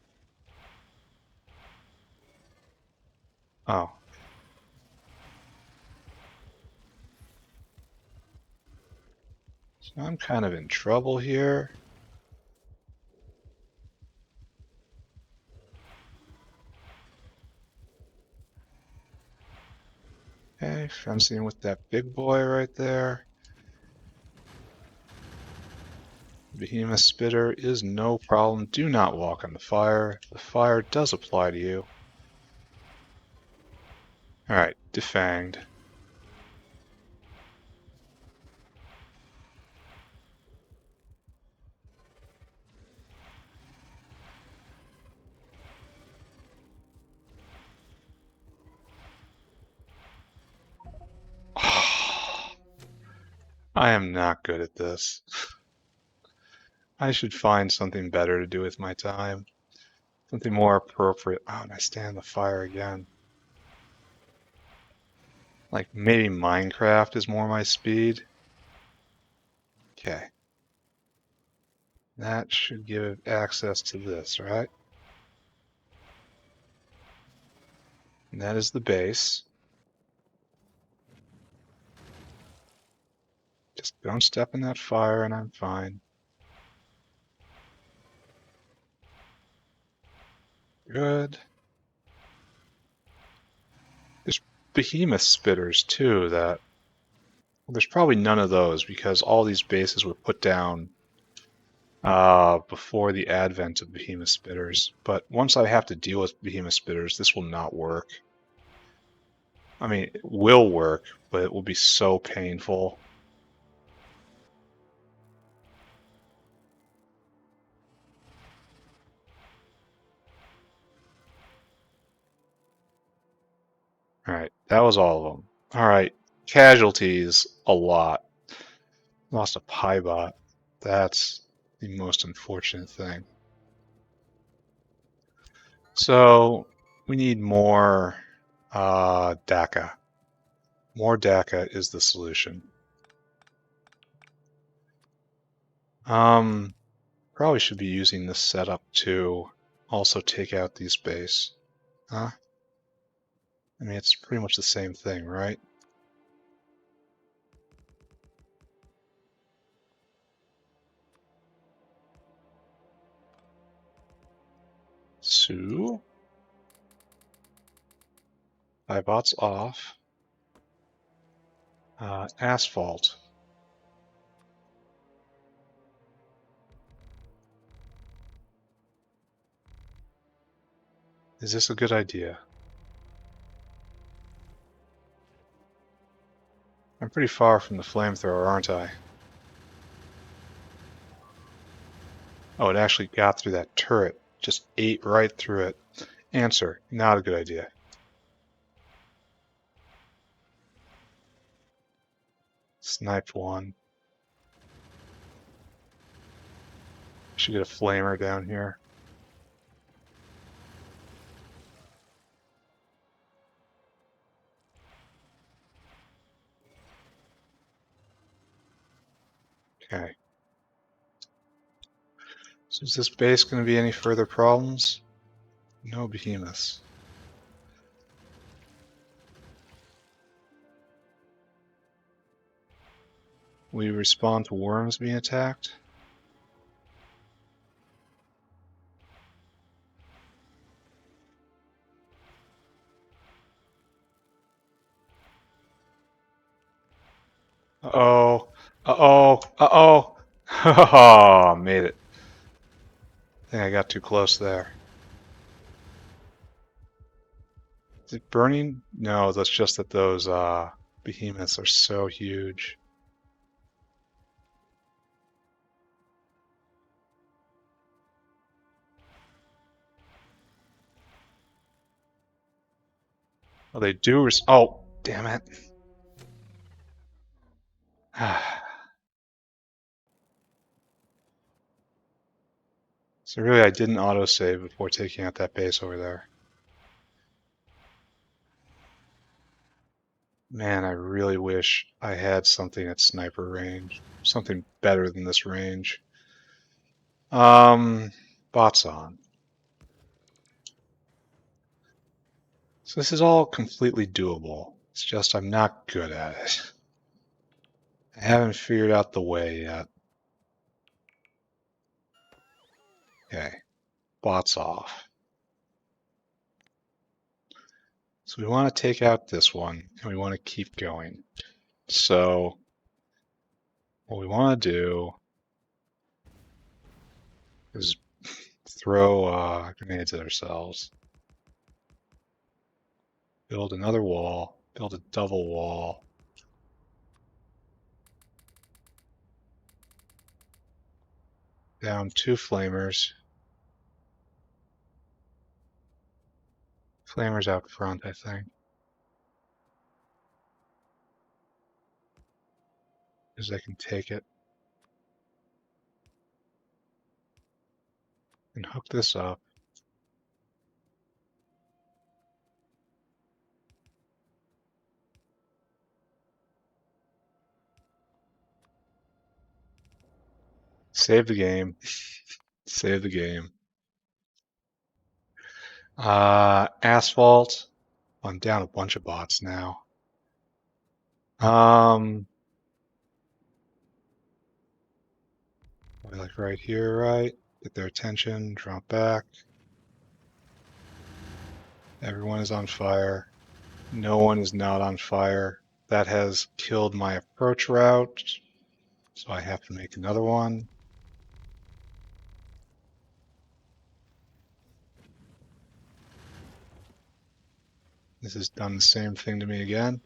[SPEAKER 1] oh. So I'm kind of in trouble here. Okay, fencing with that big boy right there. Behemoth Spitter is no problem. Do not walk on the fire. The fire does apply to you. Alright, defanged. I am not good at this. I should find something better to do with my time. Something more appropriate. Oh, and I stand the fire again. Like maybe Minecraft is more my speed. Okay. That should give access to this, right? And that is the base. Just don't step in that fire and I'm fine. Good. There's behemoth spitters too that there's probably none of those because all these bases were put down before the advent of behemoth spitters. But once I have to deal with behemoth spitters, this will not work. I mean, it will work, but it will be so painful. Alright, that was all of them. Alright, casualties, a lot. Lost a Piebot. That's the most unfortunate thing. So, we need more DACA. More DACA is the solution. Probably should be using this setup to also take out these base. Huh? I mean, it's pretty much the same thing, right? So, Piebot's off. Asphalt. Is this a good idea? I'm pretty far from the flamethrower, aren't I? Oh, it actually got through that turret. Just ate right through it. Answer, not a good idea. Sniped one. Should get a flamer down here. Okay. So is this base going to be any further problems? No behemoths. We respond to worms being attacked? Uh-oh. Uh-oh. Uh-oh. Oh, made it. I think I got too close there. Is it burning? No, that's just that those behemoths are so huge. Oh, they do oh, damn it. So really I didn't autosave before taking out that base over there. Man, I really wish I had something at sniper range. Something better than this range. Bots on. So this is all completely doable. It's just I'm not good at it. I haven't figured out the way yet. Okay, bots off. So we want to take out this one, and we want to keep going. So what we want to do is throw grenades at ourselves. Build another wall. Build a double wall. Down 2 flamers. Flamers out front, I think. Because they can take it. And hook this up. Save the game. Save the game. Asphalt. I'm down a bunch of bots now. Like right here, right? Get their attention, drop back. Everyone is on fire. No one is not on fire. That has killed my approach route, so I have to make another one. This has done the same thing to me again.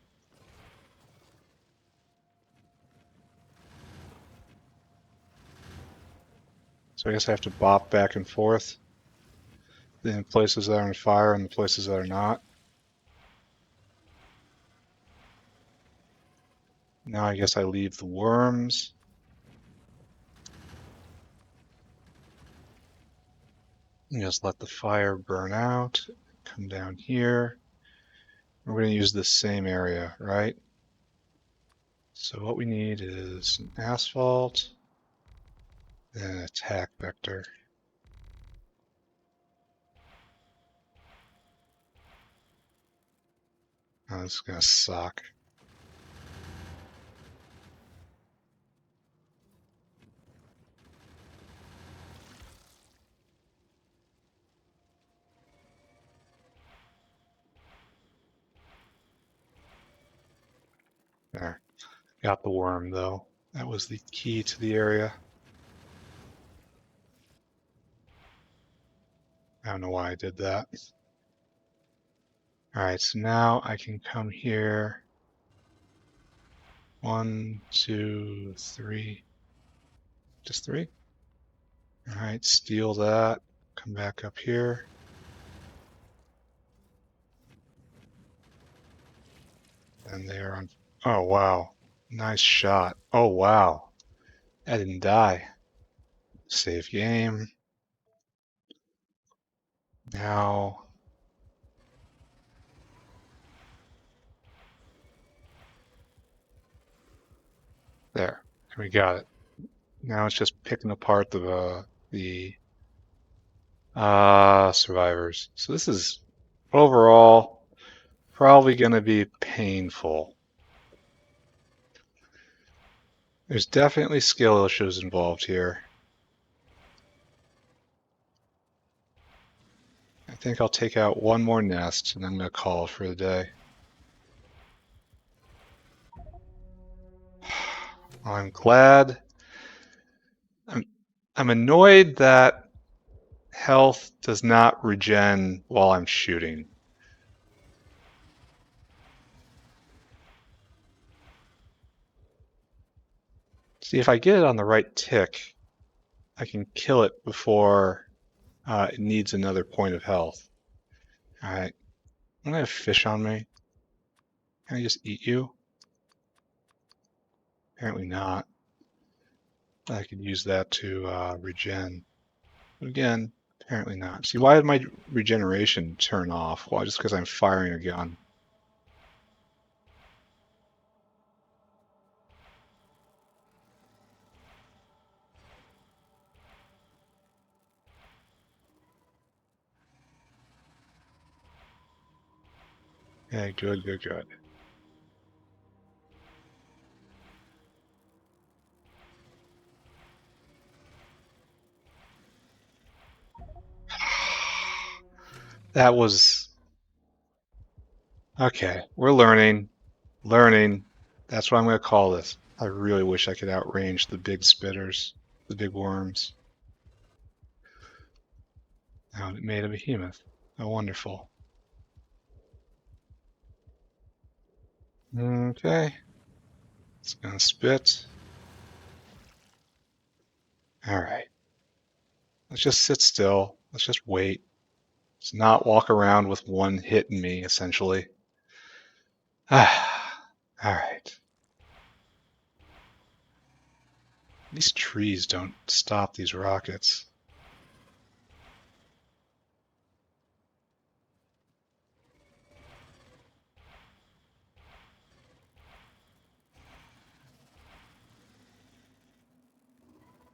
[SPEAKER 1] So I guess I have to bop back and forth in places that are on fire and the places that are not. Now I guess I leave the worms. And just let the fire burn out. Come down here. We're going to use the same area, right? So what we need is an asphalt and an attack vector. Oh, this is going to suck. There. Got the worm, though. That was the key to the area. I don't know why I did that. Alright, so now I can come here. 1, 2, 3. Just 3? Alright, steal that. Come back up here. And they are on. Oh, wow. Nice shot. Oh, wow. I didn't die. Save game. Now. There. We got it. Now it's just picking apart the survivors. So this is overall probably going to be painful. There's definitely skill issues involved here. I think I'll take out one more nest and then I'm going to call it for the day. I'm glad. I'm annoyed that health does not regen while I'm shooting. See, if I get it on the right tick, I can kill it before it needs another point of health. Alright, I'm gonna have fish on me. Can I just eat you? Apparently not. I could use that to regen. But again, apparently not. See, why did my regeneration turn off? Why? Just because I'm firing a gun. Yeah, good, good, good. That was... Okay, we're learning. Learning. That's what I'm going to call this. I really wish I could outrange the big spitters, the big worms. Now it made a behemoth. How wonderful. Okay. It's going to spit. All right. Let's just sit still. Let's just wait. Let's not walk around with one hitting me, essentially. All right. These trees don't stop these rockets.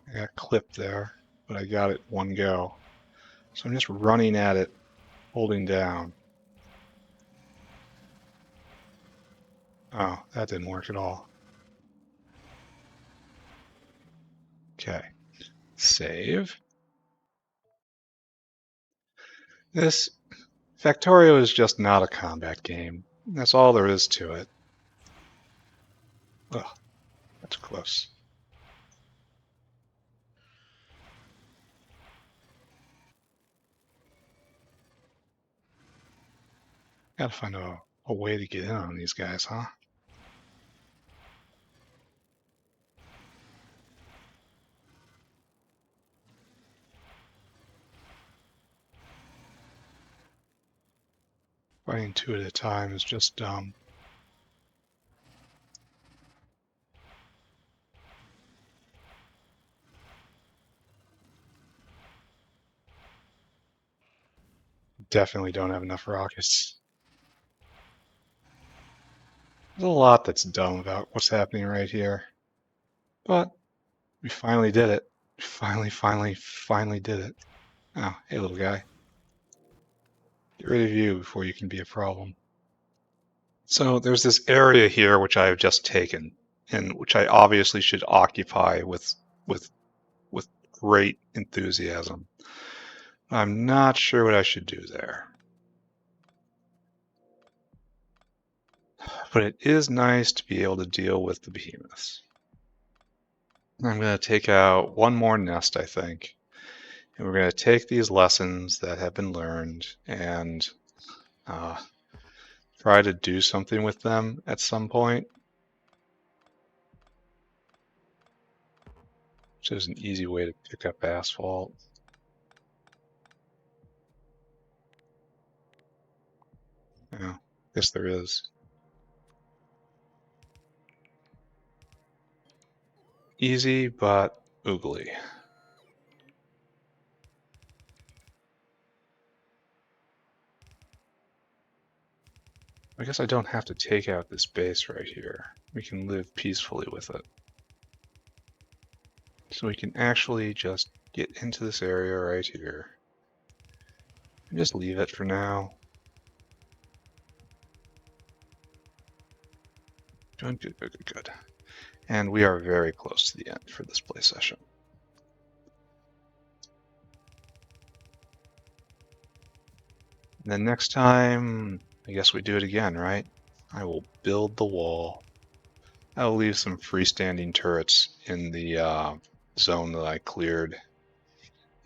[SPEAKER 1] I got clipped there, but I got it one go. So I'm just running at it, holding down. Oh, that didn't work at all. Okay. Save. This Factorio is just not a combat game. That's all there is to it. Ugh, that's close. Gotta find a way to get in on these guys, huh? Fighting two at a time is just dumb. Definitely don't have enough rockets. There's a lot that's dumb about what's happening right here. But we finally did it. We finally did it. Oh, hey little guy. Get rid of you before you can be a problem. So there's this area here which I have just taken, and which I obviously should occupy with great enthusiasm. I'm not sure what I should do there. But it is nice to be able to deal with the behemoths. I'm going to take out one more nest, I think. And we're going to take these lessons that have been learned and try to do something with them at some point. Which is an easy way to pick up asphalt. Yeah, guess there is. Easy, but oogly. I guess I don't have to take out this base right here. We can live peacefully with it. So we can actually just get into this area right here. And just leave it for now. Doing good, good, good, good. And we are very close to the end for this play session. And then next time, I guess we do it again, right? I will build the wall. I'll leave some freestanding turrets in the zone that I cleared.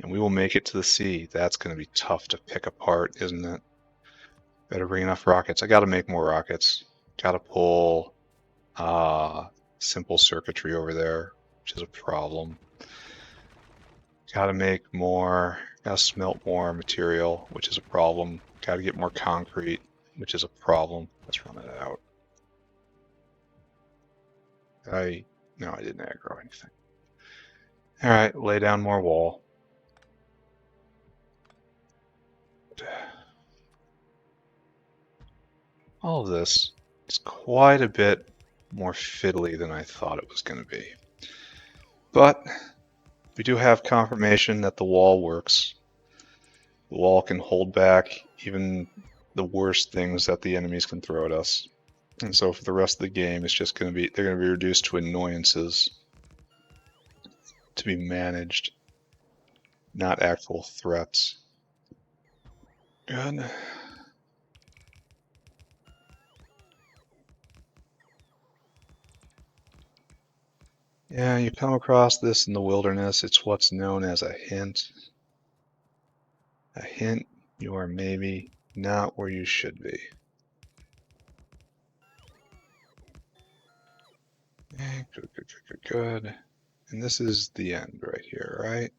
[SPEAKER 1] And we will make it to the sea. That's going to be tough to pick apart, isn't it? Better bring enough rockets. I got to make more rockets. Got to pull simple circuitry over there, which is a problem. Got to make more, got to smelt more material, which is a problem. Got to get more concrete, which is a problem. Let's run it out. No, I didn't aggro anything. All right, lay down more wall. all of this is quite a bit more fiddly than I thought it was going to be. But we do have confirmation that the wall works. The wall can hold back even the worst things that the enemies can throw at us. And so for the rest of the game, it's just going to be, they're going to be reduced to annoyances to be managed, not actual threats. Good. Yeah, you come across this in the wilderness. It's what's known as a hint. A hint you are maybe not where you should be. Okay, good, good, good, good, good. And this is the end right here, right?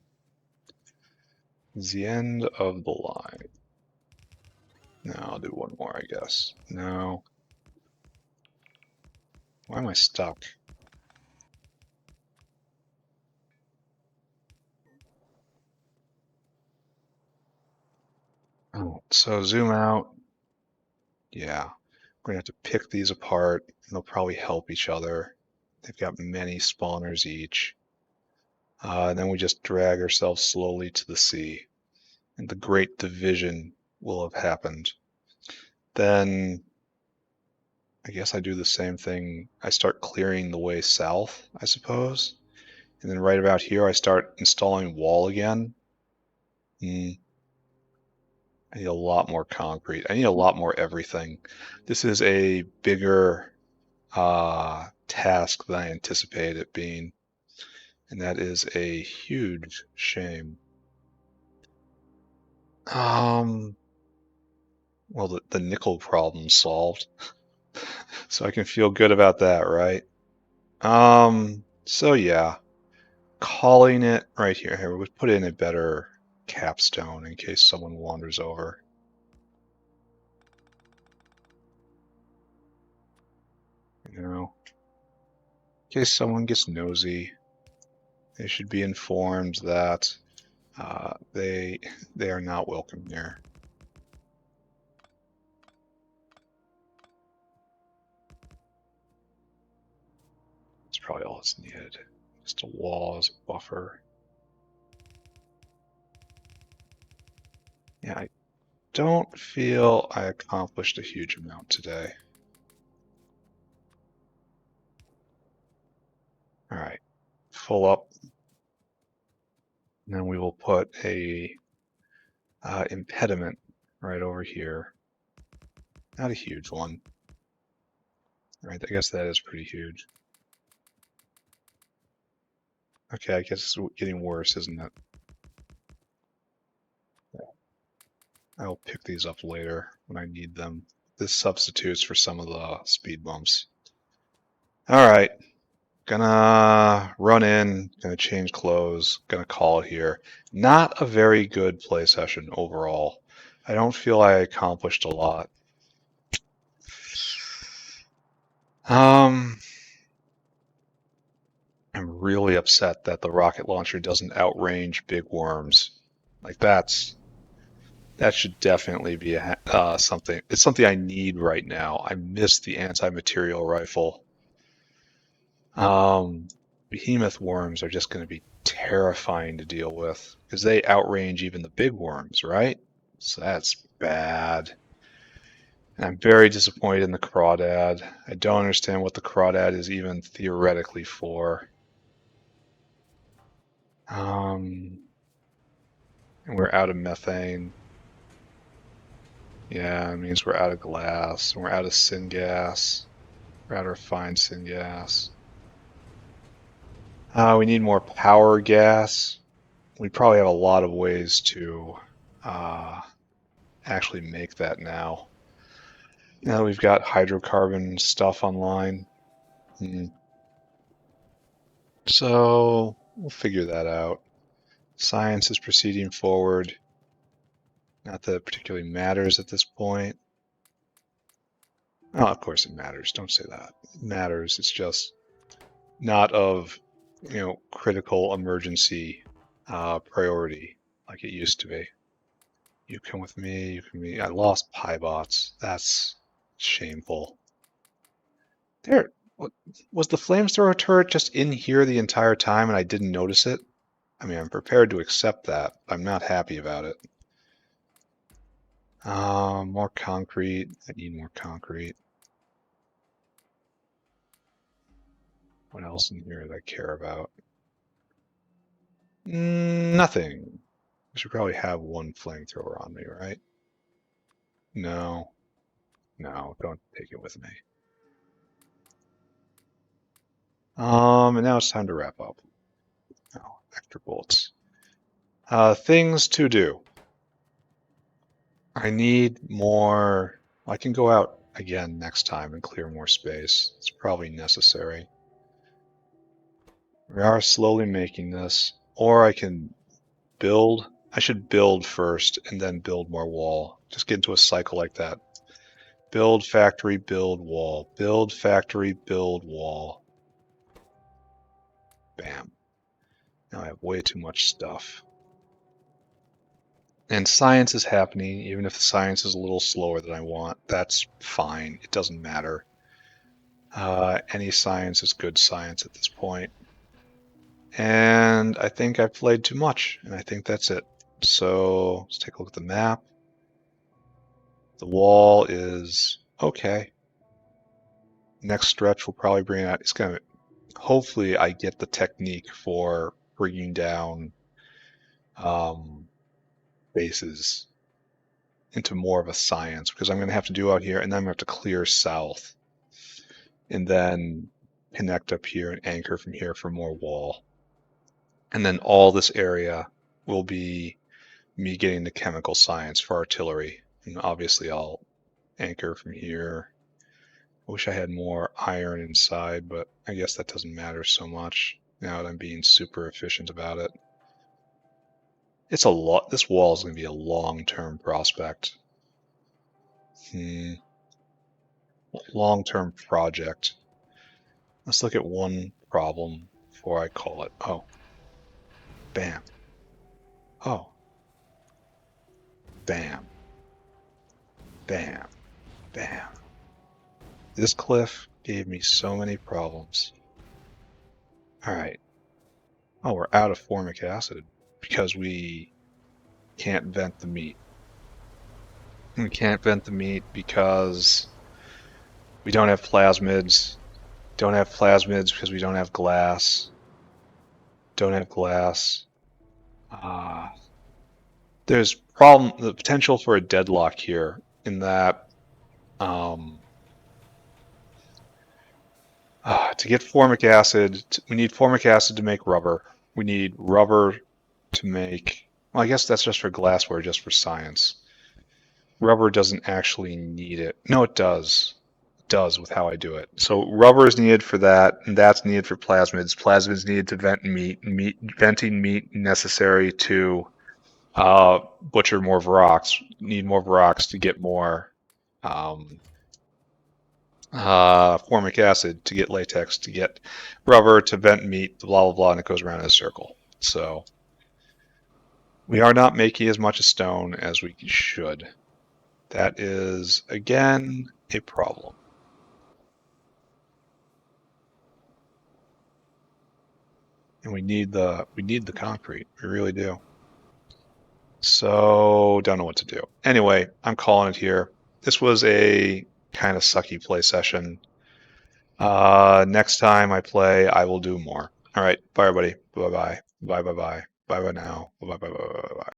[SPEAKER 1] The end of the line. Now I'll do one more, I guess. No. Why am I stuck? Oh, so zoom out. Yeah, we're gonna have to pick these apart, and they'll probably help each other. They've got many spawners each. And then we just drag ourselves slowly to the sea, and the great division will have happened. Then I guess I do the same thing. I start clearing the way south, I suppose. And then right about here, I start installing wall again. I need a lot more concrete. I need a lot more everything. This is a bigger task than I anticipated it being, and that is a huge shame. Well, the nickel problem's solved, so I can feel good about that, right? So yeah, calling it right here. Here, we'll put in a better capstone in case someone wanders over. You know, in case someone gets nosy, they should be informed that they are not welcome here. That's probably all that's needed. Just a wall as a buffer. Yeah, I don't feel I accomplished a huge amount today. All right, full up. And then we will put a impediment right over here. Not a huge one. All right, I guess that is pretty huge. Okay, I guess it's getting worse, isn't it? I'll pick these up later when I need them. This substitutes for some of the speed bumps. All right, gonna run in, gonna change clothes, gonna call it here. Not a very good play session overall. I don't feel I accomplished a lot. I'm really upset that the rocket launcher doesn't outrange big worms. Like that should definitely be something. It's something I need right now. I miss the anti-material rifle. Behemoth worms are just going to be terrifying to deal with because they outrange even the big worms, right? So that's bad. And I'm very disappointed in the Crawdad. I don't understand what the Crawdad is even theoretically for. And we're out of methane. Yeah, it means we're out of glass. We're out of syngas. We're out of refined syngas. We need more power gas. We probably have a lot of ways to actually make that now. Now that we've got hydrocarbon stuff online. So we'll figure that out. Science is proceeding forward. Not that it particularly matters at this point. Oh, of course it matters. Don't say that. It matters. It's just not of, critical emergency priority like it used to be. You come with me. You can be. I lost Pybots. That's Shameful. There, was the flamethrower turret just in here the entire time and I didn't notice it? I mean, I'm prepared to accept that. I'm not happy about it. More concrete. I need more concrete. What else in here that I care about? Nothing. I should probably have one flamethrower on me, right? No. No, don't take it with me. And now it's time to wrap up. Oh, extra bolts. Things to do. I need more. I can go out again next time and clear more space. It's probably necessary. We are slowly making this. Or I can build. I should build first and then build more wall. Just get into a cycle like that. Build factory, build wall. Build factory, build wall. Bam. Now I have way too much stuff. And science is happening, even if the science is a little slower than I want. That's fine. It doesn't matter. Any science is good science at this point. And I think I've played too much, and I think that's it. So let's take a look at the map. The wall is okay. Next stretch will probably bring out, it's going to, hopefully I get the technique for bringing down bases into more of a science, because I'm going to have to do out here, and then I'm going to have to clear south, and then connect up here and anchor from here for more wall. And then all this area will be me getting the chemical science for artillery. And obviously I'll anchor from here. I wish I had more iron inside, but I guess that doesn't matter so much now that I'm being super efficient about it. It's a lot. This wall is going to be a long-term prospect. Long-term project. Let's look at one problem before I call it. Oh. Bam. Oh. Bam. Bam. Bam. This cliff gave me so many problems. Alright. Oh, we're out of formic acid because we can't vent the meat. We can't vent the meat because we don't have plasmids. Don't have plasmids because we don't have glass. Don't have glass. There's the potential for a deadlock here in that to get formic acid, we need formic acid to make rubber. We need rubber to make, well, I guess that's just for glassware, just for science. Rubber doesn't actually need it. No, it does. It does with how I do it. So rubber is needed for that, and that's needed for plasmids. Plasmids needed to vent meat. Venting meat necessary to butcher more Varox. Need more Varox to get more formic acid, to get latex, to get rubber, to vent meat, blah, blah, blah, and it goes around in a circle. So we are not making as much stone as we should. That is, again, a problem. And we need the concrete. We really do. So don't know what to do. Anyway, I'm calling it here. This was a kind of sucky play session. Next time I play, I will do more. All right, bye everybody. Bye bye. Bye bye bye. Bye bye now. Bye bye bye bye bye bye.